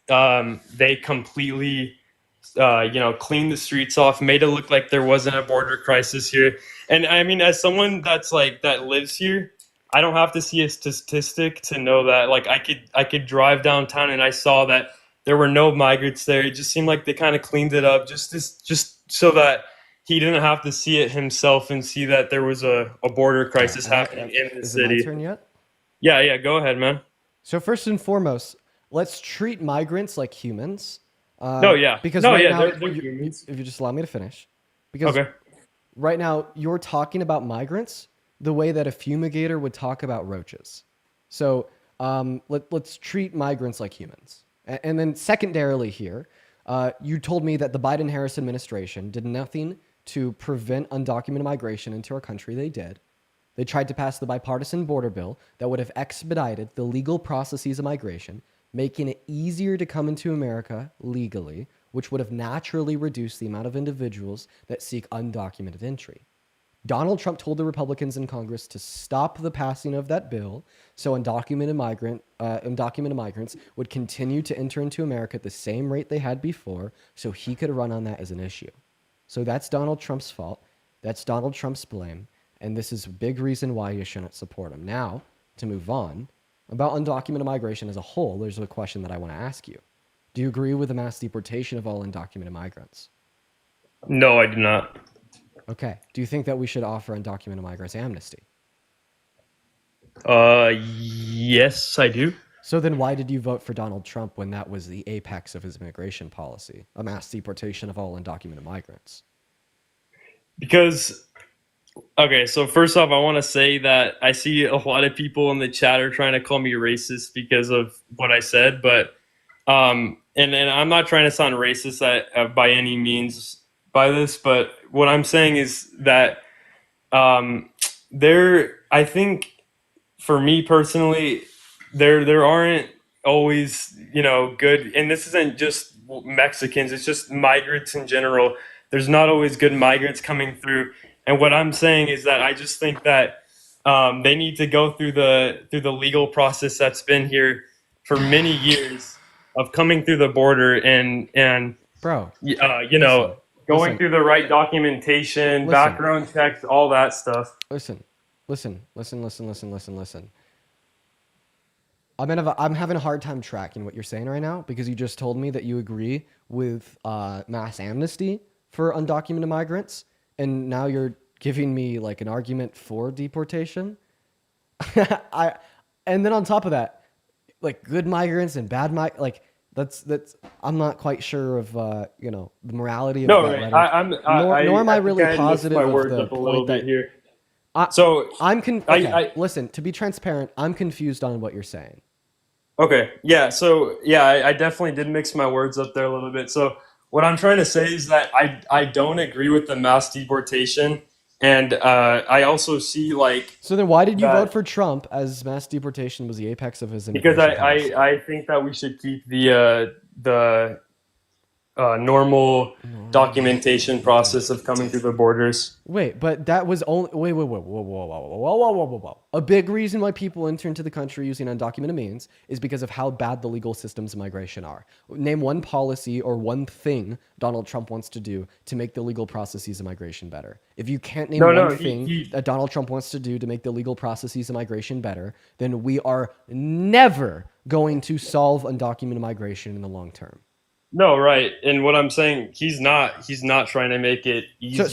they completely, cleaned the streets off, made it look like there wasn't a border crisis here. And I mean, as someone that lives here, I don't have to see a statistic to know that. Like, I could drive downtown and I saw that there were no migrants there. It just seemed like they kind of cleaned it up just so that he didn't have to see it himself and see that there was a border crisis happening in the Is it my city. turn yet? Yeah, go ahead, man. So first and foremost, let's treat migrants like humans. No, yeah. Because No, right yeah, now, they're humans. if you just allow me to finish, because Okay. right now you're talking about migrants the way that a fumigator would talk about roaches. So let's treat migrants like humans. And then secondarily here, you told me that the Biden-Harris administration did nothing to prevent undocumented migration into our country. They did. They tried to pass the bipartisan border bill that would have expedited the legal processes of migration, making it easier to come into America legally, which would have naturally reduced the amount of individuals that seek undocumented entry. Donald Trump told the Republicans in Congress to stop the passing of that bill so undocumented migrants would continue to enter into America at the same rate they had before, so he could run on that as an issue. So that's Donald Trump's fault. That's Donald Trump's blame. And this is a big reason why you shouldn't support him. Now, to move on, about undocumented migration as a whole, there's a question that I want to ask you. Do you agree with the mass deportation of all undocumented migrants? No, I do not. Okay. Do you think that we should offer undocumented migrants amnesty? Yes, I do. So then why did you vote for Donald Trump when that was the apex of his immigration policy, a mass deportation of all undocumented migrants? Because, okay, so first off, I want to say that I see a lot of people in the chat are trying to call me racist because of what I said, but, and I'm not trying to sound racist by any means by this, but what I'm saying is that I think for me personally, there aren't always, good, and this isn't just Mexicans, it's just migrants in general. There's not always good migrants coming through. And what I'm saying is that I just think that they need to go through the legal process that's been here for many years of coming through the border and Bro, going through the right documentation, background checks, all that stuff. Listen. I'm having a hard time tracking what you're saying right now because you just told me that you agree with mass amnesty for undocumented migrants, and now you're giving me like an argument for deportation. And then on top of that, like good migrants and bad that's I'm not quite sure of the morality of that letter. Nor am I really positive of the point that here. Listen, to be transparent, I'm confused on what you're saying. Okay, yeah, so yeah, I definitely did mix my words up there a little bit. So what I'm trying to say is that I don't agree with the mass deportation, and I also see like. So then, why did you vote for Trump as mass deportation was the apex of his immigration Because policy? I think that we should keep the normal documentation process of coming through the borders. Wait, but that was only wait, whoa, whoa, whoa, whoa, whoa, whoa, whoa, whoa, whoa, whoa. A big reason why people enter into the country using undocumented means is because of how bad the legal systems of migration are. Name one policy or one thing Donald Trump wants to do to make the legal processes of migration better. If you can't name one thing that Donald Trump wants to do to make the legal processes of migration better, then we are never going to solve undocumented migration in the long term. No, right. And what I'm saying, he's not trying to make it easier.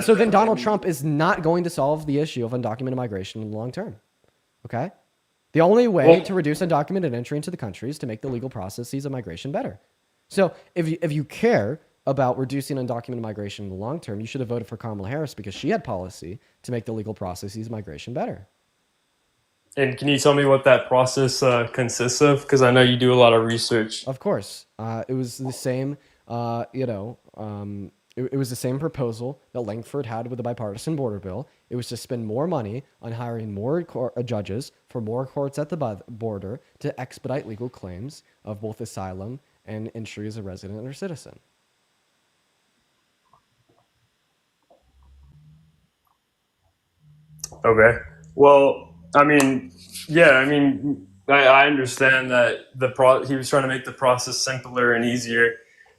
So then Donald Trump is not going to solve the issue of undocumented migration in the long term. Okay? The only way to reduce undocumented entry into the country is to make the legal processes of migration better. So if you care about reducing undocumented migration in the long term, you should have voted for Kamala Harris because she had policy to make the legal processes of migration better. And can you tell me what that process consists of? Because I know you do a lot of research. Of course. It was the same, it was the same proposal that Langford had with the bipartisan border bill. It was to spend more money on hiring more judges for more courts at the border to expedite legal claims of both asylum and entry as a resident or citizen. Okay. Well, I mean, yeah, I mean, I understand that he was trying to make the process simpler and easier,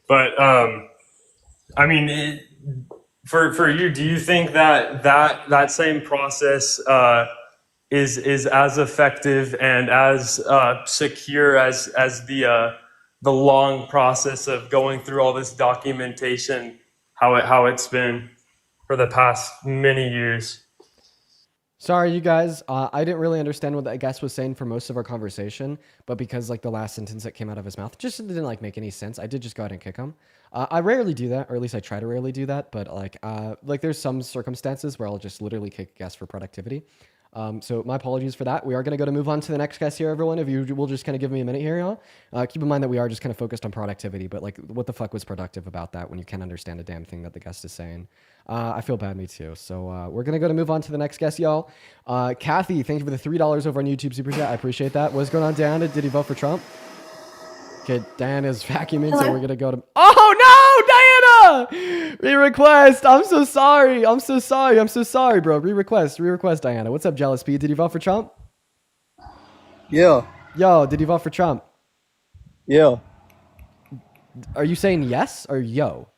but I mean, for you, do you think that same process is as effective and as secure as the long process of going through all this documentation, how it's been for the past many years? Sorry, you guys. I didn't really understand what that guest was saying for most of our conversation, but because like the last sentence that came out of his mouth just didn't like make any sense, I did just go ahead and kick him. I rarely do that, or at least I try to rarely do that. But like there's some circumstances where I'll just literally kick guests for productivity. So my apologies for that. We are going to move on to the next guest here, everyone. If you will just kind of give me a minute here, y'all. Keep in mind that we are just kind of focused on productivity, but like what the fuck was productive about that when you can't understand a damn thing that the guest is saying? I feel bad, me too. So we're going to move on to the next guest, y'all. Kathy, thank you for the $3 over on YouTube Super Chat. I appreciate that. What's going on, Diana? Did he vote for Trump? Okay, Diana's vacuuming, so we're going to go to... Oh, no, Diana! Re-request. I'm so sorry, bro. Re-request, Diana. What's up, Jealous P? Did you vote for Trump? Yeah. Yo, did you vote for Trump? Yeah. Are you saying yes or yo?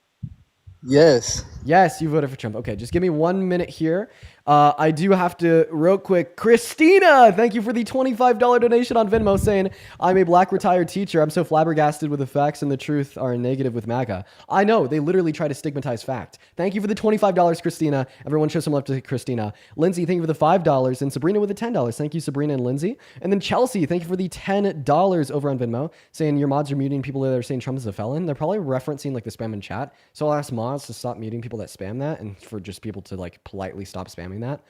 Yes. Yes, you voted for Trump. Okay, just give me 1 minute here. I do have to, real quick, Christina, thank you for the $25 donation on Venmo saying, I'm a black retired teacher. I'm so flabbergasted with the facts and the truth are negative with MAGA. I know, they literally try to stigmatize fact. Thank you for the $25, Christina. Everyone show some love to Christina. Lindsay, thank you for the $5. And Sabrina with the $10. Thank you, Sabrina and Lindsay. And then Chelsea, thank you for the $10 over on Venmo, saying your mods are muting people that are saying Trump is a felon. They're probably referencing like the spam in chat. So I'll ask mods to stop muting people that spam that and for just people to like politely stop spamming that.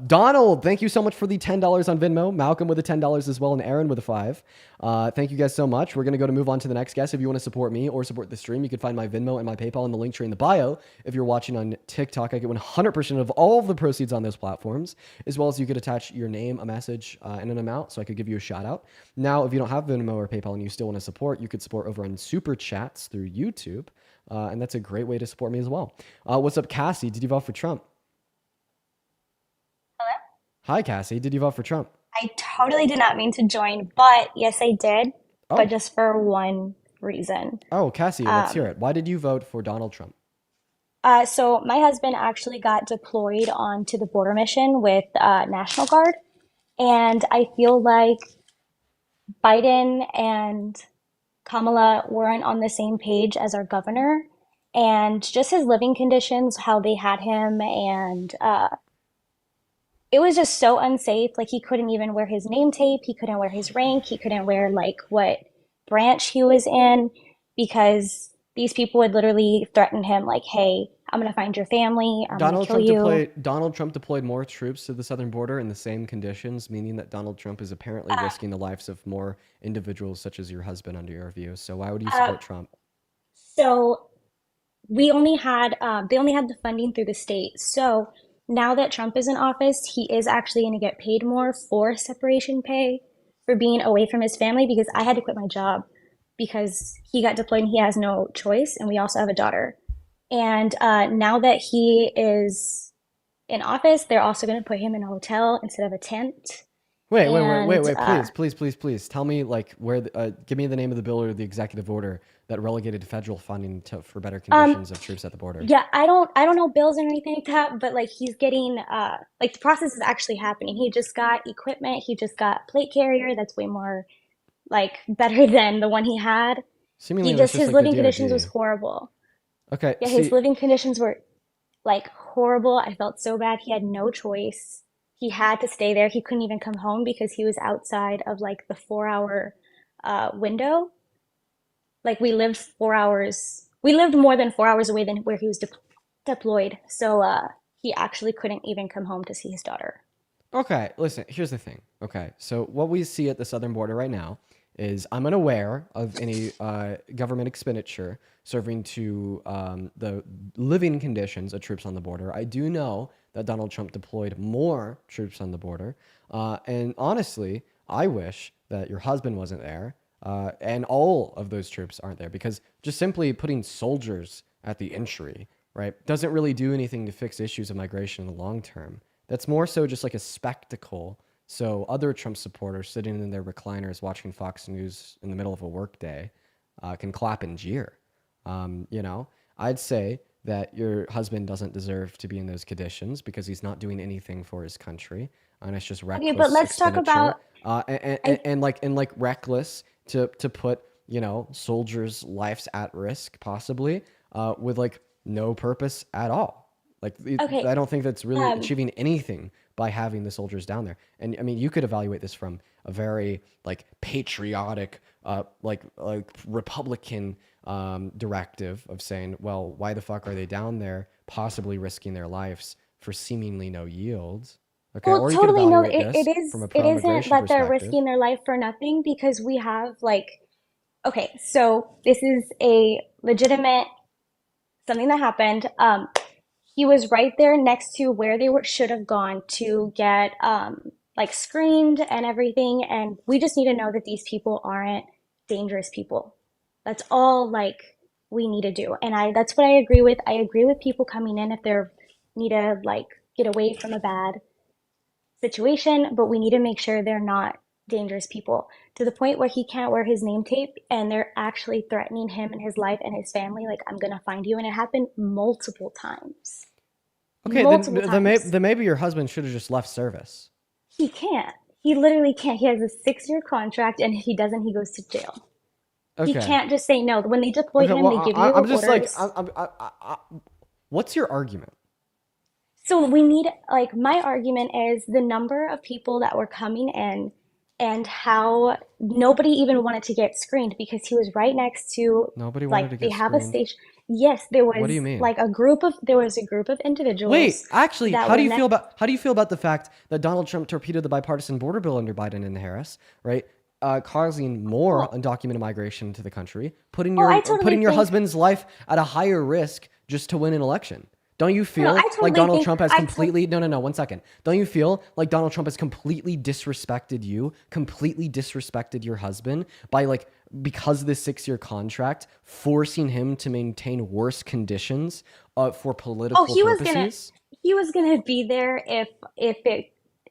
Donald, thank you so much for the $10 on Venmo. Malcolm with the $10 as well, and Aaron with a $5. Thank you guys so much. We're gonna move on to the next guest. If you want to support me or support the stream, you can find my Venmo and my PayPal in the link tree in the bio. If you're watching on TikTok, I get 100% of all of the proceeds on those platforms, as well as you could attach your name, a message, and an amount, so I could give you a shout out. Now, if you don't have Venmo or PayPal and you still want to support, you could support over on Super Chats through YouTube, and that's a great way to support me as well. What's up, Cassie? Did you vote for Trump? Hi, Cassie. Did you vote for Trump? I totally did not mean to join, but yes, I did, Oh. but just for one reason. Oh, Cassie, let's hear it. Why did you vote for Donald Trump? So my husband actually got deployed onto the border mission with National Guard, and I feel like Biden and Kamala weren't on the same page as our governor, and just his living conditions, how they had him, and it was just so unsafe. Like he couldn't even wear his name tape. He couldn't wear his rank. He couldn't wear like what branch he was in because these people would literally threaten him like, hey, I'm going to find your family. I'm going to kill you. Donald Trump deployed more troops to the southern border in the same conditions, meaning that Donald Trump is apparently risking the lives of more individuals such as your husband under your view. So why would you support Trump? So we only had, they only had the funding through the state. So now that Trump is in office, he is actually going to get paid more for separation pay for being away from his family because I had to quit my job because he got deployed and he has no choice. And we also have a daughter. And now that he is in office, they're also going to put him in a hotel instead of a tent. Wait, And please. Tell me, like, give me the name of the bill or the executive order that relegated federal funding for better conditions of troops at the border. yeah, I don't know bills or anything like that, but like he's getting like the process is actually happening. He just got equipment. He just got plate carrier that's way more like better than the one he had. Seemingly, that's just His like living the conditions was DoD. horrible. Okay, Yeah, his see, living conditions were like horrible. I felt so bad. He had no choice. He had to stay there. He couldn't even come home because he was outside of like the 4 hour window. Like we lived 4 hours. We lived more than 4 hours away than where he was deployed. So he actually couldn't even come home to see his daughter. Okay, listen, here's the thing. Okay, so what we see at the southern border right now is I'm unaware of any government expenditure serving to the living conditions of troops on the border. I do know that Donald Trump deployed more troops on the border. And honestly, I wish that your husband wasn't there and all of those troops aren't there, because just simply putting soldiers at the entry, right, doesn't really do anything to fix issues of migration in the long term. That's more so just like a spectacle. So other Trump supporters sitting in their recliners watching Fox News in the middle of a workday can clap and jeer. You know, I'd say that your husband doesn't deserve to be in those conditions because he's not doing anything for his country, and it's just Okay, reckless but let's talk expenditure. about And reckless to put, you know, soldiers' lives at risk possibly with like no purpose at all. Like okay. I don't think that's really achieving anything by having the soldiers down there. And I mean, you could evaluate this from a very like patriotic, like Republican directive of saying, well, why the fuck are they down there, possibly risking their lives for seemingly no yields? Okay, Well, or you could totally no, evaluate it this is, from a it isn't pro-immigration that they're perspective. risking their life for nothing because we have like, okay, so this is a legitimate something that happened. He was right there next to where they should have gone to get like screened and everything, and we just need to know that these people aren't dangerous people. That's all like we need to do, and that's what I agree with. I agree with people coming in if they're need to like get away from a bad situation, but we need to make sure they're not dangerous people to the point where he can't wear his name tape and they're actually threatening him and his life and his family. Like, I'm gonna find you. And it happened multiple times. Okay, Multiple then maybe your husband should have just left service. He can't. He literally can't. He has a 6-year contract, and if he doesn't, he goes to jail. He Okay. can't just say no. When they deploy Okay, him, well, they give you I'm just like, orders. what's your argument? So we need, like, my argument is the number of people that were coming in and how nobody even wanted to get screened because he was right next to, Nobody wanted to like, they get have a screened. station. Yes, there What do you was mean? like there was a group of individuals Wait, actually, that how were do you next. feel about the fact that Donald Trump torpedoed the bipartisan border bill under Biden and Harris, right? Causing more undocumented migration to the country, putting Oh, I your totally think. husband's life at a higher risk just to win an election. Don't you No, feel I like totally Donald think. Trump has completely no, 1 second. Don't you feel like Donald Trump has completely disrespected you, completely disrespected your husband by like because of this 6-year contract, forcing him to maintain worse conditions for political Oh, he was purposes? gonna be there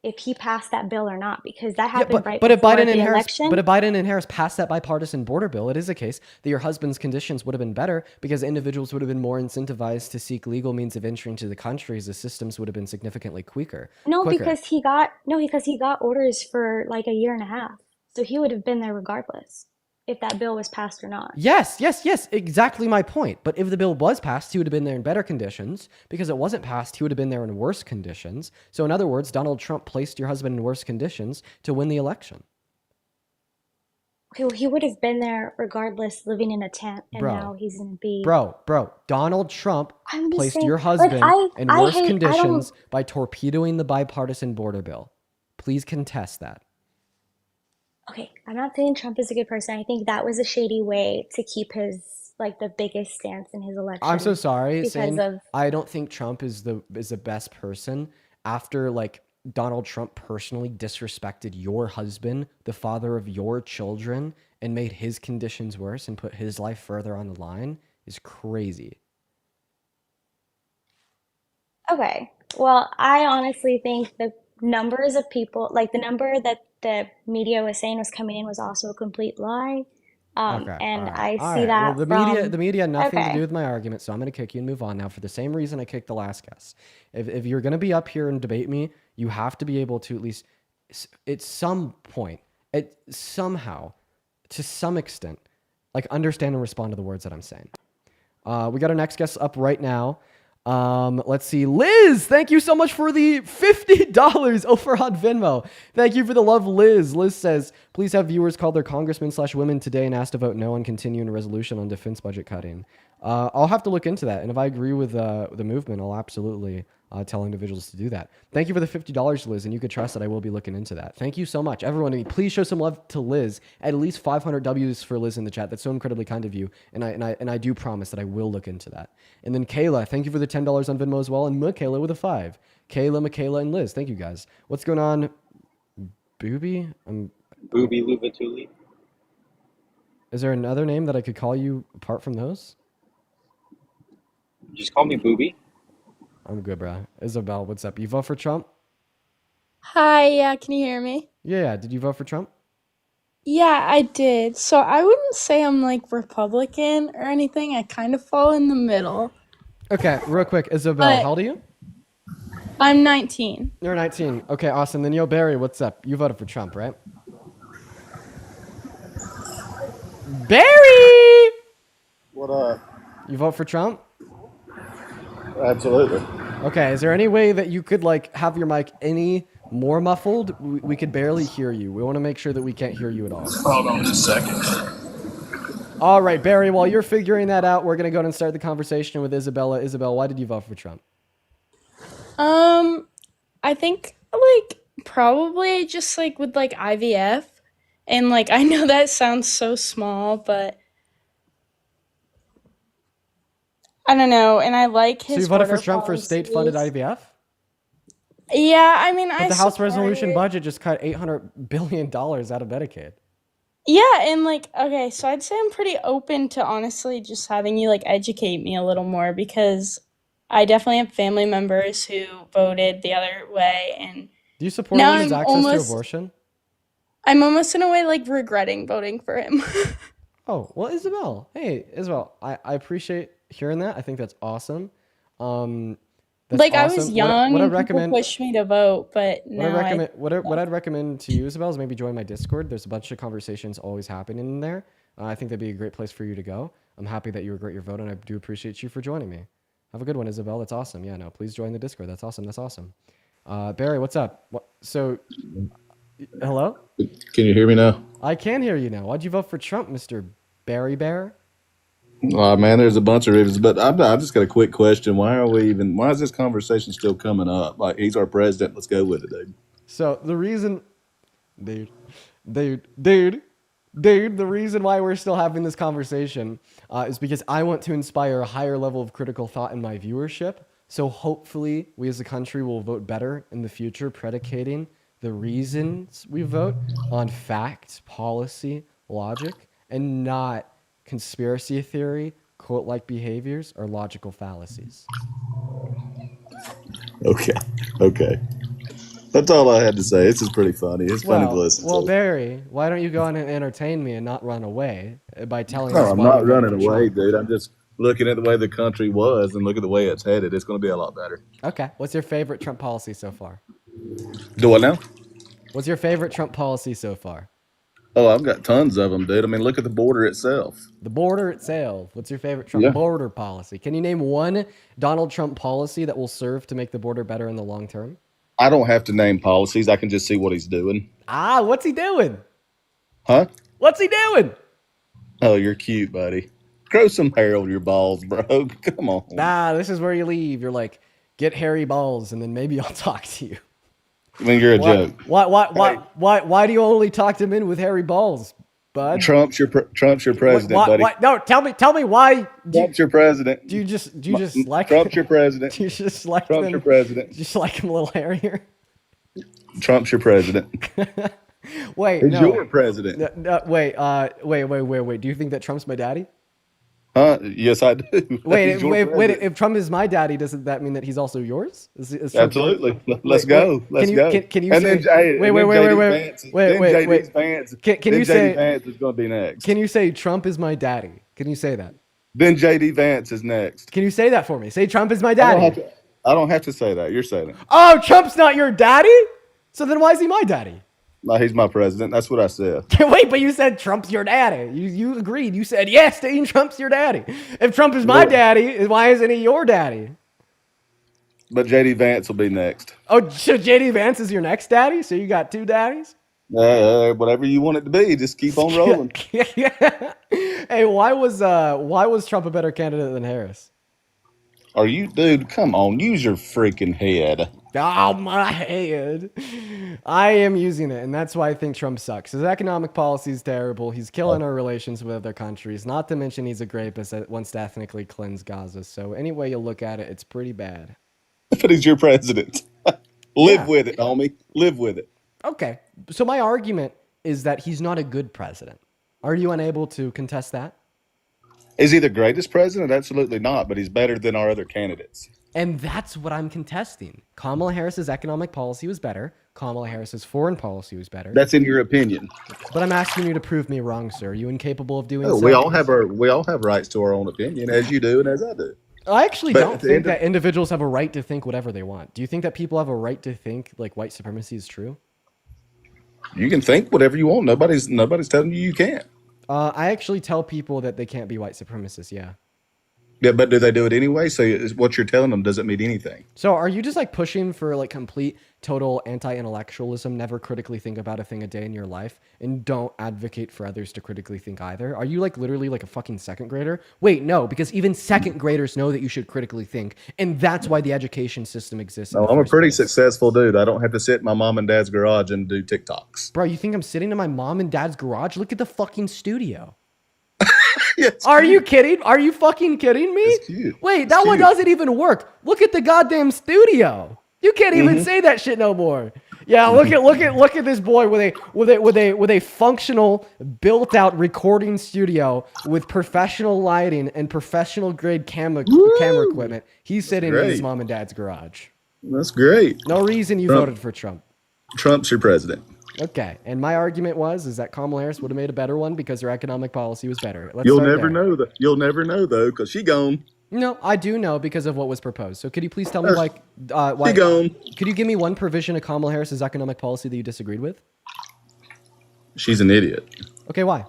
if he passed that bill or not because that Yeah, happened right but if before Biden the and Harris, election. but if Biden and Harris passed that bipartisan border bill, it is a case that your husband's conditions would have been better because individuals would have been more incentivized to seek legal means of entry into the country, as the systems would have been significantly quicker. No, because he got orders for like a year and a half. So he would have been there regardless if that bill was passed or not. Yes, exactly my point. But if the bill was passed, he would have been there in better conditions. Because it wasn't passed, he would have been there in worse conditions. So in other words, Donald Trump placed your husband in worse conditions to win the election. Okay, well, he would have been there regardless, living in a tent, and Bro. now he's gonna be. Bro, Donald Trump I'm just placed saying, your like, husband in I worse hate. I don't. conditions by torpedoing the bipartisan border bill. Please contest that. Okay, I'm not saying Trump is a good person. I think that was a shady way to keep his like the biggest stance in his election. I'm so sorry, because saying of I don't think Trump is the best person after like Donald Trump personally disrespected your husband, the father of your children, and made his conditions worse and put his life further on the line is crazy. Okay. Well, I honestly think the numbers of people, like the number that the media was saying was coming in, was also a complete lie. Okay. And All right. I All see right. Well, that the media had nothing to do okay. with my argument, so I'm going to kick you and move on now for the same reason I kicked the last guest. If you're going to be up here and debate me, you have to be able to at least, at some point, somehow, to some extent, like understand and respond to the words that I'm saying. We got our next guest up right now. Let's see. Liz, thank you so much for the $50 over on Venmo. Thank you for the love, Liz. Liz says, please have viewers call their congressmen/women today and ask to vote no on continuing a resolution on defense budget cutting. I'll have to look into that. And if I agree with the movement, I'll absolutely tell individuals to do that. Thank you for the $50, Liz, and you could trust that I will be looking into that. Thank you so much. Everyone, please show some love to Liz. At least 500 W's for Liz in the chat. That's so incredibly kind of you, and I do promise that I will look into that. And then Kayla, thank you for the $10 on Venmo as well, and Michaela with a 5. Kayla, Michaela, and Liz, thank you guys. What's going on, Booby? Booby Luvatuli. Is there another name that I could call you apart from those? Just call me Booby. I'm good, bro. Isabel, what's up? You vote for Trump? Hi, yeah, can you hear me? Yeah. Did you vote for Trump? Yeah, I did. So I wouldn't say I'm like Republican or anything. I kind of fall in the middle. Okay, real quick, Isabel, But- how old are you? I'm 19. You're 19. Okay, awesome. Then Yo Barry, what's up? You voted for Trump, right? Barry! What up? You vote for Trump? Absolutely. Okay, is there any way that you could like have your mic any more muffled? We could barely hear you. We want to make sure that we can't hear you at all. Hold on just a second. All right, Barry, while you're figuring that out, we're going to go ahead and start the conversation with Isabella. Isabel, why did you vote for Trump? I think like probably just like with like IVF, and like I know that sounds so small, but I don't know, and I like his. So you voted for border Trump for state-funded policies. IVF? Yeah, I mean, But I the House support resolution it. budget just cut $800 billion out of Medicaid. Yeah, and like, okay, so I'd say I'm pretty open to honestly just having you like educate me a little more, because I definitely have family members who voted the other way, and Do you support now women's I'm access to almost abortion? I'm almost in a way like regretting voting for him. Oh, well, Isabel. Hey, Isabel, I appreciate hearing that. I think that's awesome. That's Like I awesome. was young What I and people recommend, pushed me to vote, but what now I recommend, I what I'd recommend to you, Isabel, is maybe join my Discord. There's a bunch of conversations always happening in there. I think that'd be a great place for you to go. I'm happy that you regret your vote, and I do appreciate you for joining me. Have a good one, Isabel. That's awesome. Yeah, no, please join the Discord. That's awesome. That's awesome. Barry, what's up? Hello? Can you hear me now? I can hear you now. Why'd you vote for Trump, Mr. Barry Bear? Man, there's a bunch of reasons, but I just got a quick question. Why is this conversation still coming up? Like, he's our president. Let's go with it, dude. So the reason, the reason why we're still having this conversation is because I want to inspire a higher level of critical thought in my viewership. So hopefully we as a country will vote better in the future, predicating the reasons we vote on fact, policy, logic, and not conspiracy theory, cult-like behaviors, or logical fallacies. Okay. That's all I had to say. This is pretty funny. It's funny to listen Well, to. Barry, why don't you go on and entertain me and not run away by telling No, us I'm why not you voted running for away, Trump? dude. I'm just looking at the way the country was and look at the way it's headed. It's going to be a lot better. Okay. What's your favorite Trump policy so far? Do what now? What's your favorite Trump policy so far? Oh, I've got tons of them, dude. I mean, look at the border itself. The border itself. What's your favorite Trump Yeah. border policy? Can you name one Donald Trump policy that will serve to make the border better in the long term? I don't have to name policies. I can just see what he's doing. What's he doing? Huh? What's he doing? Oh, you're cute, buddy. Grow some hair on your balls, bro. Come on. This is where you leave. You're like, get hairy balls, and then maybe I'll talk to you. I mean, you're a joke. Why do you only talk to men with hairy balls, bud? Trump's your president, buddy. No, tell me why. Trump's your president. Do you just like Trump's your president. Do you just like Trump's them? your president. Just like him a little hairier. Trump's your president. Wait, He's no. your president. Wait. Do you think that Trump's my daddy? Huh? Yes, I do. Wait, He's your wait. president. If Trump is my daddy, doesn't that mean that he's also yours? Is Trump yours? Absolutely. Let's go. Let's can you, go. Can you and say? then, hey, Wait. JD's Vance. Can then you JD say? Vance is going to be next. Can you say Trump is my daddy? Can you say that? Then JD Vance is next. Can you say that for me? Say Trump is my I don't, have daddy. to, I don't have to say that. You're saying it. Oh, Trump's not your daddy? So then why is he my daddy? No, he's my president. That's what I said. Wait, but you said Trump's your daddy. You agreed. You said, yes, Dean, Trump's your daddy. If Trump is my daddy, why isn't he your daddy? But JD Vance will be next. Oh, so JD Vance is your next daddy? So you got two daddies? Whatever you want it to be, just keep on rolling. Hey, why was Trump a better candidate than Harris? Are you, dude? Come on, use your freaking head. Oh, my head. I am using it, and that's why I think Trump sucks. His economic policy is terrible. He's killing our relations with other countries. Not to mention he's a rapist that wants to ethnically cleanse Gaza. So any way you look at it, it's pretty bad. But he's your president. Live with it, homie. Live with it. Okay. So my argument is that he's not a good president. Are you unable to contest that? Is he the greatest president? Absolutely not, but he's better than our other candidates. And that's what I'm contesting. Kamala Harris's economic policy was better. Kamala Harris's foreign policy was better. That's in your opinion. But I'm asking you to prove me wrong, sir. Are you incapable of doing so? We all have rights to our own opinion, as you do and as I do. I actually But don't at the think end of- that individuals have a right to think whatever they want. Do you think that people have a right to think like white supremacy is true? You can think whatever you want. Nobody's telling you can't. I actually tell people that they can't be white supremacists, yeah. Yeah, but do they do it anyway? So what you're telling them doesn't mean anything. So are you just like pushing for like complete total anti-intellectualism, never critically think about a thing a day in your life, and don't advocate for others to critically think either? Are you like literally like a fucking second grader? Wait, no, because even second graders know that you should critically think, and that's why the education system exists. No, I'm a pretty successful dude. I don't have to sit in my mom and dad's garage and do TikToks. Bro, you think I'm sitting in my mom and dad's garage? Look at the fucking studio. Are you kidding? Are you fucking kidding me? Wait, that one doesn't even work. Look at the goddamn studio. You can't even say that shit no more. Yeah, look at this boy with a functional, built-out recording studio with professional lighting and professional grade camera equipment. He's sitting in his mom and dad's garage. That's great. No reason you voted for Trump. Trump's your president. Okay, and my argument is that Kamala Harris would have made a better one because her economic policy was better. You'll never know that. You'll never know though, because she gone. No, I do know because of what was proposed. So could you please tell me why? She gone. Could you give me one provision of Kamala Harris's economic policy that you disagreed with? She's an idiot. Okay, why?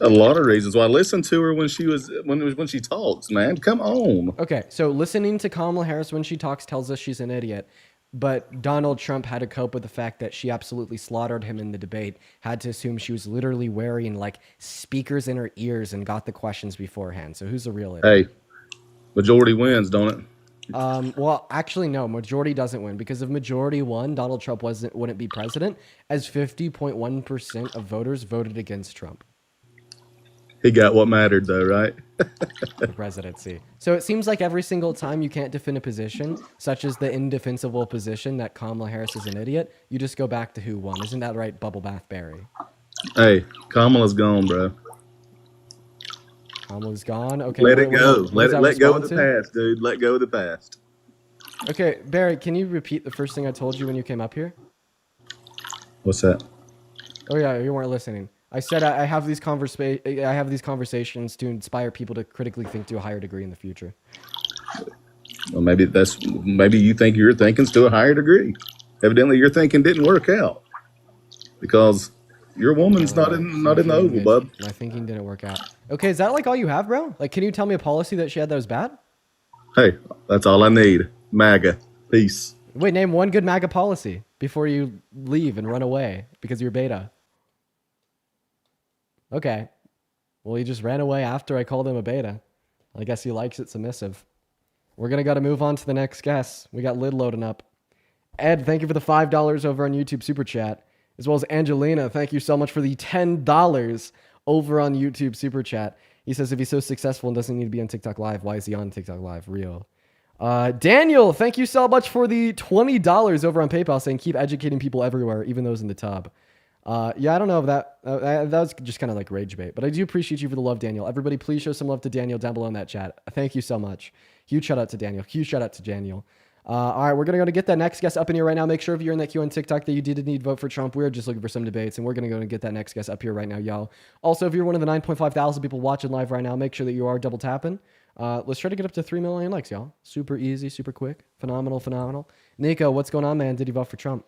A lot of reasons why. Listen to her when she talks, man. Come on. Okay, so listening to Kamala Harris when she talks tells us she's an idiot. But Donald Trump had to cope with the fact that she absolutely slaughtered him in the debate, had to assume she was literally wearing like speakers in her ears and got the questions beforehand. So who's the real idiot? Hey, majority wins, don't it? Well, actually, no, majority doesn't win because if majority won, Donald Trump wouldn't be president, as 50.1% of voters voted against Trump. He got what mattered though, right? The presidency. So it seems like every single time you can't defend a position, such as the indefensible position that Kamala Harris is an idiot, you just go back to who won. Isn't that right, Bubble Bath Barry? Hey, Kamala's gone, bro. Kamala's gone? Okay. Let it go. Let go of the past, dude. Let go of the past. Okay, Barry, can you repeat the first thing I told you when you came up here? What's that? Oh yeah, you weren't listening. I said I have these conversations to inspire people to critically think to a higher degree in the future. Well, maybe you think your thinking's to a higher degree. Evidently, your thinking didn't work out because your woman's not in the oval, bub. My thinking didn't work out. Okay, is that like all you have, bro? Like, can you tell me a policy that she had that was bad? Hey, that's all I need. MAGA. Peace. Wait, name one good MAGA policy before you leave and run away because you're beta. Okay. Well, he just ran away after I called him a beta. I guess he likes it submissive. We're going to move on to the next guest. We got Lid loading up. Ed, thank you for the $5 over on YouTube Super Chat. As well as Angelina, thank you so much for the $10 over on YouTube Super Chat. He says if he's so successful and doesn't need to be on TikTok Live, why is he on TikTok Live? Real. Daniel, thank you so much for the $20 over on PayPal saying keep educating people everywhere, even those in the tub. Yeah, I don't know if that was just kind of like rage bait, but I do appreciate you for the love, Daniel. Everybody, please show some love to Daniel down below in that chat. Thank you so much. Huge shout out to Daniel. Huge shout out to Daniel. All right, we're going to go to get that next guest up in here right now. Make sure if you're in that queue on TikTok that you did indeed vote for Trump. We're just looking for some debates, and we're going to go and get that next guest up here right now, y'all. Also, if you're one of the 9.5 thousand people watching live right now, make sure that you are double tapping. Let's try to get up to 3 million likes, y'all. Super easy, super quick. Phenomenal. Nico, what's going on, man? Did you vote for Trump?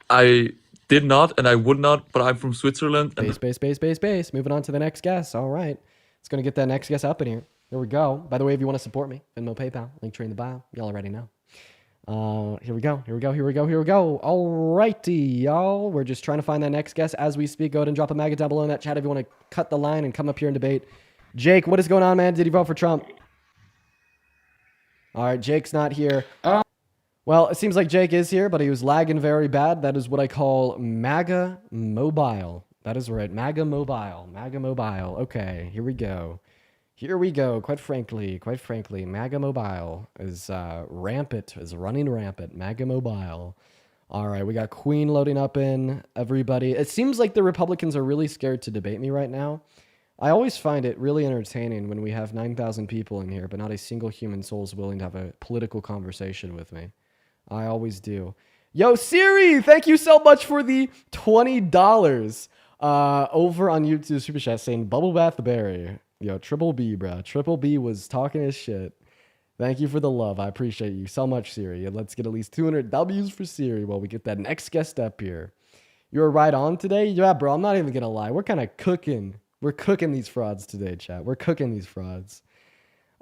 I did not, and I would not, but I'm from Switzerland. And Base. Moving on to the next guest. All right. It's going to get that next guest up in here. There we go. By the way, if you want to support me, Venmo, PayPal, link tree in the bio. Y'all already know. Here we go. All righty, y'all. We're just trying to find that next guest as we speak. Go ahead and drop a maggot down below in that chat if you want to cut the line and come up here and debate. Jake, what is going on, man? Did you vote for Trump? All right, Jake's not here. Well, it seems like Jake is here, but he was lagging very bad. That is what I call MAGA Mobile. That is right, MAGA Mobile. Okay, here we go. Quite frankly, MAGA Mobile is running rampant. MAGA Mobile. All right, we got Queen loading up in everybody. It seems like the Republicans are really scared to debate me right now. I always find it really entertaining when we have 9,000 people in here, but not a single human soul is willing to have a political conversation with me. I always do. Yo, Siri, thank you so much for the $20 over on YouTube Super Chat saying Bubble Bath Berry. Yo, Triple B, bro. Triple B was talking his shit. Thank you for the love. I appreciate you so much, Siri. And let's get at least 200 W's for Siri while we get that next guest up here. You were right on today? Yeah, bro, I'm not even going to lie. We're kind of cooking. We're cooking these frauds today, chat. We're cooking these frauds.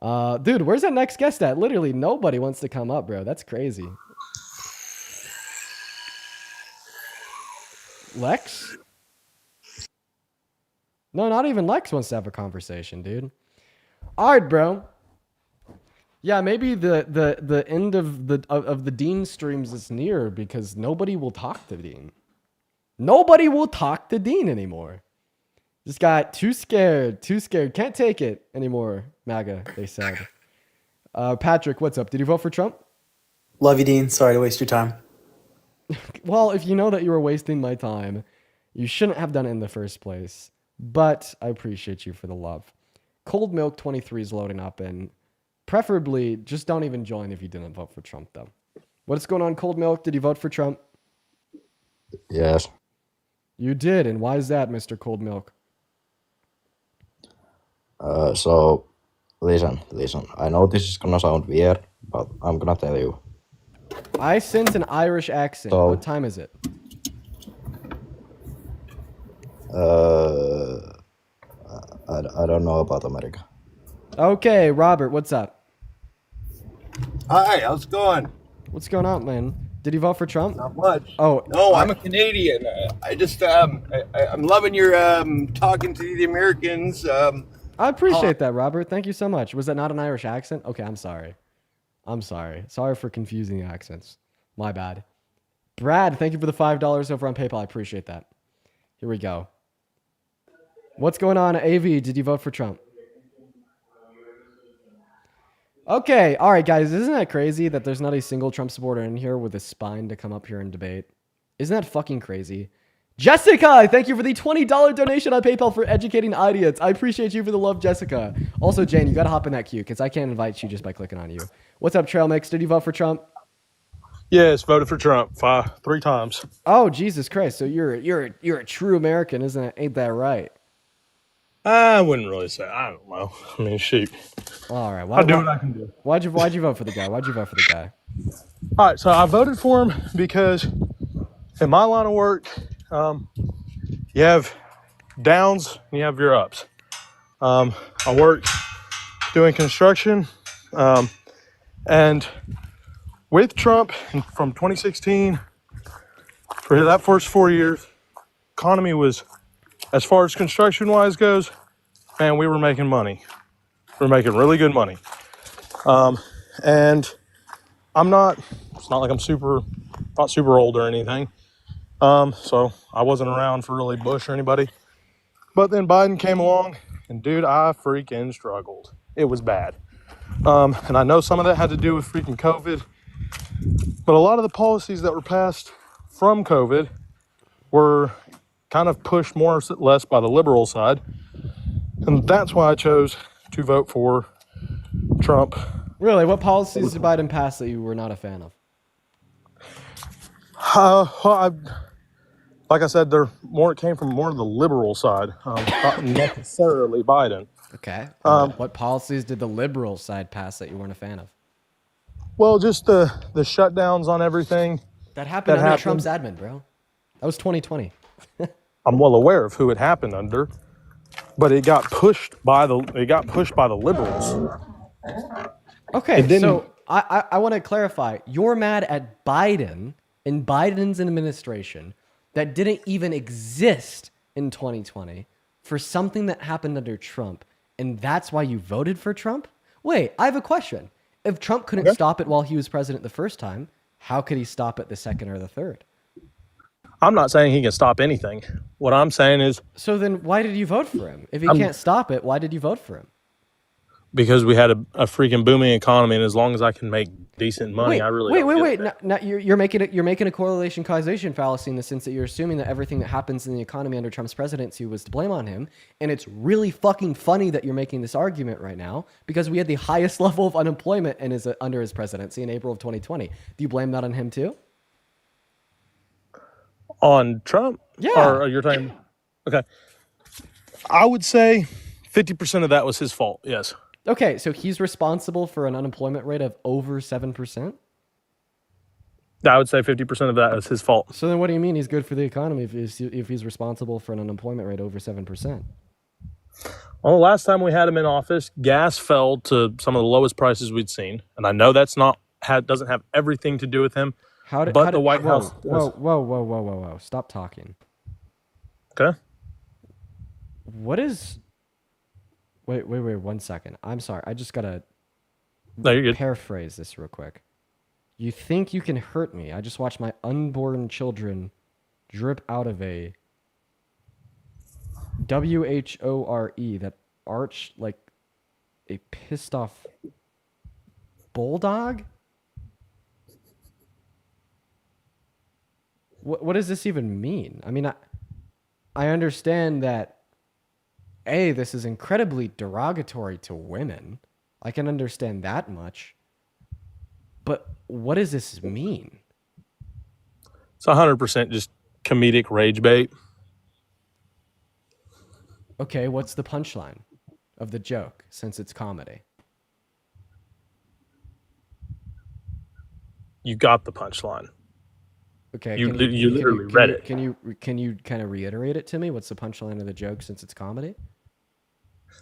Dude, where's that next guest at? Literally nobody wants to come up, bro. That's crazy. Lex? No, not even Lex wants to have a conversation, dude. All right, bro. Yeah, maybe the end of the Dean streams is near because nobody will talk to Dean. Nobody will talk to Dean anymore. Just got too scared. Can't take it anymore, MAGA, they said. Patrick, what's up? Did you vote for Trump? Love you, Dean. Sorry to waste your time. Well, if you know that you were wasting my time, you shouldn't have done it in the first place. But I appreciate you for the love. Cold Milk 23 is loading up, and preferably just don't even join if you didn't vote for Trump, though. What's going on, Cold Milk? Did you vote for Trump? Yes. You did, and why is that, Mr. Cold Milk? So, listen. I know this is gonna sound weird, but I'm gonna tell you. I sense an Irish accent. So, what time is it? I don't know about America. Okay, Robert, what's up? Hi, how's it going? What's going on, man? Did you vote for Trump? Not much. Oh, no, I'm a Canadian. I just I'm loving your talking to the Americans. I appreciate that, Robert. Thank you so much. Was that not an Irish accent? Okay, I'm sorry. Sorry for confusing the accents. My bad. Brad, thank you for the $5 over on PayPal. I appreciate that. Here we go. What's going on, AV? Did you vote for Trump? Okay, all right, guys. Isn't that crazy that there's not a single Trump supporter in here with a spine to come up here and debate? Isn't that fucking crazy? Jessica, thank you for the $20 donation on PayPal for educating idiots. I appreciate you for the love, Jessica. Also, Jane, you got to hop in that queue because I can't invite you just by clicking on you. What's up, Trail Mix? Did you vote for Trump? Yes, voted for Trump 3 times. Oh, Jesus Christ. So you're a true American, isn't it? Ain't that right? I wouldn't really say. I don't know. I mean, shoot. All right. I'll do what I can do. Why'd you vote for the guy? All right, so I voted for him because in my line of work, you have downs and you have your ups. I work doing construction, and with Trump from 2016 for that first 4 years, economy was, as far as construction wise goes, man, we were making money. We were making really good money. And it's not like I'm not super old or anything. So I wasn't around for really Bush or anybody. But then Biden came along, and dude, I freaking struggled. It was bad. And I know some of that had to do with freaking COVID, but a lot of the policies that were passed from COVID were kind of pushed more or less by the liberal side. And that's why I chose to vote for Trump. Really, what policies did Biden pass that you were not a fan of? Like I said, it came from more of the liberal side, not necessarily Biden. Okay. What policies did the liberal side pass that you weren't a fan of? Well, just the shutdowns on everything. That happened under Trump's admin, bro. That was 2020. I'm well aware of who it happened under, but it got pushed by the liberals. Okay, It didn't- so I want to clarify. You're mad at Biden and Biden's administration that didn't even exist in 2020 for something that happened under Trump, and that's why you voted for Trump? Wait, I have a question. If Trump couldn't stop it while he was president the first time, how could he stop it the second or the third? I'm not saying he can stop anything. What I'm saying is So then why did you vote for him? If he can't stop it, why did you vote for him? because we had a freaking booming economy, and as long as I can make decent money, I really don't give a wait. Now, you're making a correlation causation fallacy in the sense that you're assuming that everything that happens in the economy under Trump's presidency was to blame on him, and it's really fucking funny that you're making this argument right now because we had the highest level of unemployment under his presidency in April of 2020. Do you blame that on him too? On Trump? Yeah. Or you're talking? Okay. I would say 50% of that was his fault. Yes. Okay, so he's responsible for an unemployment rate of over 7%? I would say 50% of that is his fault. So then what do you mean he's good for the economy if he's responsible for an unemployment rate over 7%? Well, the last time we had him in office, gas fell to some of the lowest prices we'd seen, and I know that's doesn't have everything to do with him. The White House. Whoa! Stop talking. Okay. What is? Wait! 1 second. I'm sorry. I just gotta No, you're good. paraphrase this real quick. You think you can hurt me? I just watched my unborn children drip out of a WHORE that arched like a pissed off bulldog. What does this even mean? I mean, I understand that, A, this is incredibly derogatory to women. I can understand that much. But what does this mean? It's 100% just comedic rage bait. Okay, what's the punchline of the joke since it's comedy? You got the punchline. Okay, You literally read it. Can you kind of reiterate it to me? What's the punchline of the joke since it's comedy?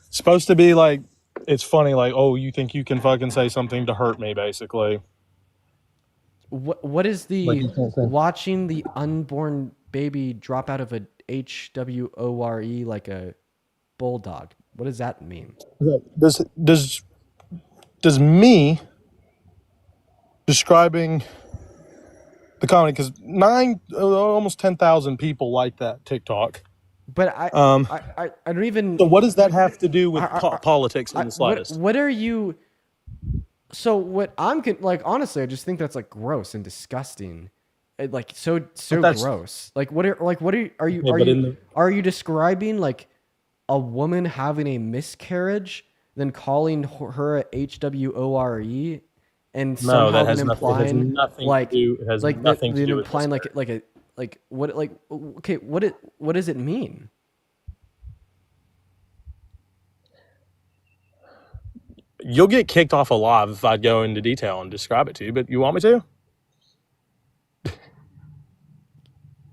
It's supposed to be like, it's funny, like, oh, you think you can fucking say something to hurt me, basically. What is the Like you can't say- watching the unborn baby drop out of a HWORE like a bulldog? What does that mean? Does me describing the comedy, because almost 10,000 people like that TikTok. But I don't even. So what does that have to do with politics in the slightest? What are you? So what I'm like, honestly, I just think that's like gross and disgusting, like so gross. Like what are you describing like a woman having a miscarriage, then calling her a HWORE, and somehow that has then nothing implying to do. It has like nothing to do with implying miscarriage. what does it mean? You'll get kicked off of live if I go into detail and describe it to you, but you want me to?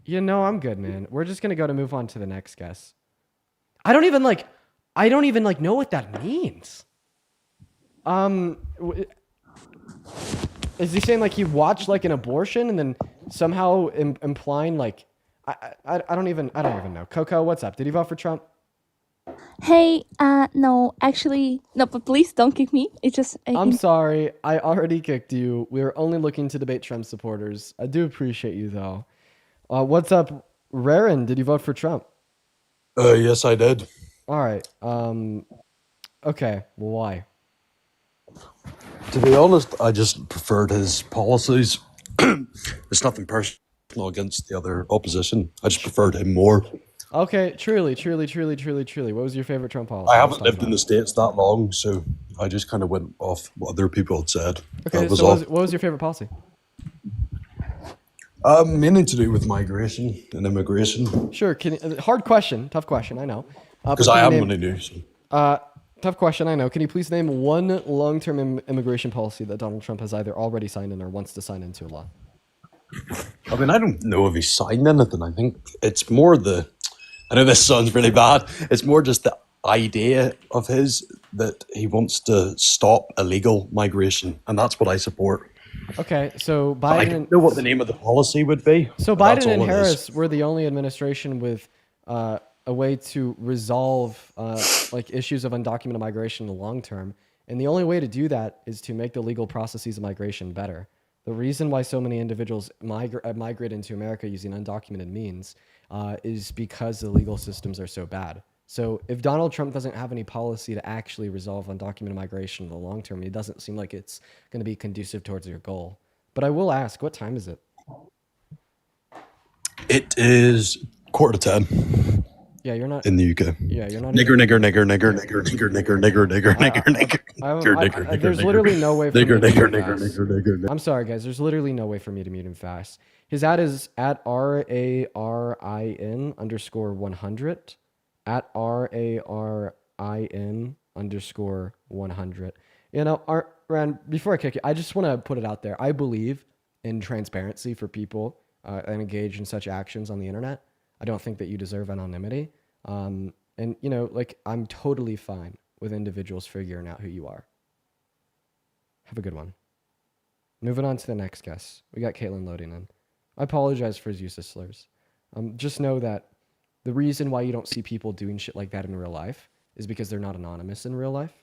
You know, I'm good, man. We're just gonna move on to the next guest. I don't even know what that means. Is he saying like he watched like an abortion and then somehow implying like I don't even know. Coco, what's up? Did you vote for Trump? Hey, no, actually, no, but please don't kick me. It's just. I'm sorry. I already kicked you. We were only looking to debate Trump supporters. I do appreciate you though. What's up, Rarin? Did you vote for Trump? Yes, I did. All right. Okay. Well, why? To be honest, I just preferred his policies. It's nothing personal against the other opposition. I just preferred him more. Okay, truly. What was your favorite Trump policy? I Let's haven't talk lived about in the it. States that long, so I just kind of went off what other people had said. Okay, That was so all. what was your favorite policy? Mainly to do with migration and immigration. Sure. Hard question, tough question. I know. Because but I can am you going to name- do so. Tough question. I know. Can you please name one long-term immigration policy that Donald Trump has either already signed in or wants to sign into law? I mean, I don't know if he signed anything. I think it's more I know this sounds really bad. It's more just the idea of his that he wants to stop illegal migration, and that's what I support. Okay, so But I Biden. don't know what the name of the policy would be. So but that's Biden and all it is. Harris were the only administration with a way to resolve like issues of undocumented migration in the long term, and the only way to do that is to make the legal processes of migration better. The reason why so many individuals migrate into America using undocumented means is because the legal systems are so bad. So if Donald Trump doesn't have any policy to actually resolve undocumented migration in the long term, it doesn't seem like it's going to be conducive towards your goal. But I will ask, what time is it? It is 9:45 Yeah, you're not in the UK. Yeah, you're not Nigger, even- nigger, nigger, nigger, nigger, nigger, nigger, nigger, nigger, nigger, nigger, There's nigger, literally no way for nigger, me to nigger, mute him nigger, fast. nigger, nigger, nigger. I'm sorry, guys. There's literally no way for me to mute him fast. His ad is at RARIN_100. At RARIN_100. You know, Ran, before I kick you, I just want to put it out there. I believe in transparency for people and engage in such actions on the internet. I don't think that you deserve anonymity. And, you know, like, I'm totally fine with individuals figuring out who you are. Have a good one. Moving on to the next guest. We got Caitlin loading in. I apologize for his use of slurs. Just know that the reason why you don't see people doing shit like that in real life is because they're not anonymous in real life.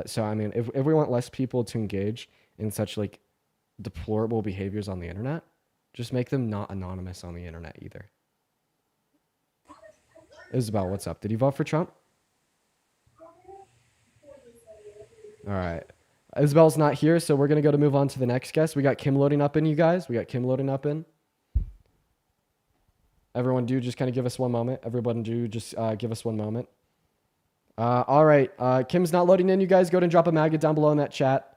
So, I mean, if we want less people to engage in such, like, deplorable behaviors on the internet, just make them not anonymous on the internet either. Isabel, what's up? Did you vote for Trump? All right. Isabel's not here, so we're going to move on to the next guest. We got Kim loading up in, you guys. We got Kim loading up in. Everyone do just kind of give us one moment. Everyone do just give us one moment. All right. Kim's not loading in, you guys. Go ahead and drop a maggot down below in that chat.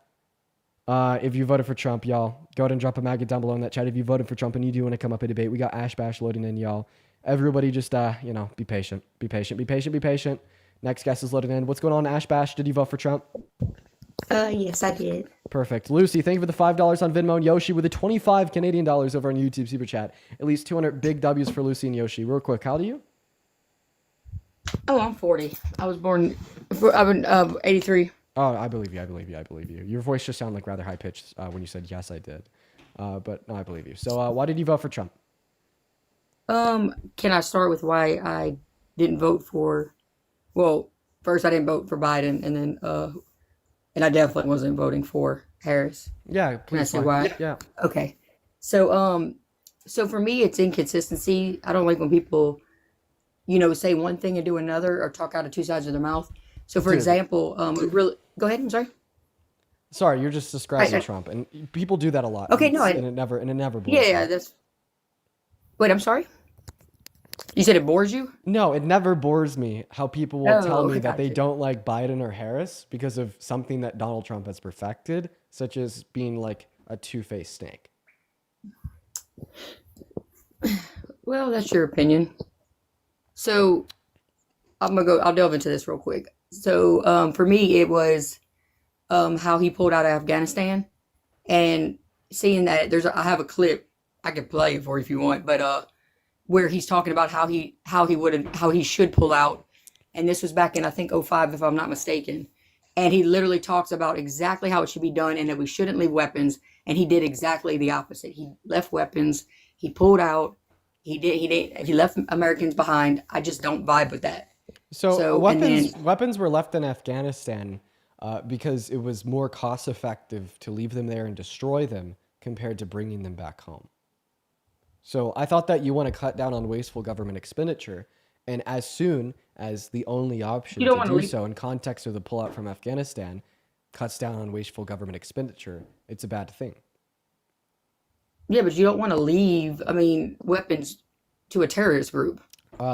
If you voted for Trump, y'all. Go ahead and drop a maggot down below in that chat if you voted for Trump and you do want to come up and debate. We got Ash Bash loading in, y'all. Everybody just, you know, be patient. Be patient. Be patient. Be patient. Next guest is loading in. What's going on, Ash Bash? Did you vote for Trump? Yes, I did. Perfect. Lucy, thank you for the $5 on Venmo. And Yoshi with the 25 Canadian dollars over on YouTube Super Chat. At least 200 big W's for Lucy and Yoshi. Real quick, how old are you? Oh, I'm 40. I was born. I'm 83. Oh, I believe you. I believe you. I believe you. Your voice just sounded like rather high pitched when you said yes, I did. But no, I believe you. So, why did you vote for Trump? Can I start with why I didn't vote for? Well, first I didn't vote for Biden, and then and I definitely wasn't voting for Harris. Yeah, Can I please. say fine. why? Yeah. Okay. So so for me it's inconsistency. I don't like when people, you know, say one thing and do another or talk out of two sides of their mouth. So for Dude. example, really go ahead, I'm sorry. Sorry, you're just describing I- Trump, and people do that a lot. Okay, and no, it's- and it never bores Yeah, me. that's Wait, I'm sorry? You said it bores you? No, it never bores me how people will Oh, tell me okay, that they gotcha. don't like Biden or Harris because of something that Donald Trump has perfected, such as being like a two-faced snake. Well, that's your opinion. So I'll delve into this real quick. So for me it was how he pulled out of Afghanistan, and seeing that I have a clip I could play it for you if you want, but where he's talking about how he should pull out, and this was back in I think 05 if I'm not mistaken, and he literally talks about exactly how it should be done and that we shouldn't leave weapons, and he did exactly the opposite. He left weapons, he pulled out, he left Americans behind. I just don't vibe with that. So, and weapons were left in Afghanistan because it was more cost effective to leave them there and destroy them compared to bringing them back home. So I thought that you want to cut down on wasteful government expenditure, and as soon as the only option You don't to wanna do leave- so in context of the pullout from Afghanistan cuts down on wasteful government expenditure, it's a bad thing. Yeah, but you don't want to leave, I mean, weapons to a terrorist group.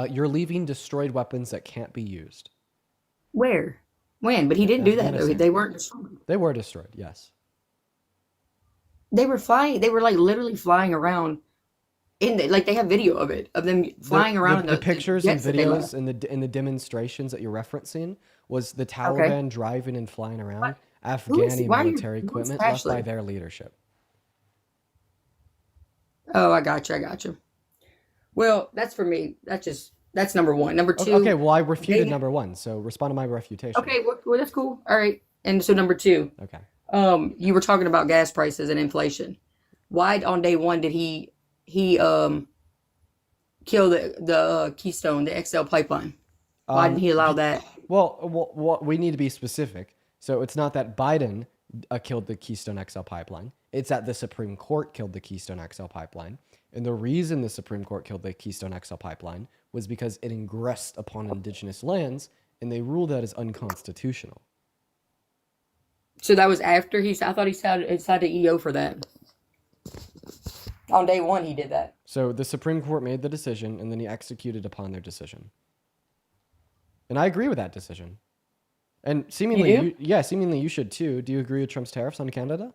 You're leaving destroyed weapons that can't be used. Where? When? But he didn't do that, though. Afghanistan. They weren't destroyed. They were destroyed, yes. They were flying, they were like literally flying around like they have video of it, of them flying around in The pictures and jets that they videos left. and the demonstrations that you're referencing was the Taliban driving and flying around Afghani why are you- military who's equipment left by Ashley? their leadership. Oh, I got you. Well, that's for me. That's number one. Number two. Okay, well, I refuted they- number one, so respond to my refutation. Okay, well, that's cool. All right. And so number two. Okay. You were talking about gas prices and inflation. Why on day one did he kill the Keystone, the XL pipeline? Why didn't he allow that? Well, we need to be specific. So it's not that Biden killed the Keystone XL pipeline. It's that the Supreme Court killed the Keystone XL pipeline. And the reason the Supreme Court killed the Keystone XL pipeline was because it ingressed upon indigenous lands, and they ruled that as unconstitutional. So that was after I thought he signed an EO for that. On day one, he did that. So the Supreme Court made the decision, and then he executed upon their decision. And I agree with that decision. And seemingly, You do? seemingly you should too. Do you agree with Trump's tariffs on Canada?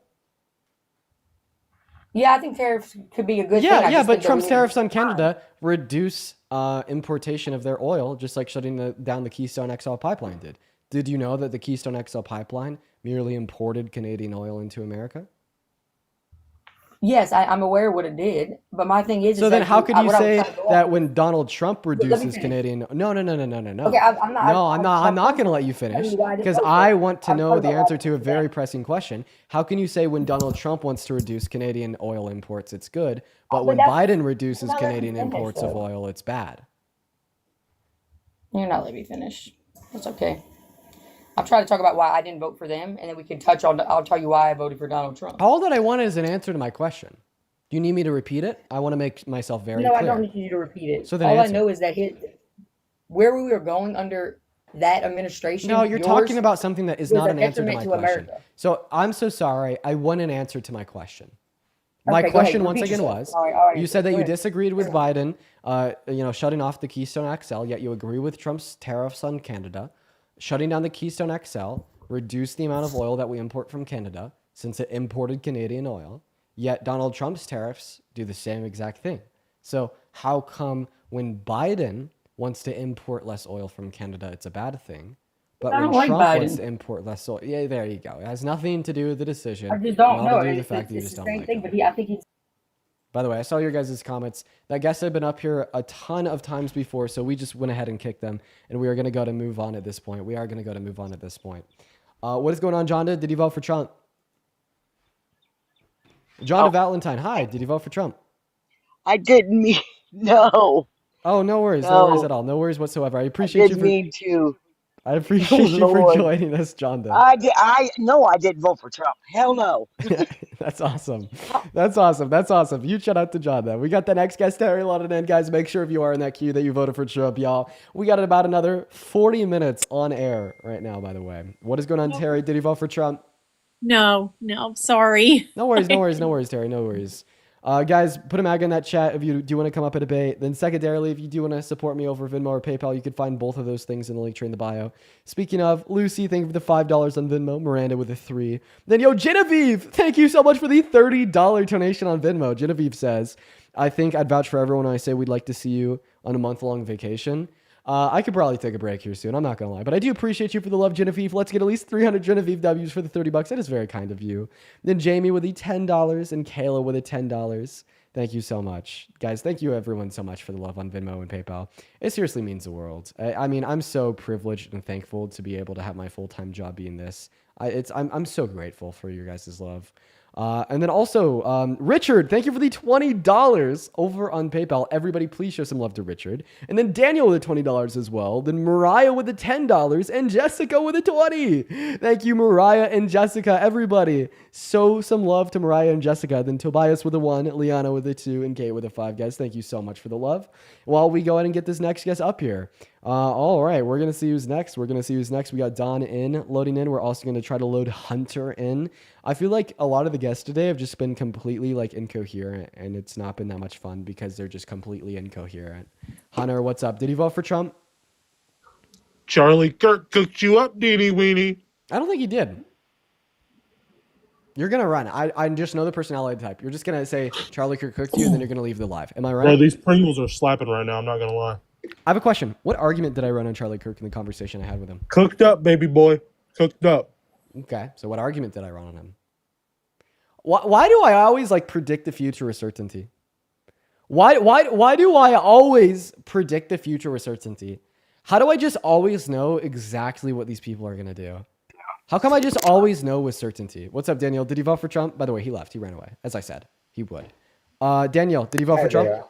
Yeah, I think tariffs could be a good thing. Yeah, I yeah, just but think that Trump's we need tariffs to on Canada reduce importation of their oil, just like shutting down the Keystone XL pipeline did. Did you know that the Keystone XL pipeline merely imported Canadian oil into America? Yes, I'm aware what it did, but my thing is So is then that how could you what I was say trying to go that off- when Donald Trump me reduces finish. Canadian... No. Okay, I'm not. No, I'm not going to let you finish you why I didn't because vote for I it. want to I'm know talking the about answer why I to a didn't do very that. pressing question. How can you say when Donald Trump wants to reduce Canadian oil imports, it's good, but But when that's- Biden reduces you're not letting me Canadian finish, imports of though. oil, it's bad? You're not letting me finish. That's okay. I'm trying to talk about why I didn't vote for them, and then we can touch on. I'll tell you why I voted for Donald Trump. All that I want is an answer to my question. Do you need me to repeat it? I want to make myself very No, clear. I don't need you to repeat it. So then all I answer. know is that where we were going under that administration. No, you're yours, talking about something that is was not a an answer to my detriment to question. America. So I'm so sorry. I want an answer to my question. My Okay, go question ahead. once Repeat again yourself. was, All right, you said that go you ahead. disagreed with Biden, shutting off the Keystone XL, yet you agree with Trump's tariffs on Canada. Shutting down the Keystone XL reduced the amount of oil that we import from Canada since it imported Canadian oil. Yet Donald Trump's tariffs do the same exact thing. So how come when Biden wants to import less oil from Canada, it's a bad thing? But I when don't like Trump wants Biden. to import less oil, yeah, there you go. It has nothing to do with the decision. I just don't and all know. to do with the It's, fact that you it's just the don't same like thing, him. but I think he's. By the way, I saw your guys' comments. That guests have been up here a ton of times before, so we just went ahead and kicked them, and we are going to go to move on at this point. We are going to go to move on at this point. What is going on, Jonda? Did you vote for Trump? Jonda Valentine, hi. Did you vote for Trump? I didn't mean no. Oh, no worries. No worries No. at all. No worries whatsoever. I I appreciate you didn't for mean to. I appreciate you for Lord. joining us, Jonda. I no, I didn't vote for Trump. Hell no. That's awesome. That's awesome. That's awesome. You shout out to John then. We got the next guest, Terry London. Guys, make sure if you are in that queue that you voted for Trump, y'all. We got about another 40 minutes on air right now, by the way. What is going on, Terry? Did you vote for Trump? No, sorry. No worries, no worries, no worries, Terry. No worries. Guys, put a mag in that chat if you do want to come up and debate. Then secondarily, if you do want to support me over Venmo or PayPal, you can find both of those things in the link tree in the bio. Speaking of, Lucy, thank you for the $5 on Venmo. Miranda with a 3. Then, Genevieve, thank you so much for the $30 donation on Venmo. Genevieve says, I think I'd vouch for everyone when I say we'd like to see you on a month-long vacation. I could probably take a break here soon. I'm not going to lie. But I do appreciate you for the love, Genevieve. Let's get at least 300 Genevieve W's for the $30. That is very kind of you. Then Jamie with the $10 and Kayla with the $10. Thank you so much. Guys, thank you everyone so much for the love on Venmo and PayPal. It seriously means the world. I mean, I'm so privileged and thankful to be able to have my full-time job being this. I'm so grateful for your guys' love. And then also, Richard, thank you for the $20 over on PayPal. Everybody, please show some love to Richard. And then Daniel with the $20 as well. Then Mariah with the $10 and Jessica with the 20. Thank you, Mariah and Jessica. Everybody, show some love to Mariah and Jessica. Then Tobias with a 1, Liana with a 2, and Kate with a 5. Guys, thank you so much for the love. While we go ahead and get this next guest up here, All right, we're gonna see who's next. We got Don loading in. We're also gonna try to load Hunter in. I feel like a lot of the guests today have just been completely like incoherent, and it's not been that much fun because they're just completely incoherent. Hunter, what's up? Did you vote for Trump? Charlie Kirk cooked you up, Deenie Weenie. I don't think he did. You're gonna run. I just know the personality type. You're just gonna say Charlie Kirk cooked you, and then you're gonna leave the live. Am I right? Bro, these Pringles are slapping right now. I'm not gonna lie. I have a question. What argument did I run on Charlie Kirk in the conversation I had with him? Cooked up, baby boy. Cooked up. Okay, so what argument did I run on him? Why do I always like predict the future with certainty? Why do I always predict the future with certainty? How do I just always know exactly what these people are gonna do? How come I just always know with certainty? What's up, Daniel? Did he vote for Trump? By the way, he left. He ran away. As I said, he would. Daniel, did he vote for Trump?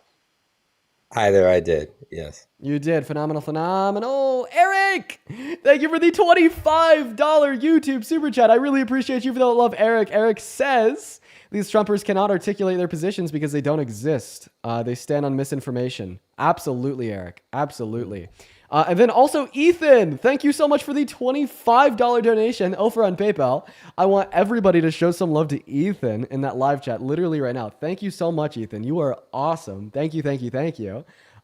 Hi there, I did. Yes. You did. Phenomenal. Eric, thank you for the $25 YouTube super chat. I really appreciate you for the love, Eric. Eric says these Trumpers cannot articulate their positions because they don't exist. They stand on misinformation. Absolutely, Eric. Absolutely. And then also Ethan, thank you so much for the $25 donation over on PayPal. I want everybody to show some love to Ethan in that live chat literally right now. Thank you so much, Ethan. You are awesome. Thank you.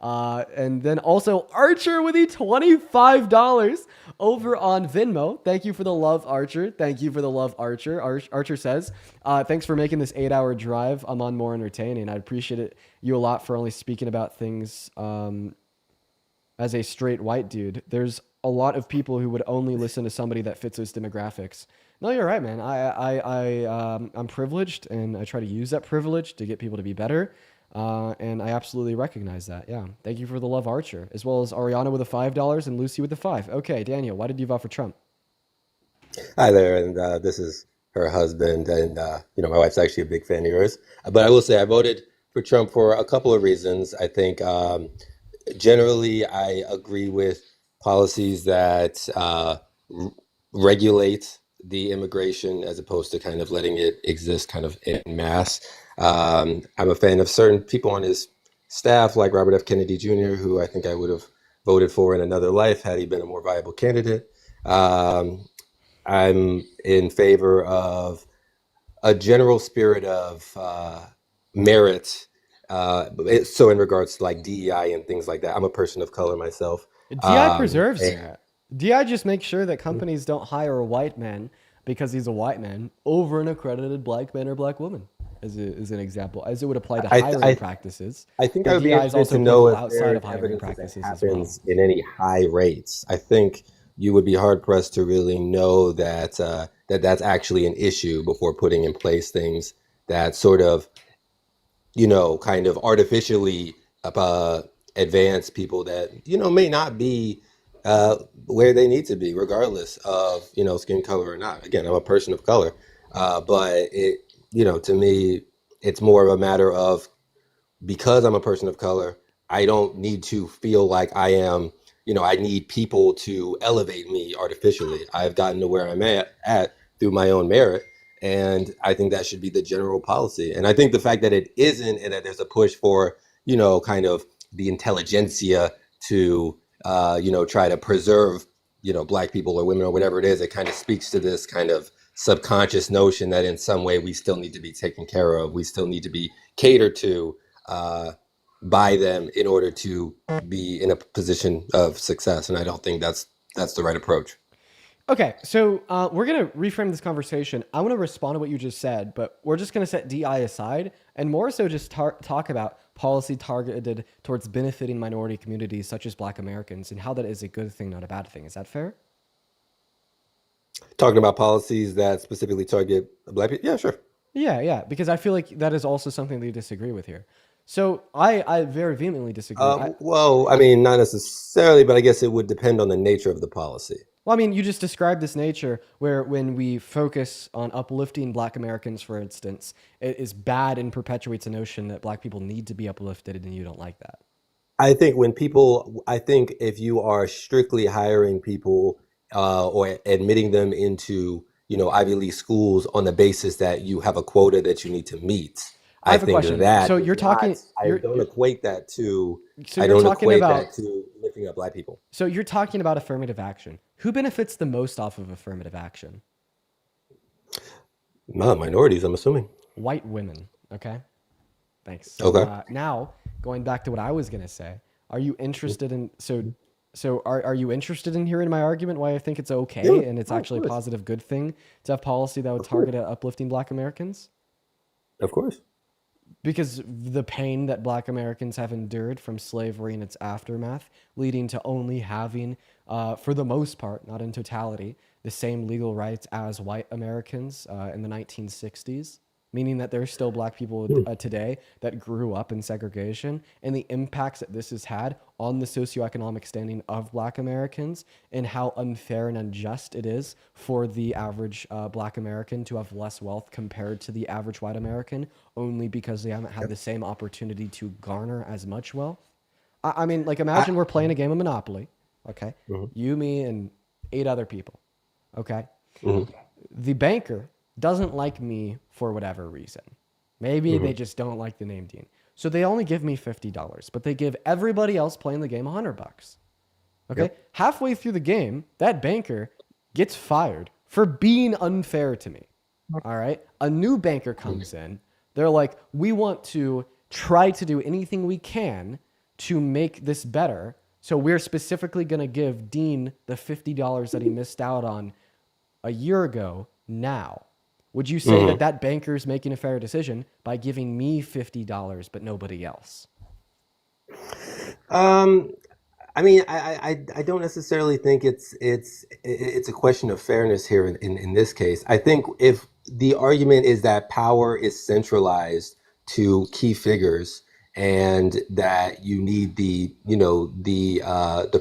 And then also Archer with the $25 over on Venmo. Thank you for the love, Archer. Archer says, thanks for making this 8-hour drive. I'm on more entertaining. I appreciate you a lot for only speaking about things as a straight white dude. There's a lot of people who would only listen to somebody that fits those demographics. No, you're right, man. I'm privileged, and I try to use that privilege to get people to be better. And I absolutely recognize that. Yeah. Thank you for the love, Archer, as well as Ariana with the $5 and Lucy with the $5. Okay, Daniel, why did you vote for Trump? Hi there, and this is her husband, and my wife's actually a big fan of yours. But I will say I voted for Trump for a couple of reasons. I think generally I agree with policies that regulate the immigration as opposed to kind of letting it exist kind of en masse. I'm a fan of certain people on his staff, like Robert F. Kennedy Jr., who I think I would have voted for in another life had he been a more viable candidate. I'm in favor of a general spirit of merit. So in regards to like DEI and things like that, I'm a person of color myself. DI preserves that. DI just makes sure that companies don't hire a white man because he's a white man over an accredited black man or black woman, as an example, as it would apply to hiring practices. I think I would be interested to know if outside of hiring practices happens in any high rates. I think you would be hard pressed to really know that that's actually an issue before putting in place things that sort of, kind of artificially advance people that, may not be where they need to be, regardless of, skin color or not. Again, I'm a person of color, but it, to me, it's more of a matter of, because I'm a person of color, I don't need to feel like I am, I need people to elevate me artificially. I've gotten to where I'm at through my own merit. And I think that should be the general policy. And I think the fact that it isn't, and that there's a push for, kind of the intelligentsia to, try to preserve, black people or women or whatever it is, it kind of speaks to this kind of subconscious notion that in some way we still need to be taken care of. We still need to be catered to by them in order to be in a position of success. And I don't think that's the right approach. Okay, so we're going to reframe this conversation. I want to respond to what you just said, but we're just going to set DI aside and more so just talk about policy targeted towards benefiting minority communities such as Black Americans and how that is a good thing, not a bad thing. Is that fair? Talking about policies that specifically target Black people? Yeah, sure. Yeah, because I feel like that is also something that you disagree with here. So I very vehemently disagree. Well, I mean, not necessarily, but I guess it would depend on the nature of the policy. Well, I mean, you just described this nature where when we focus on uplifting Black Americans, for instance, it is bad and perpetuates a notion that Black people need to be uplifted, and you don't like that. I think if you are strictly hiring people or admitting them into, Ivy League schools on the basis that you have a quota that you need to meet, I have a question. that So is you're talking. not, I don't equate that to, So I you're don't talking equate about. that to lifting up black people. So you're talking about affirmative action. Who benefits the most off of affirmative action? Minorities, I'm assuming. White women. Okay. Thanks. Okay. Now, going back to what I was gonna say, are you interested in are you interested in hearing my argument why I think it's okay Yeah, and it's of actually a course. positive good thing to have policy that would Of course. target at uplifting Black Americans? Of course. Because the pain that Black Americans have endured from slavery and its aftermath, leading to only having, for the most part, not in totality, the same legal rights as white Americans in the 1960s, meaning that there's still Black people today that grew up in segregation, and the impacts that this has had on the socioeconomic standing of Black Americans and how unfair and unjust it is for the average Black American to have less wealth compared to the average white American only because they haven't had the same opportunity to garner as much wealth. I mean, like, imagine we're playing a game of Monopoly, okay? You, me, and 8 other people, okay? The banker doesn't like me for whatever reason. Maybe they just don't like the name Dean. So they only give me $50, but they give everybody else playing the game $100. Okay? Halfway through the game, that banker gets fired for being unfair to me. All right? A new banker comes in. They're like, we want to try to do anything we can to make this better. So we're specifically going to give Dean the $50 that he missed out on a year ago now. Would you say that that banker is making a fair decision by giving me $50 but nobody else? I mean, I don't necessarily think it's a question of fairness here in this case. I think if the argument is that power is centralized to key figures and that you need the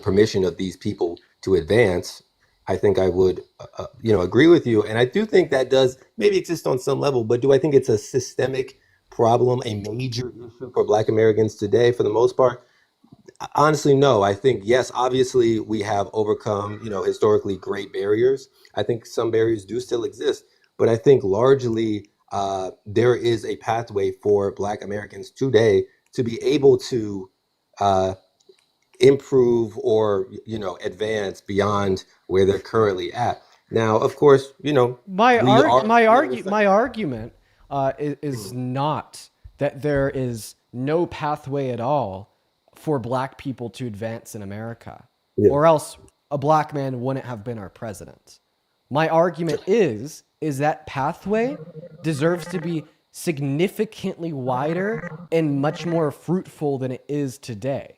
permission of these people to advance, I think I would agree with you. And I do think that does maybe exist on some level, but do I think it's a systemic problem, a major issue for Black Americans today for the most part? Honestly, no. I think, yes, obviously we have overcome, historically great barriers. I think some barriers do still exist, but I think largely there is a pathway for Black Americans today to be able to improve or, advance beyond where they're currently at. Now, of course, my argument is not that there is no pathway at all for Black people to advance in America, or else a Black man wouldn't have been our president. My argument is that pathway deserves to be significantly wider and much more fruitful than it is today.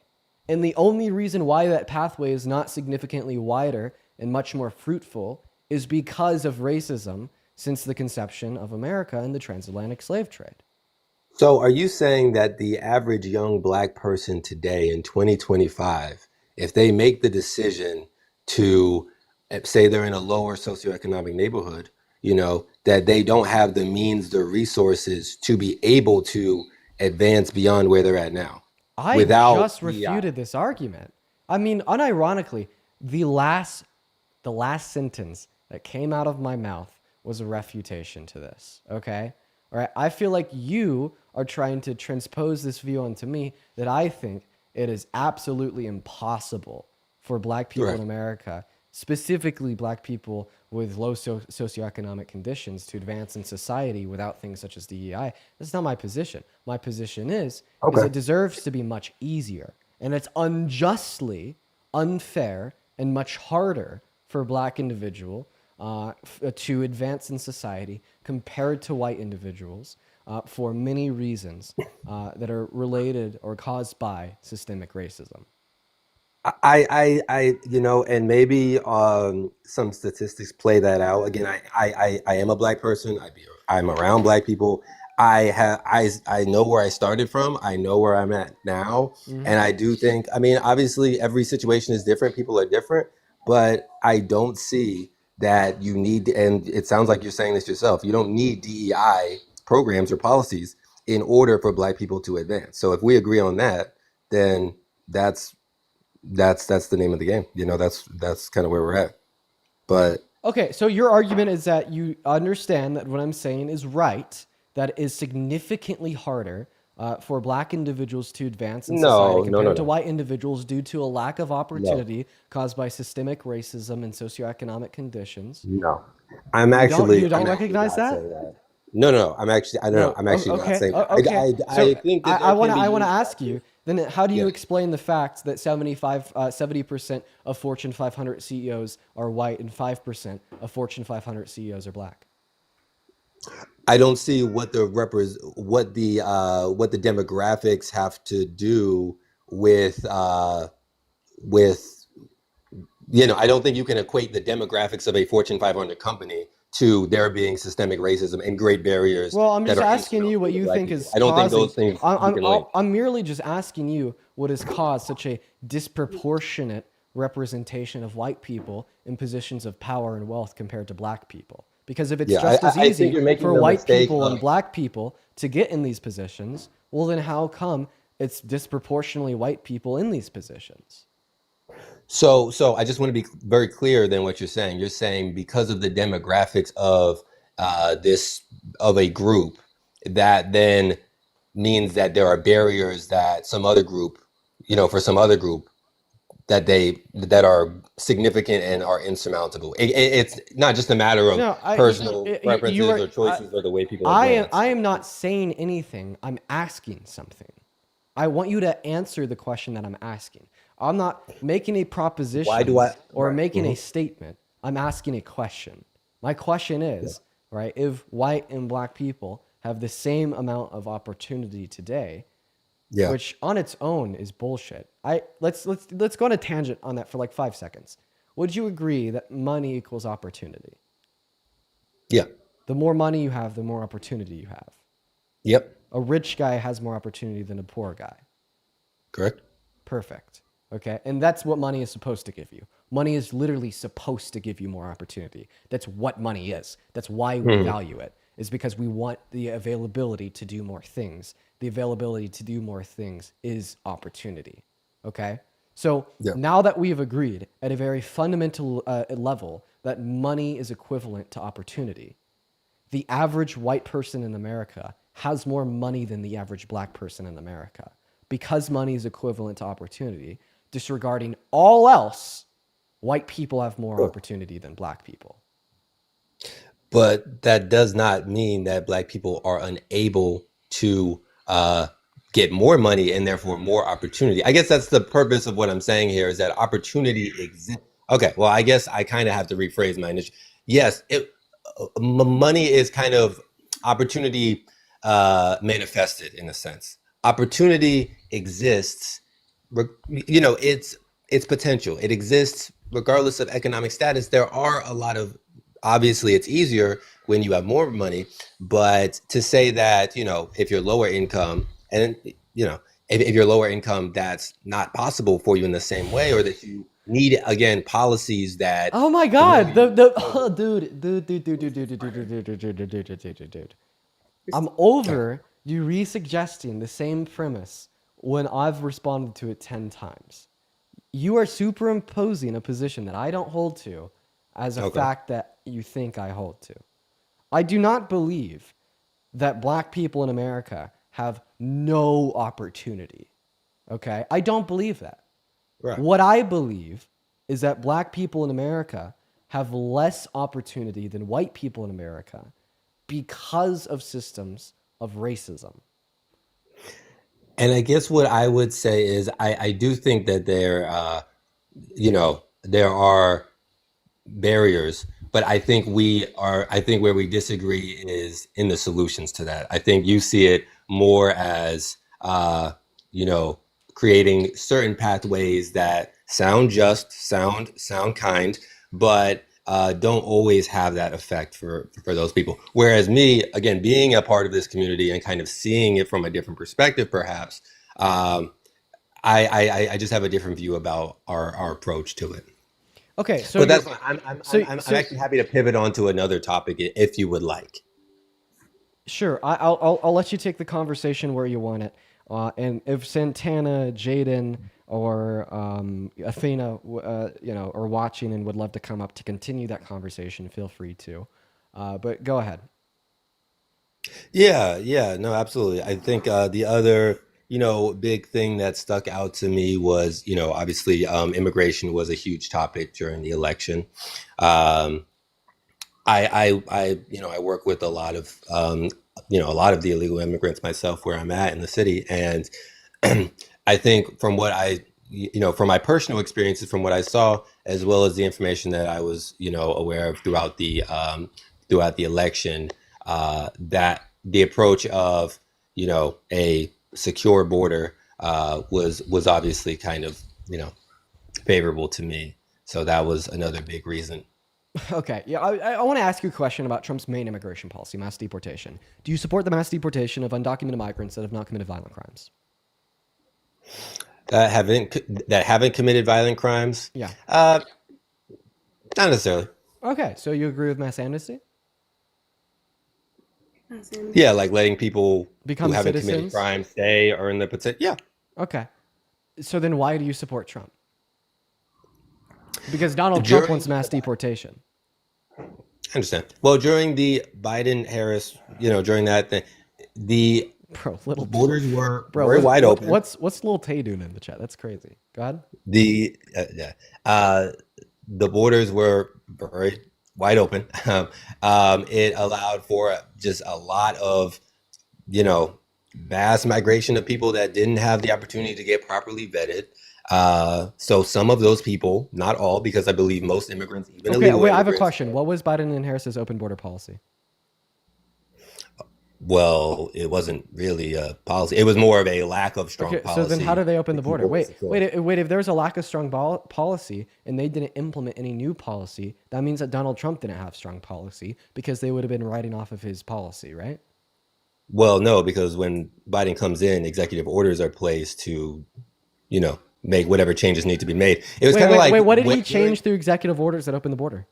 And the only reason why that pathway is not significantly wider and much more fruitful is because of racism since the conception of America and the transatlantic slave trade. So are you saying that the average young Black person today in 2025, if they make the decision to say they're in a lower socioeconomic neighborhood, that they don't have the means, the resources to be able to advance beyond where they're at now? I just refuted this argument. I mean, unironically, the last sentence that came out of my mouth was a refutation to this, okay? All right, I feel like you are trying to transpose this view onto me that I think it is absolutely impossible for Black people in America, specifically Black people with low socioeconomic conditions, to advance in society without things such as DEI. That's not my position. My position is it deserves to be much easier, and it's unjustly unfair and much harder for Black individual to advance in society compared to white individuals for many reasons that are related or caused by systemic racism. I and maybe some statistics play that out. Again, I am a Black person. I'm around Black people. I know where I started from. I know where I'm at now. And I do think, obviously every situation is different. People are different, but I don't see that you need, and it sounds like you're saying this yourself, you don't need DEI programs or policies in order for Black people to advance. So if we agree on that, then that's the name of the game. That's kind of where we're at. But okay, so your argument is that you understand that what I'm saying is right, that is significantly harder for black individuals to advance in No, society no, compared no, to no, white individuals due to a lack of no, opportunity caused by systemic racism and socioeconomic conditions. no. You I'm don't actually recognize not that? saying that. No, no, I'm actually, I don't know. No. I'm actually not Okay. saying that. Okay. So I think that I there want can to be I want to used ask you then how do you Yeah. explain the fact that 70% of Fortune 500 CEOs are white and 5% of Fortune 500 CEOs are black? I don't see what the what the demographics have to do with with I don't think you can equate the demographics of a Fortune 500 company to there being systemic racism and great barriers Well, I'm that just are asking you what insurmountable to you black think people. is I don't think causing. those things you can link. I'm merely just asking you what has caused such a disproportionate representation of white people in positions of power and wealth compared to black people. Because if it's Yeah, just as I think easy you're making for the white mistake people and of black people to get in these positions, well, then how come it's disproportionately white people in these positions? so I just want to be very clear than what you're saying. You're saying because of the demographics of this of a group, that then means that there are barriers that some other group, for some other group that are significant and are insurmountable. It's not just a matter of No, personal you preferences are. or choices or the way people I advance. am not saying anything. I'm asking something. I want you to answer the question that I'm asking. I'm not making a proposition Why do I? or Right. making a Mhm. statement. I'm asking a question. My question is, right, if white and black people have the same amount of opportunity today, Yeah. which on its own is bullshit. Let's go on a tangent on that for like 5 seconds. Would you agree that money equals opportunity? Yeah. The more money you have, the more opportunity you have. Yep. A rich guy has more opportunity than a poor guy. Correct. Perfect. Okay. And that's what money is supposed to give you. Money is literally supposed to give you more opportunity. That's what money is. That's why we Mhm. value it, is because we want the availability to do more things. The availability to do more things is opportunity. Okay. So Yeah. now that we've agreed at a very fundamental level that money is equivalent to opportunity, the average white person in America has more money than the average black person in America. Because money is equivalent to opportunity, disregarding all else, white people have more opportunity than black people. But that does not mean that black people are unable to get more money and therefore more opportunity. I guess that's the purpose of what I'm saying here, is that opportunity exists. Okay, well, I guess I kind of have to rephrase my initial. Yes, money is kind of opportunity manifested in a sense. Opportunity exists, it's potential. It exists regardless of economic status. There are a lot of, obviously it's easier when you have more money, but to say that, if you're lower income and, if you're lower income, that's not possible for you in the same way, or that you need, again, policies that. Oh my God, dude. I'm over you re-suggesting the same premise when I've responded to it 10 times. You are superimposing a position that I don't hold to as a fact that you think I hold to. I do not believe that black people in America have no opportunity. Okay? I don't believe that. Right. What I believe is that black people in America have less opportunity than white people in America because of systems of racism. And I guess what I would say is I do think that there are barriers, but I think where we disagree is in the solutions to that. I think you see it more as, creating certain pathways that sound just, sound kind, but don't always have that effect for those people. Whereas me, again, being a part of this community and kind of seeing it from a different perspective, perhaps, I just have a different view about our approach to it. Okay, so But that's fine. I'm so actually happy to pivot on to another topic if you would like. sure. I'll let you take the conversation where you want it. And if Santana, Jaden, or Athena, are watching and would love to come up to continue that conversation, feel free to. But go ahead. Yeah, no, absolutely. I think the other, big thing that stuck out to me was, obviously immigration was a huge topic during the election. Um, I work with a lot of the illegal immigrants myself where I'm at in the city, and I think from what from my personal experiences, from what I saw, as well as the information that I was, aware of throughout the election, that the approach of, a secure border was obviously kind of, favorable to me. So that was another big reason. Okay, yeah, I want to ask you a question about Trump's main immigration policy, mass deportation. Do you support the mass deportation of undocumented migrants that have not committed violent crimes? That haven't committed violent crimes. Yeah. Not necessarily. Okay, so you agree with mass amnesty? Yeah, like letting people Become who haven't committed citizens? crimes stay or in the potential. Yeah, Okay. So then why do you support Trump? Because Donald Trump during wants mass deportation. I understand. Well, during the Biden-Harris, during that thing, the Little borders were Bro, very wide open. What's Lil Tay doing in the chat? That's crazy. Go ahead. The borders were very wide open. It allowed for just a lot of, mass migration of people that didn't have the opportunity to get properly vetted. So some of those people, not all, because I believe most immigrants, even Okay, illegal wait, I have a immigrants, question. What was Biden and Harris's open border policy? well, it wasn't really a policy. It was more of a lack of strong Okay, policy. so then how do they open the to keep border? borders Wait, secure. wait. If there's a lack of strong policy and they didn't implement any new policy, that means that Donald Trump didn't have strong policy because they would have been writing off of his policy, right? Well, no, because when Biden comes in, executive orders are placed to, make whatever changes need to be made. It was kind of like Wait, what did he during- change through executive orders that opened the border?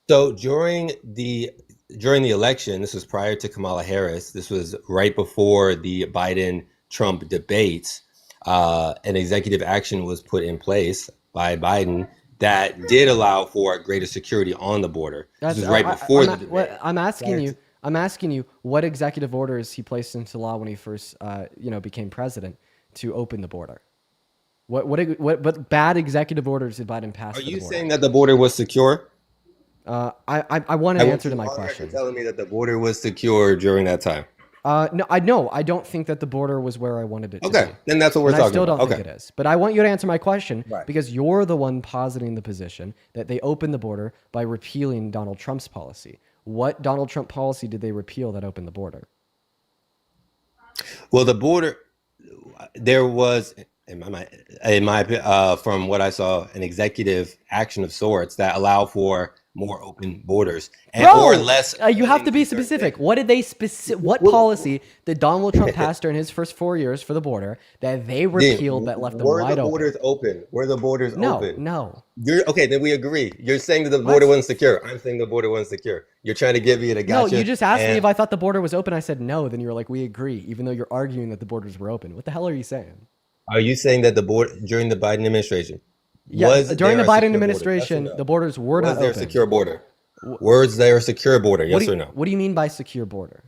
So during the election, this was prior to Kamala Harris. This was right before the Biden-Trump debates. An executive action was put in place by Biden that did allow for greater security on the border. This was right before the debate. I'm asking you, what executive orders he placed into law when he first, became president to open the border? What bad executive orders did Biden pass? Are for the you border? saying that the border was secure? I want I an want answer to you my on record question. telling me that the border was secure during that time. No, I don't think that the border was where I wanted it to be. Okay, then that's what we're And talking I still about. don't Okay. think it is. But I want you to answer my question Right. because you're the one positing the position that they opened the border by repealing Donald Trump's policy. What Donald Trump policy did they repeal that opened the border? Well, the border, there was, from what I saw, an executive action of sorts that allow for more open borders or less. You have to be specific. What did they What policy did Donald Trump pass during his first 4 years for the border that they repealed that left them Were wide the open? borders open? Were the borders open? No. Okay, then we agree. You're saying that the border wasn't secure. I'm saying the border wasn't secure. You're trying to get me to gotcha. No, you just asked me and- if I thought the border was open. I said no. Then you were like, we agree, even though you're arguing that the borders were open. What the hell are you saying? Are you saying that the border during the Biden administration? Yeah, was during the there a Biden secure border? administration, Yes or no? the borders were Was not there a open. secure border? Was there a secure border? Yes or no? What do you mean by secure border?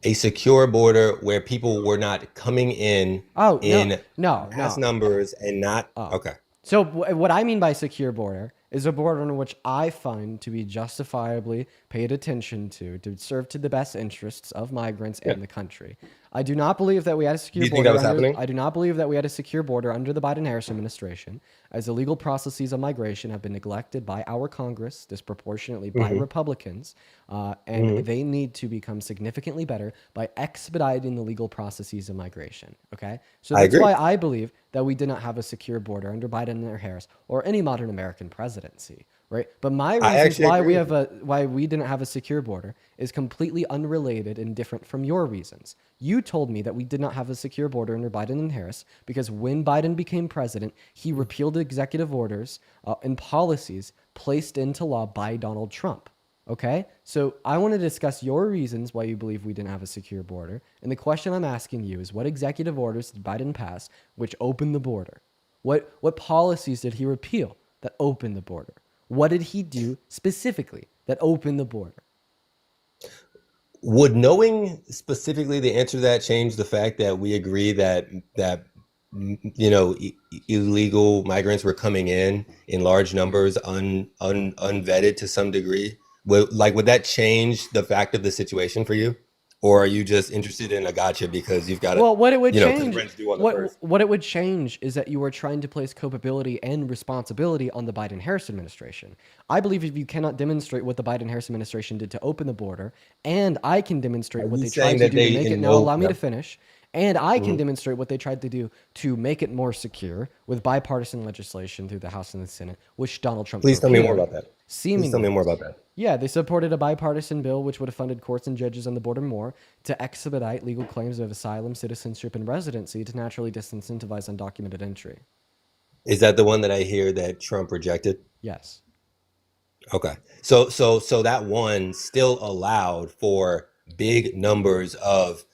A secure border where people were not coming in in no. mass numbers and not okay. So what I mean by secure border is a border in which I find to be justifiably paid attention to serve to the best interests of migrants and the country. I do not believe that we had a secure Do you think border. that was happening? I do not believe that we had a secure border under the Biden-Harris administration, as the legal processes of migration have been neglected by our Congress, disproportionately by Republicans, and they need to become significantly better by expediting the legal processes of migration. Okay, so I that's agree. why I believe that we did not have a secure border under Biden or Harris or any modern American presidency, right? But my reasons actually why agree we with have why we didn't have a secure border is completely unrelated and different from your reasons. You told me that we did not have a secure border under Biden and Harris because when Biden became president, he repealed executive orders and policies placed into law by Donald Trump. Okay, so I want to discuss your reasons why you believe we didn't have a secure border. And the question I'm asking you is what executive orders did Biden pass which opened the border? What policies did he repeal that opened the border? What did he do specifically that opened the border? would knowing specifically the answer to that change the fact that we agree that illegal migrants were coming in large numbers, unvetted to some degree? Would that change the fact of the situation for you? Or are you just interested in a gotcha because you've got Well, what it would change, what what it would change is that you are trying to place culpability and responsibility on the Biden-Harris administration. I believe if you cannot demonstrate what the Biden-Harris administration did to open the border, and I can demonstrate what they tried to do to make it. Now, allow me to finish. And I can demonstrate what they tried to do to make it more secure with bipartisan legislation through the House and the Senate, which Donald Trump. Please tell me more about that. Seemingly. Please tell me more about that. Yeah, they supported a bipartisan bill which would have funded courts and judges on the border more to expedite legal claims of asylum, citizenship, and residency to naturally disincentivize undocumented entry. Is that the one that I hear that Trump rejected? Yes. Okay. So that one still allowed for big numbers of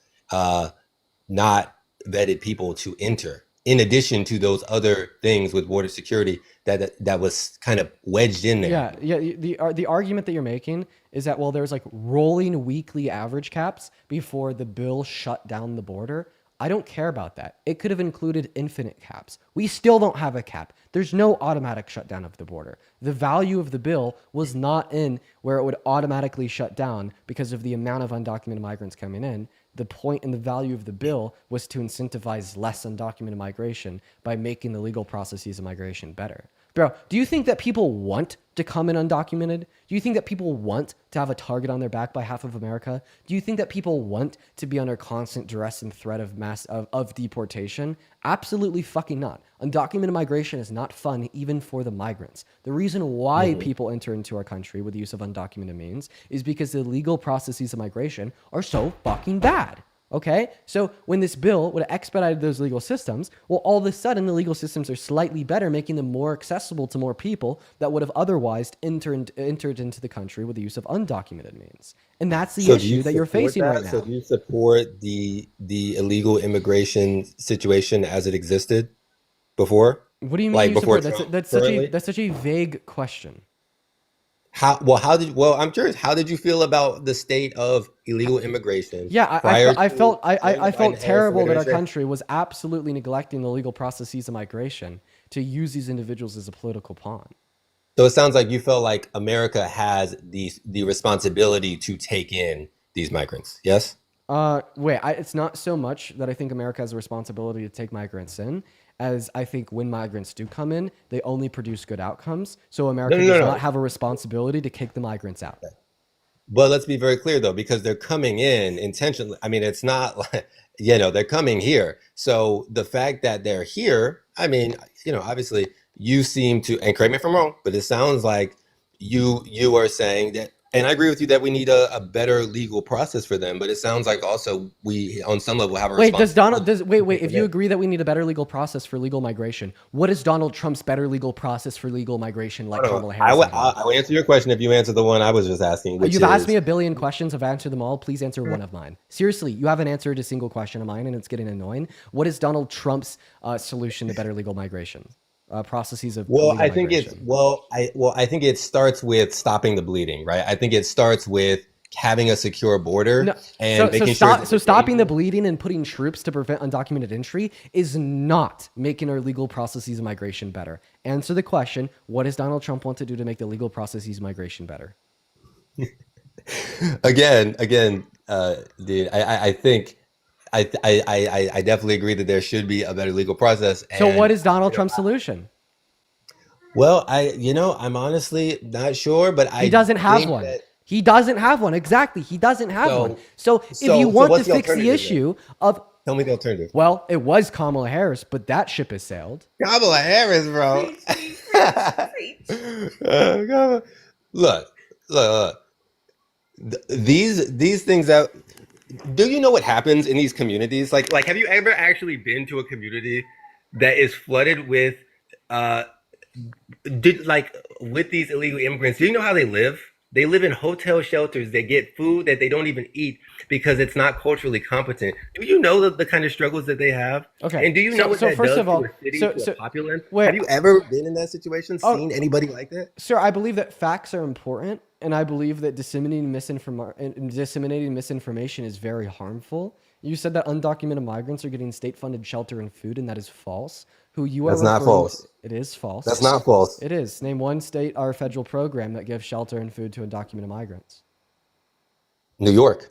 not vetted people to enter, in addition to those other things with border security that was kind of wedged in there. Yeah. The argument that you're making is that, well, there's like rolling weekly average caps before the bill shut down the border. I don't care about that. It could have included infinite caps. We still don't have a cap. There's no automatic shutdown of the border. The value of the bill was not in where it would automatically shut down because of the amount of undocumented migrants coming in. The point and the value of the bill was to incentivize less undocumented migration by making the legal processes of migration better. Bro, do you think that people want to come in undocumented? Do you think that people want to have a target on their back by half of America? Do you think that people want to be under constant duress and threat of deportation? Absolutely fucking not. Undocumented migration is not fun even for the migrants. The reason why people enter into our country with the use of undocumented means is because the legal processes of migration are so fucking bad. Okay, so when this bill would have expedited those legal systems, well, all of a sudden the legal systems are slightly better, making them more accessible to more people that would have otherwise entered into the country with the use of undocumented means. And that's the issue that you're facing right now. So do you support the illegal immigration situation as it existed before? What do you mean? Like you before support? That's such a vague question. I'm curious. How did you feel about the state of illegal immigration? Yeah, I felt terrible that our country was absolutely neglecting the legal processes of migration to use these individuals as a political pawn. So it sounds like you felt like America has the responsibility to take in these migrants. Yes? It's not so much that I think America has a responsibility to take migrants in, as I think when migrants do come in, they only produce good outcomes. So America does not have a responsibility to kick the migrants out. But let's be very clear, though, because they're coming in intentionally. I mean, it's not like, they're coming here. So the fact that they're here, I mean, obviously you seem to, and correct me if I'm wrong, but it sounds like you are saying that, and I agree with you that we need a better legal process for them, but it sounds like also we, on some level, have a responsibility. If you agree that we need a better legal process for legal migration, what is Donald Trump's better legal process for legal migration like Kamala Harris? I will answer your question if you answer the one I was just asking. You've asked me a billion questions. I've answered them all. Please answer one of mine. Seriously, you haven't answered a single question of mine, and it's getting annoying. What is Donald Trump's solution to better legal migration? Processes of I think it starts with stopping the bleeding, right? I think it starts with having a secure border and making sure. So stopping the bleeding and putting troops to prevent undocumented entry is not making our legal processes of migration better. Answer the question: what does Donald Trump want to do to make the legal processes of migration better? Again, dude, I think. I definitely agree that there should be a better legal process. So what is Donald Trump's solution? Well, I'm honestly not sure, but he doesn't have one. He doesn't have one. Exactly. He doesn't have one. So if you want to fix the issue of... Tell me the alternative. Well, it was Kamala Harris, but that ship has sailed. Kamala Harris, bro. Look. These things that... Do you know what happens in these communities? Like, have you ever actually been to a community that is flooded with, with these illegal immigrants? Do you know how they live? They live in hotel shelters. They get food that they don't even eat because it's not culturally competent. Do you know the kind of struggles that they have? Okay. And do you know what that does to a city, to a populace? Have you ever been in that situation, seen anybody like that? Sir, I believe that facts are important, and I believe that disseminating misinformation is very harmful. You said that undocumented migrants are getting state-funded shelter and food, and that is false. Who you are That's not referring false. It is false. That's not false. It is. Name one state or federal program that gives shelter and food to undocumented migrants. New York.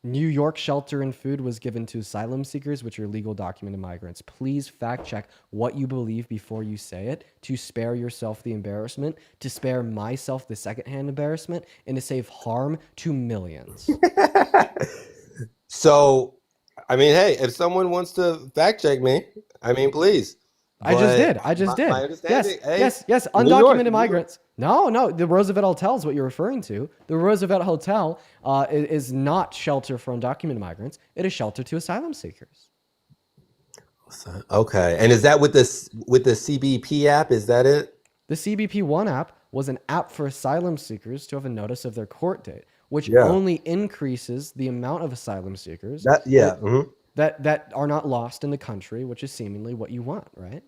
New York shelter and food was given to asylum seekers, which are legal documented migrants. Please fact check what you believe before you say it to spare yourself the embarrassment, to spare myself the secondhand embarrassment, and to save harm to millions. So, I mean, hey, if someone wants to fact check me, I mean, please. I just did. My understanding, Yes. New Undocumented York, New York. migrants. No. The Roosevelt Hotel is what you're referring to. The Roosevelt Hotel is not shelter for undocumented migrants. It is shelter to asylum seekers. Okay, and is that with the CBP app? Is that it? The CBP One app was an app for asylum seekers to have a notice of their court date, which Yeah. only increases the amount of asylum seekers that are not lost in the country, which is seemingly what you want, right?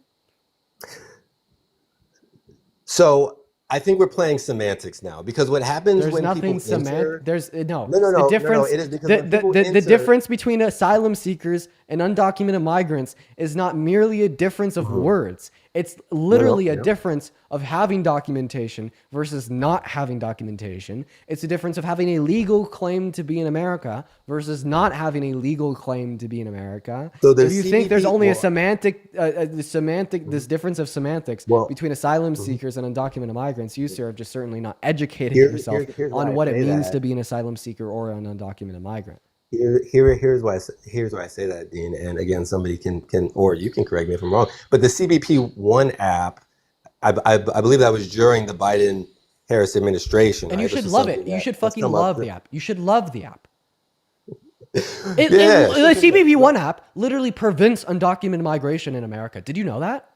So I think we're playing semantics now, because what happens There's when nothing people enter, There's no. No, The difference. it is because the, when the, people the, the enter- difference between asylum seekers and undocumented migrants is not merely a difference of words. It's literally a difference of having documentation versus not having documentation. It's a difference of having a legal claim to be in America versus not having a legal claim to be in America. So the if you think there's CBP only a this difference of semantics between asylum seekers and undocumented migrants, you, sir, are just certainly not educating yourself here's why on I what it say means that. to be an asylum seeker or an undocumented migrant. Here's why I say that, Dean. And again, somebody can or you can correct me if I'm wrong. But the CBP One app, I believe that was during the Biden-Harris administration. And you right? Which should is love something it. You that should has fucking come up love to- the app. You should love the app. Yeah, The CBP One app literally prevents undocumented migration in America. Did you know that?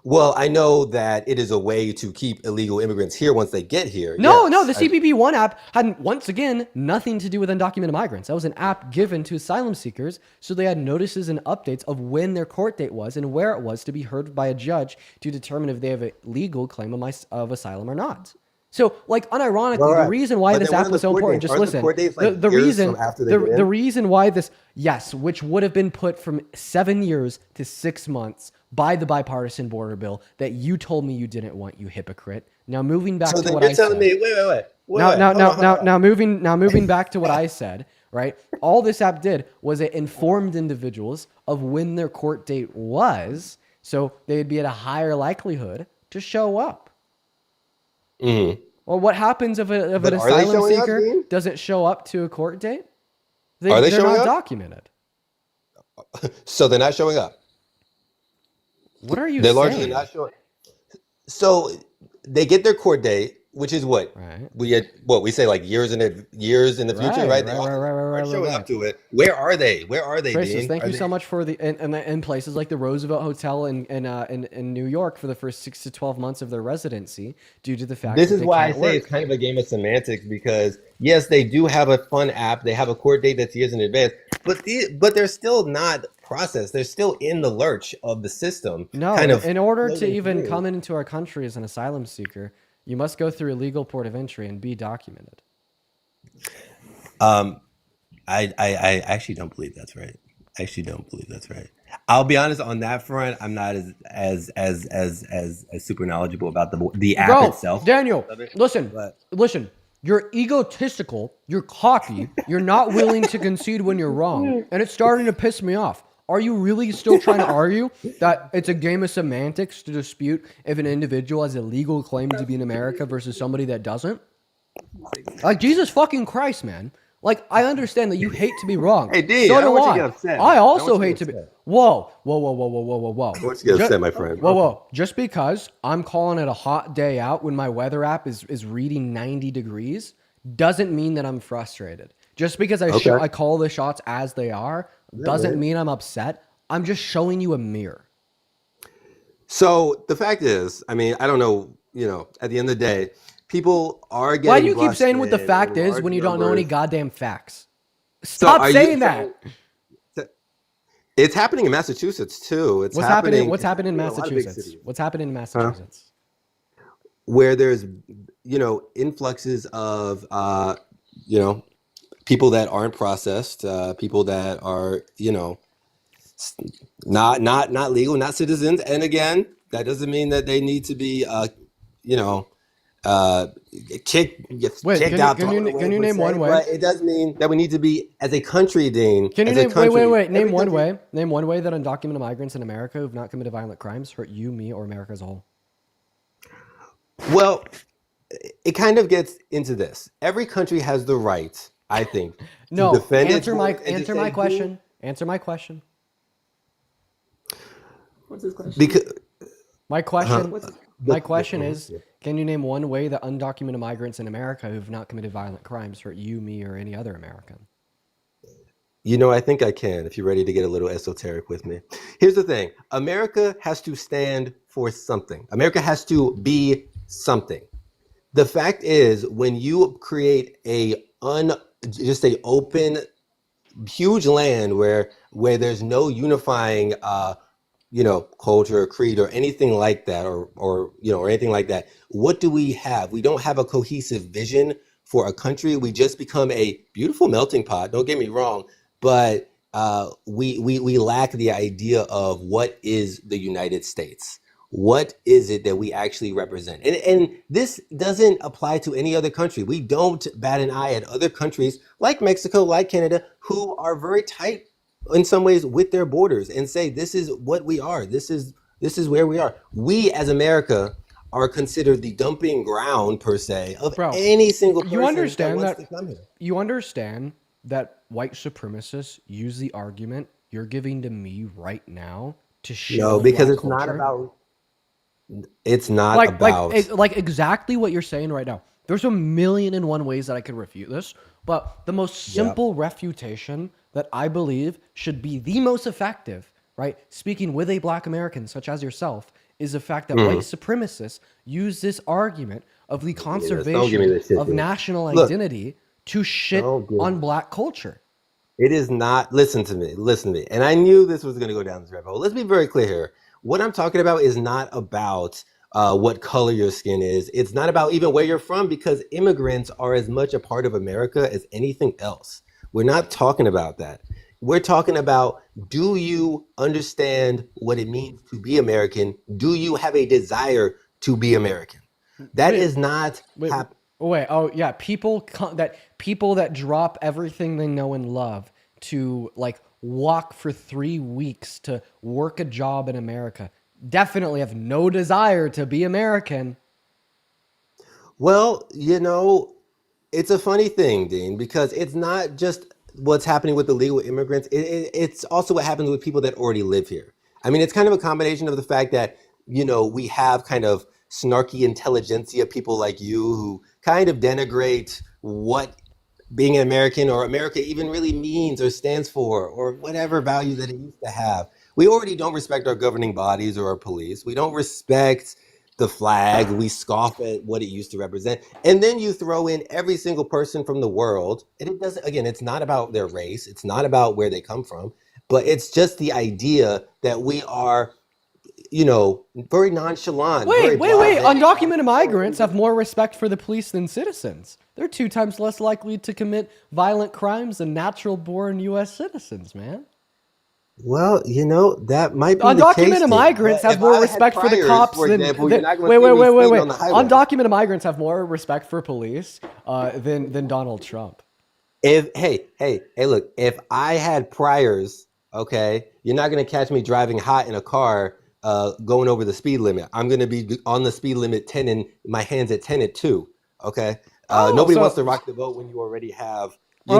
Well, I know that it is a way to keep illegal immigrants here once they get here. No, Yes, the CBP One app had, once again, nothing to do with undocumented migrants. That was an app given to asylum seekers, so they had notices and updates of when their court date was and where it was to be heard by a judge to determine if they have a legal claim of asylum or not. So, like, unironically, Right. the reason why But this then what app are was the so court important, dates? just Aren't the listen. court dates, like, The years reason, from after they get in? the reason why this, yes, which would have been put from 7 years to 6 months by the bipartisan border bill that you told me you didn't want, you hypocrite. Now, moving back So to then what you're I telling said. me, wait. Now moving back to what I said, right? All this app did was it informed individuals of when their court date was, so they'd be at a higher likelihood to show up. Mm-hmm. Well, what happens if an But are they asylum showing up, seeker Dean? doesn't show up to a court date? Are they they're showing not up? documented. So they're not showing up. What are you They're saying? largely not showing. So they get their court date, which is what we say, like years in the future, right? They aren't showing up to it. Where are they? Francis, Dean? thank Are you they- so much for in places like the Roosevelt Hotel in New York for the first 6 to 12 months of their residency, due to the fact This that is they why I can't say work. it's kind of a game of semantics, because yes, they do have a fun app. They have a court date that's years in advance, but they're still not processed. They're still in the lurch of the system. No, kind of in order to floating even through. come into our country as an asylum seeker, you must go through a legal port of entry and be documented. I actually don't believe that's right. I'll be honest on that front. I'm not as super knowledgeable about the app Bro, itself. Daniel, listen. You're egotistical. You're cocky. You're not willing to concede when you're wrong, and it's starting to piss me off. Are you really still trying to argue that it's a game of semantics to dispute if an individual has a legal claim to be in America versus somebody that doesn't? Like, Jesus fucking Christ, man. Like, I understand that you hate to be wrong. Hey, D, so I don't do want you I. to get upset. I I don't also want you hate to to get be. upset. Whoa. I want you to get upset, my friend. Whoa. Just because I'm calling it a hot day out when my weather app is reading 90 degrees doesn't mean that I'm frustrated. Just because I call the shots as they are doesn't mean I'm upset. I'm just showing you a mirror. So the fact is, I mean, I don't know. At the end of the day, people are getting. Why do you keep saying what the busted fact in is large when you don't know any numbers. goddamn facts? So Stop are you saying that. It's happening in Massachusetts too. What's happening in in a lot of big Massachusetts? cities. What's happening in Massachusetts? where there's, influxes of, people that aren't processed, people that are, not legal, not citizens. And again, that doesn't mean that they need to be, you know, kicked out. Can you name one way? But it does mean that we need to be, as a country, Dean. Can you as a name country, wait? Name every one country- way. Name one way that undocumented migrants in America who've not committed violent crimes hurt you, me, or America as a whole. Well, it kind of gets into this. Every country has the right, I think, No, to defend answer my its borders and to answer say my who- question. Answer my question. What's his question? Because My question. Uh-huh. My question is: can you name one way that undocumented migrants in America who've not committed violent crimes hurt you, me, or any other American? I think I can, if you're ready to get a little esoteric with me. Here's the thing. America has to stand for something. America has to be something. The fact is, when you create just a open, huge land where there's no unifying culture or creed or anything like that, or anything like that, what do we have? We don't have a cohesive vision for a country. We just become a beautiful melting pot, don't get me wrong, but we lack the idea of what is the United States. What is it that we actually represent? And this doesn't apply to any other country. We don't bat an eye at other countries like Mexico, like Canada, who are very tight in some ways with their borders and say, this is what we are. This is where we are. We as America are considered the dumping ground, per se, of any single person You understand that wants that? to come here. You understand that white supremacists use the argument you're giving to me right now to shit No, on because black it's not culture? about. It's not like about. like exactly what you're saying right now. There's 1,000,001 ways that I could refute this, but the most simple refutation that I believe should be the most effective, right? Speaking with a black American such as yourself, is the fact that white supremacists use this argument of the Don't give me conservation this shit, of dude. national Look, identity to shit don't give on black culture. It is not. Listen to me. And I knew this was going to go down this rabbit hole. Let's be very clear here. What I'm talking about is not about what color your skin is. It's not about even where you're from, because immigrants are as much a part of America as anything else. We're not talking about that. We're talking about, do you understand what it means to be American? Do you have a desire to be American? That is not happening. Oh yeah, people that drop everything they know and love to like walk for 3 weeks to work a job in America definitely have no desire to be American. Well, it's a funny thing, Dean, because it's not just what's happening with illegal immigrants. It's also what happens with people that already live here. I mean, it's kind of a combination of the fact that, we have kind of snarky intelligentsia, people like you who kind of denigrate what being an American or America even really means or stands for, or whatever value that it used to have. We already don't respect our governing bodies or our police. We don't respect the flag. We scoff at what it used to represent. And then you throw in every single person from the world. And it doesn't, again, it's not about their race. It's not about where they come from, but it's just the idea that we are, very nonchalant. Wait. blasé. Undocumented migrants have more respect for the police than citizens. They're 2 times less likely to commit violent crimes than natural-born U.S. citizens, man. Well, that might be the case. Undocumented migrants have more respect for the cops than wait. Undocumented migrants have more respect for police than Donald Trump. Hey, look, if I had priors, okay, you're not gonna catch me driving hot in a car, going over the speed limit. I'm gonna be on the speed limit 10 and my hands at 10 at 2. Okay, nobody wants to rock the boat when you already have. I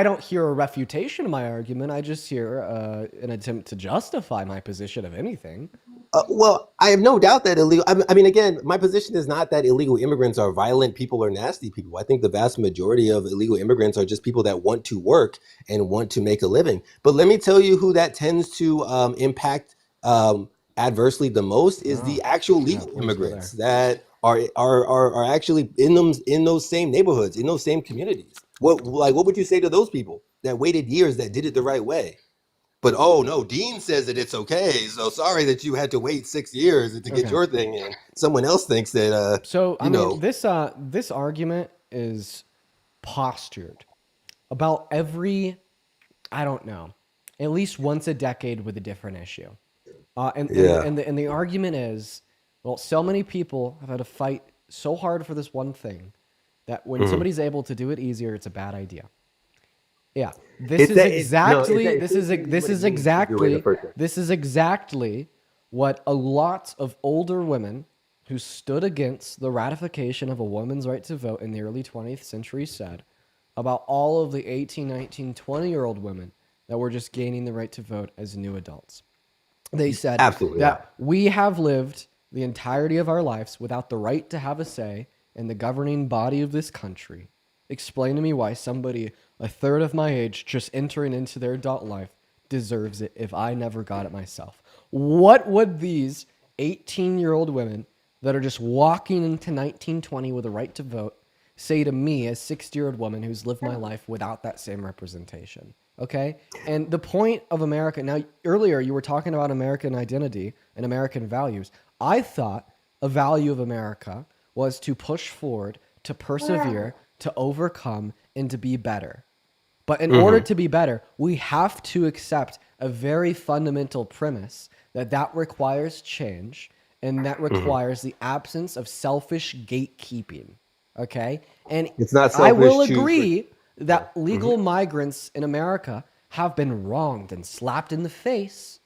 don't hear a refutation of my argument. I just hear an attempt to justify my position of anything. Well, I have no doubt that illegal. I mean, again, my position is not that illegal immigrants are violent people or nasty people. I think the vast majority of illegal immigrants are just people that want to work and want to make a living. But let me tell you who that tends to impact adversely the most is the actual legal immigrants that are actually in those same neighborhoods, in those same communities. What would you say to those people that waited years, that did it the right way? But oh no, Dean says that it's okay. So sorry that you had to wait 6 years to get Okay. your thing in. Someone else thinks that So I you know. mean, this argument is postured about every, I don't know, at least once a decade with a different issue. Yeah. And the argument is, well, so many people have had to fight so hard for this one thing that when Mhm. somebody's able to do it easier, it's a bad idea. Yeah, this It's is that- it's- no, exactly it's that- this it's is what it this is means to do it in exactly the first place. this is exactly what a lot of older women who stood against the ratification of a woman's right to vote in the early 20th century said about all of the 18, 19, 20-year-old women that were just gaining the right to vote as new adults. They said Absolutely, that we have lived the entirety of our lives without the right to have a say in the governing body of this country. Explain to me why somebody a third of my age just entering into their adult life deserves it if I never got it myself. What would these 18-year-old women that are just walking into 1920 with a right to vote say to me, a 60-year-old woman who's lived my life without that same representation? Okay? And the point of America, now earlier you were talking about American identity and American values. I thought a value of America was to push forward, to persevere, to overcome, and to be better. But in order to be better, we have to accept a very fundamental premise that requires change and that requires the absence of selfish gatekeeping. Okay? And It's not I will selfish to- agree that legal migrants in America have been wronged and slapped in the face,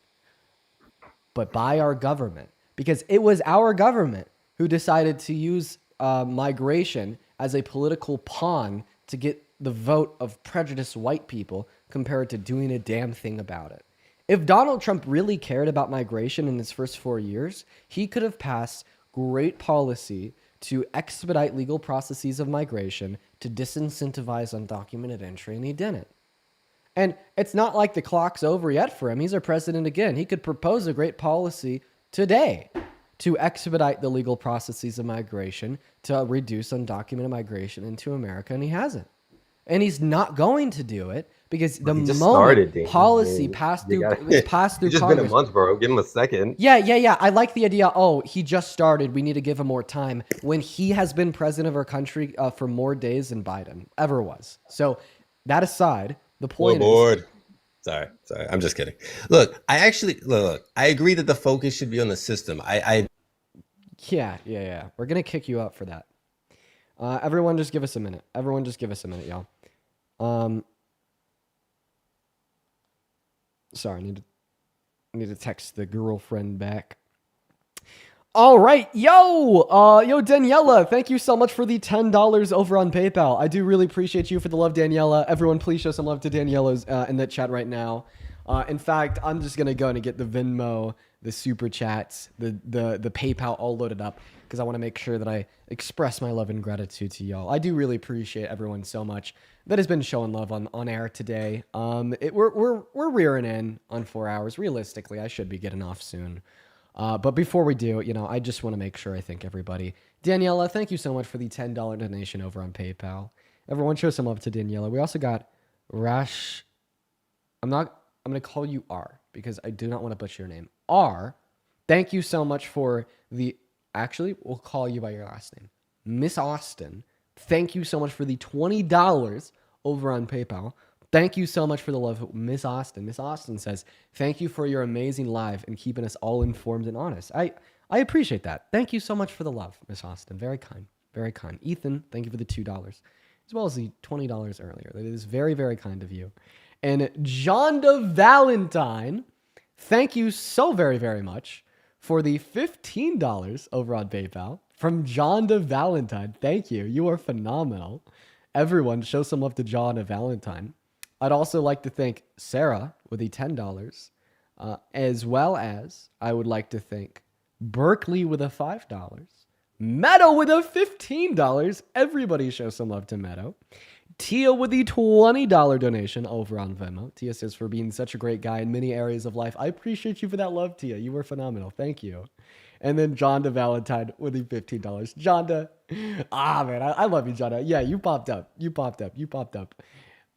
but by our government, because it was our government who decided to use migration as a political pawn to get the vote of prejudiced white people compared to doing a damn thing about it. If Donald Trump really cared about migration in his first 4 years, he could have passed great policy to expedite legal processes of migration, to disincentivize undocumented entry, and he didn't. And it's not like the clock's over yet for him. He's our president again. He could propose a great policy today to expedite the legal processes of migration, to reduce undocumented migration into America, and he hasn't. And he's not going to do it because the He just moment started, Dean. policy I mean, passed you through gotta- was passed through It's just Congress. been a month, bro. Give him a second. Yeah. I like the idea. Oh, he just started. We need to give him more time. When he has been president of our country for more days than Biden ever was. So that aside, the point is, bored. Sorry. I'm just kidding. Look, I actually look. I agree that the focus should be on the system. yeah. We're gonna kick you out for that. Everyone, just give us a minute. Y'all. Sorry, I need to text the girlfriend back. All right, yo, Daniela, thank you so much for the $10 over on PayPal. I do really appreciate you for the love, Daniela. Everyone, please show some love to Daniela's in the chat right now. In fact, I'm just gonna go and get the Venmo, the super chats, the PayPal all loaded up because I want to make sure that I express my love and gratitude to y'all. I do really appreciate everyone so much that has been showing love on air today. We're rearing in on 4 hours. Realistically, I should be getting off soon. But before we do, I just want to make sure I thank everybody. Daniela, thank you so much for the $10 donation over on PayPal. Everyone show some love to Daniela. We also got Rash. I'm going to call you R because I do not want to butcher your name. R, thank you so much for actually, we'll call you by your last name. Miss Austin, thank you so much for the $20 over on PayPal. Thank you so much for the love, Miss Austin. Miss Austin says, thank you for your amazing live and keeping us all informed and honest. I appreciate that. Thank you so much for the love, Miss Austin. Very kind. Very kind. Ethan, thank you for the $2, as well as the $20 earlier. That is very, very kind of you. And Jonda Valentine, thank you so very, very much for the $15 over on PayPal from Jonda Valentine. Thank you. You are phenomenal. Everyone, show some love to Jonda Valentine. I'd also like to thank Sarah with the $10, as well as I would like to thank Berkeley with a $5, Meadow with a $15. Everybody show some love to Meadow. Tia with the $20 donation over on Venmo. Tia says, for being such a great guy in many areas of life. I appreciate you for that love, Tia. You were phenomenal. Thank you. And then Jonda Valentine with the $15. Jonda, man, I love you, Jonda. Yeah, you popped up.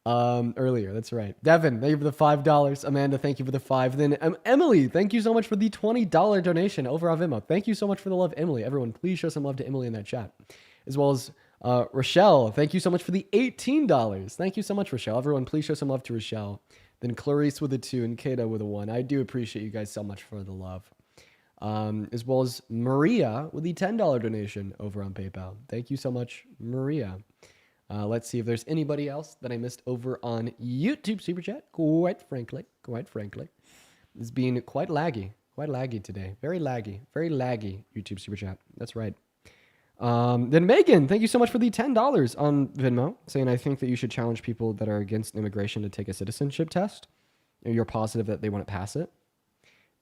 Earlier. That's right. Devin, thank you for the $5. Amanda, thank you for the 5. Then Emily, thank you so much for the $20 donation over on Venmo. Thank you so much for the love, Emily. Everyone, please show some love to Emily in that chat. As well as Rochelle, thank you so much for the $18. Thank you so much, Rochelle. Everyone, please show some love to Rochelle. Then Clarice with a 2 and Kato with a 1. I do appreciate you guys so much for the love. As well as Maria with the $10 donation over on PayPal. Thank you so much, Maria. Let's see if there's anybody else that I missed over on YouTube Super Chat. Quite frankly. It's been quite laggy today. Very laggy YouTube Super Chat. That's right. Then Megan, thank you so much for the $10 on Venmo, saying I think that you should challenge people that are against immigration to take a citizenship test. You're positive that they want to pass it.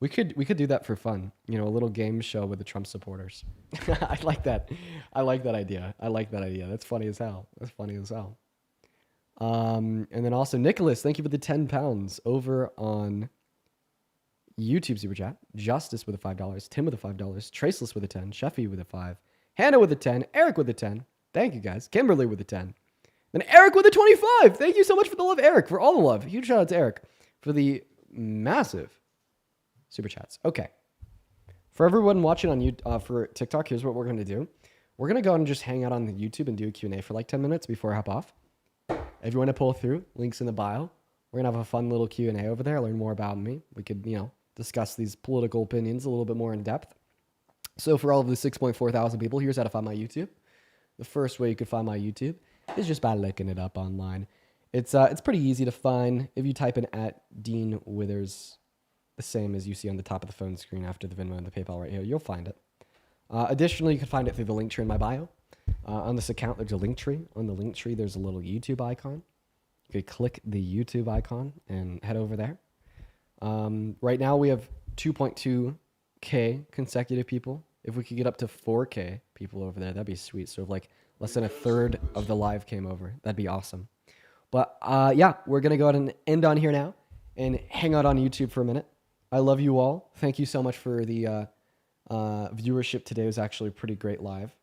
We could do that for fun. You know, a little game show with the Trump supporters. I like that. I like that idea. That's funny as hell. And then also Nicholas, thank you for the 10 pounds over on YouTube Super Chat. Justice with the $5. Tim with the $5. Traceless with a 10. Sheffy with a 5. Hannah with a 10. Eric with a 10. Thank you guys. Kimberly with a 10. Then Eric with a 25. Thank you so much for the love, Eric, for all the love. Huge shout out to Eric for the massive Super Chats. Okay. For everyone watching on for TikTok, here's what we're going to do. We're going to go and just hang out on the YouTube and do a Q&A for like 10 minutes before I hop off. If you want to pull through, links in the bio. We're going to have a fun little Q&A over there, learn more about me. We could, discuss these political opinions a little bit more in depth. So for all of the 6.4 thousand people, here's how to find my YouTube. The first way you could find my YouTube is just by looking it up online. It's pretty easy to find. If you type in @DeanWithers, the same as you see on the top of the phone screen after the Venmo and the PayPal right here, you'll find it. Additionally, you can find it through the link tree in my bio. On this account, there's a link tree. On the link tree, there's a little YouTube icon. You could click the YouTube icon and head over there. Right now, we have 2.2K consecutive people. If we could get up to 4K people over there, that'd be sweet. So if like less than a third of the live came over, that'd be awesome. But yeah, we're going to go ahead and end on here now and hang out on YouTube for a minute. I love you all. Thank you so much for the viewership today. It was actually a pretty great live.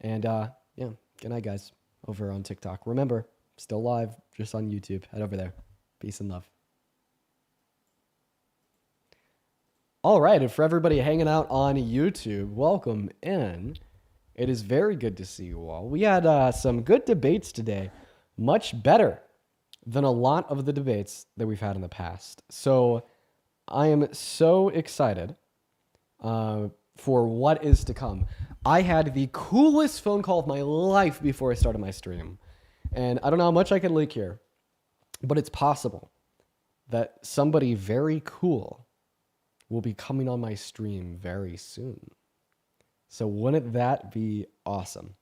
And yeah, good night, guys, over on TikTok. Remember, still live, just on YouTube. Head over there. Peace and love. All right, and for everybody hanging out on YouTube, welcome in. It is very good to see you all. We had some good debates today. Much better than a lot of the debates that we've had in the past. So I am so excited for what is to come. I had the coolest phone call of my life before I started my stream. And I don't know how much I can leak here, but it's possible that somebody very cool will be coming on my stream very soon. So wouldn't that be awesome?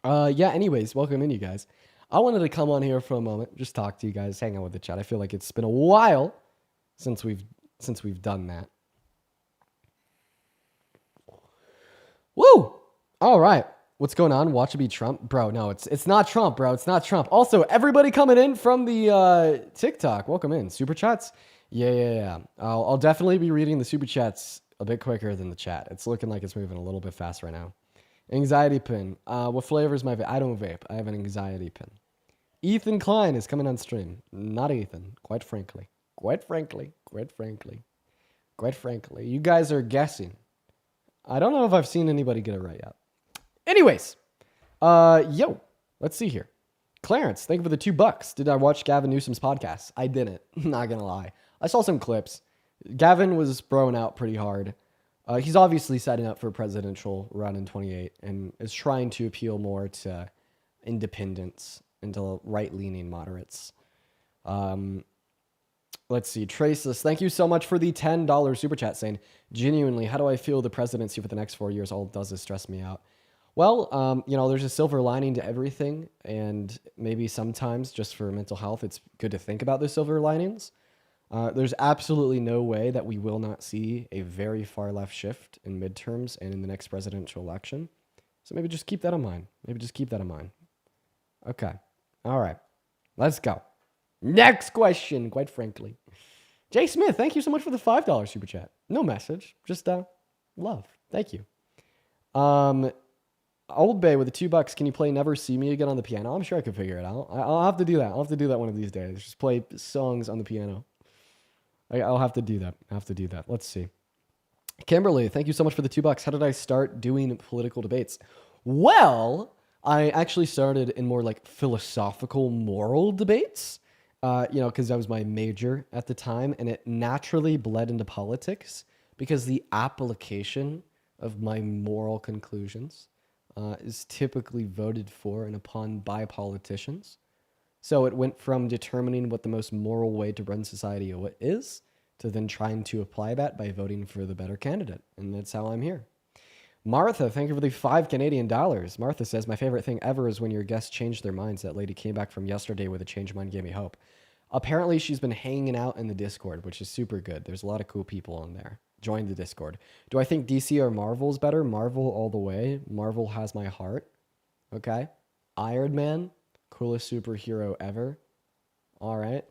Yeah, anyways, welcome in, you guys. I wanted to come on here for a moment, just talk to you guys, hang out with the chat. I feel like it's been a while since we've done that. Woo! All right. What's going on? Watch it be Trump? Bro, no, it's not Trump, bro. It's not Trump. Also, everybody coming in from the TikTok, welcome in. Super chats? Yeah. I'll definitely be reading the super chats a bit quicker than the chat. It's looking like it's moving a little bit fast right now. Anxiety pin. What flavor is my vape? I don't vape. I have an anxiety pin. Ethan Klein is coming on stream. Not Ethan, quite frankly. Quite frankly. You guys are guessing. I don't know if I've seen anybody get it right yet. Anyways, let's see here. Clarence, thank you for the $2. Did I watch Gavin Newsom's podcast? I didn't. Not gonna lie. I saw some clips. Gavin was broing out pretty hard. He's obviously setting up for a presidential run in 28 and is trying to appeal more to independents and to right-leaning moderates. Let's see. Traceless, thank you so much for the $10 super chat saying, genuinely, how do I feel the presidency for the next 4 years? All it does is stress me out. Well, there's a silver lining to everything, and maybe sometimes just for mental health, it's good to think about the silver linings. There's absolutely no way that we will not see a very far left shift in midterms and in the next presidential election. So maybe just keep that in mind. Okay. All right. Let's go. Next question, quite frankly. Jay Smith, thank you so much for the $5 super chat. No message, just love. Thank you. Old Bay with the $2. Can you play Never See Me Again on the piano? I'm sure I could figure it out. I'll have to do that. I'll have to do that one of these days. Just play songs on the piano. I'll have to do that. Let's see. Kimberly, thank you so much for the $2. How did I start doing political debates? Well, I actually started in more like philosophical, moral debates, because that was my major at the time, and it naturally bled into politics because the application of my moral conclusions is typically voted for and upon by politicians. So it went from determining what the most moral way to run society is to then trying to apply that by voting for the better candidate. And that's how I'm here. Martha, thank you for the $5 Canadian. Martha says, my favorite thing ever is when your guests change their minds. That lady came back from yesterday with a change mind, gave me hope. Apparently she's been hanging out in the Discord, which is super good. There's a lot of cool people on there. Join the Discord. Do I think DC or Marvel's better? Marvel all the way. Marvel has my heart. Okay. Iron Man, coolest superhero ever. All right.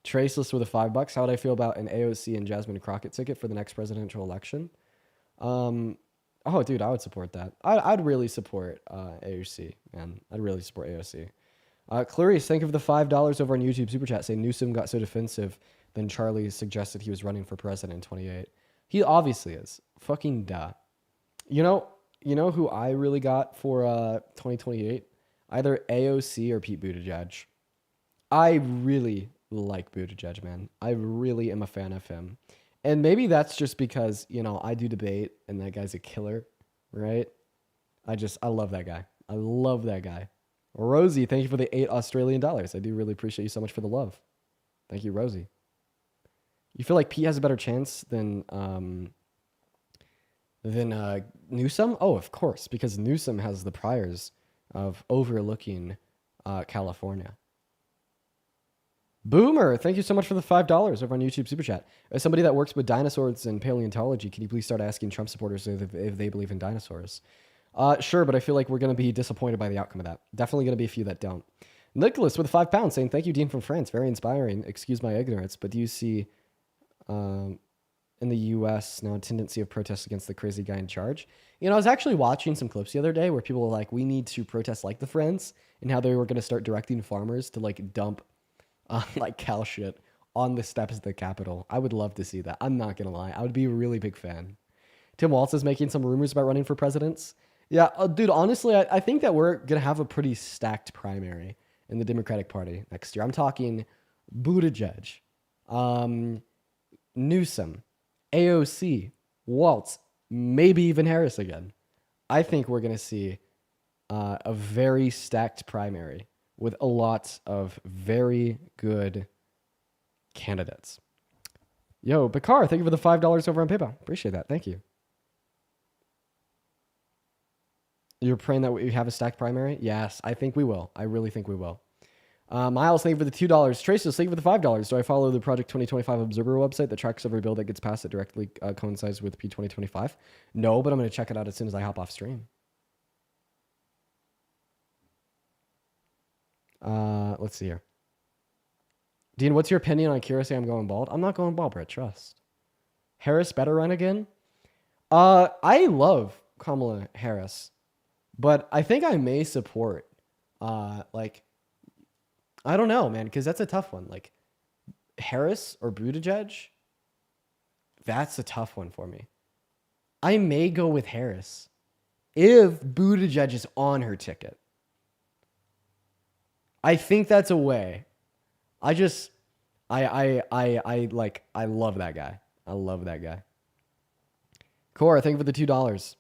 Traceless with a $5. How would I feel about an AOC and Jasmine Crockett ticket for the next presidential election? Oh, dude, I would support that. I'd really support AOC, man. I'd really support AOC. Clarice, thank you for the $5 over on YouTube Super Chat. Say Newsom got so defensive, then Charlie suggested he was running for president in 28. He obviously is. Fucking duh. You know who I really got for 2028? Either AOC or Pete Buttigieg. I really like Buttigieg, man. I really am a fan of him. And maybe that's just because, I do debate and that guy's a killer, right? I love that guy. I love that guy. Rosie, thank you for the $8 Australian. I do really appreciate you so much for the love. Thank you, Rosie. You feel like Pete has a better chance than Newsom? Oh, of course, because Newsom has the priors of overlooking California. Boomer, thank you so much for the $5 over on YouTube Super Chat. As somebody that works with dinosaurs and paleontology, can you please start asking Trump supporters if they believe in dinosaurs? Sure, but I feel like we're going to be disappointed by the outcome of that. Definitely going to be a few that don't. Nicholas with £5 saying, thank you, Dean from France. Very inspiring. Excuse my ignorance, but do you see in the U.S. now a tendency of protests against the crazy guy in charge? I was actually watching some clips the other day where people were like, we need to protest like the Friends, and how they were going to start directing farmers to dump cow shit on the steps of the Capitol. I would love to see that. I'm not going to lie. I would be a really big fan. Tim Waltz is making some rumors about running for presidents. Yeah, dude, honestly, I think that we're going to have a pretty stacked primary in the Democratic Party next year. I'm talking Buttigieg, Newsom, AOC, Waltz, maybe even Harris again. I think we're going to see a very stacked primary with a lot of very good candidates. Yo, Bakar, thank you for the $5 over on PayPal. Appreciate that. Thank you. You're praying that we have a stacked primary? Yes, I think we will. I really think we will. Miles, thank you for the $2. Tracy, thank you for the $5. Do I follow the Project 2025 Observer website that tracks every bill that gets passed that directly coincides with P2025? No, but I'm going to check it out as soon as I hop off stream. Let's see here. Dean, what's your opinion on Kira saying I'm going bald? I'm not going bald, Brett. Trust. Harris better run again? I love Kamala Harris, but I think I may support, I don't know, man, because that's a tough one. Harris or Buttigieg? That's a tough one for me. I may go with Harris if Buttigieg is on her ticket. I think that's a way. I love that guy. I love that guy. Cora, thank you for the $2.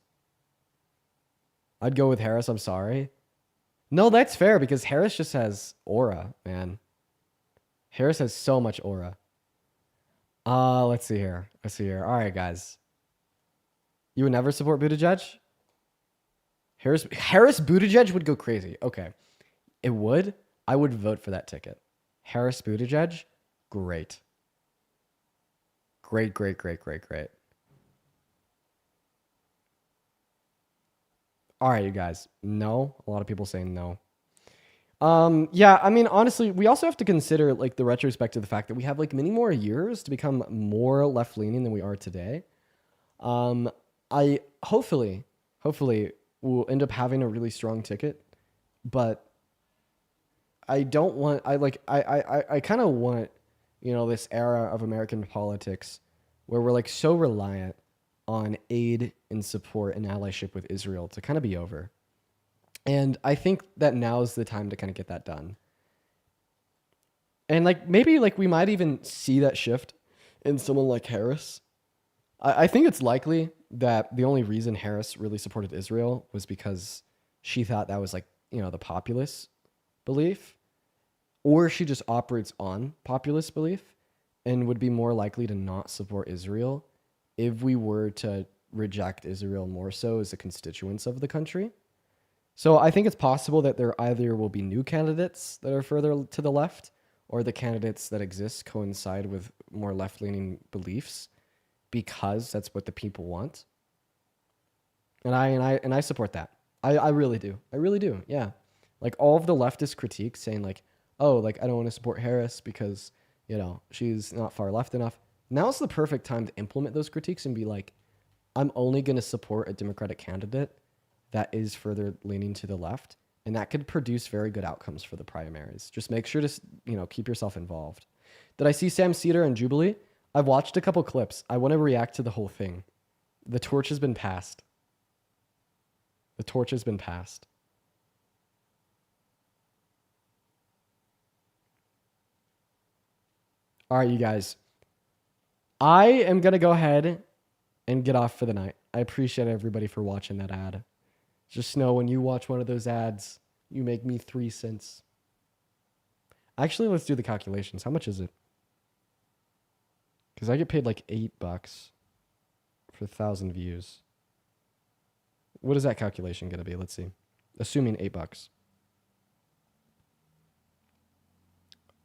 I'd go with Harris. I'm sorry. No, that's fair because Harris just has aura, man. Harris has so much aura. Let's see here. All right, guys. You would never support Buttigieg? Harris Buttigieg would go crazy. Okay. It would? I would vote for that ticket. Harris Buttigieg? Great. Great. All right, you guys. No. A lot of people saying no. Yeah, I mean, honestly, we also have to consider the retrospect of the fact that we have many more years to become more left-leaning than we are today. I hopefully will end up having a really strong ticket, but I don't want, I kind of want, this era of American politics where we're like so reliant on aid and support and allyship with Israel to kind of be over. And I think that now is the time to kind of get that done. And maybe we might even see that shift in someone like Harris. I think it's likely that the only reason Harris really supported Israel was because she thought that was the populist belief, or she just operates on populist belief and would be more likely to not support Israel if we were to reject Israel more so as the constituents of the country. So I think it's possible that there either will be new candidates that are further to the left, or the candidates that exist coincide with more left-leaning beliefs because that's what the people want. And I support that. I really do. I really do. Yeah. All of the leftist critiques saying I don't want to support Harris because, she's not far left enough. Now's the perfect time to implement those critiques and be like, I'm only going to support a Democratic candidate that is further leaning to the left, and that could produce very good outcomes for the primaries. Just make sure to, keep yourself involved. Did I see Sam Cedar and Jubilee? I've watched a couple clips. I want to react to the whole thing. The torch has been passed. The torch has been passed. All right, you guys. I am going to go ahead and get off for the night. I appreciate everybody for watching that ad. Just know when you watch one of those ads, you make me 3 cents. Actually, let's do the calculations. How much is it? Because I get paid $8 for 1,000 views. What is that calculation going to be? Let's see. Assuming $8.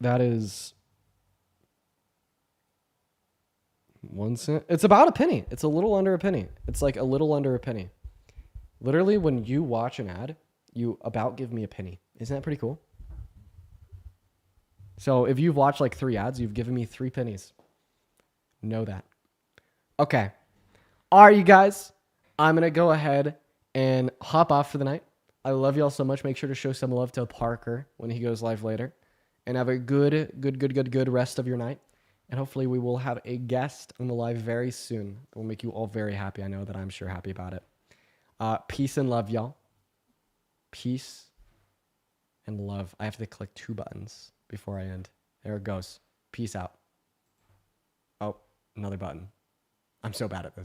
That is 1 cent. It's about a penny. It's a little under a penny. It's a little under a penny. Literally, when you watch an ad, you about give me a penny. Isn't that pretty cool? So if you've watched 3 ads, you've given me 3 pennies. Know that. Okay. All right, you guys. I'm going to go ahead and hop off for the night. I love y'all so much. Make sure to show some love to Parker when he goes live later. And have a good rest of your night. And hopefully we will have a guest on the live very soon. It will make you all very happy. I know that I'm sure happy about it. Peace and love, y'all. Peace and love. I have to click 2 buttons before I end. There it goes. Peace out. Oh, another button. I'm so bad at this.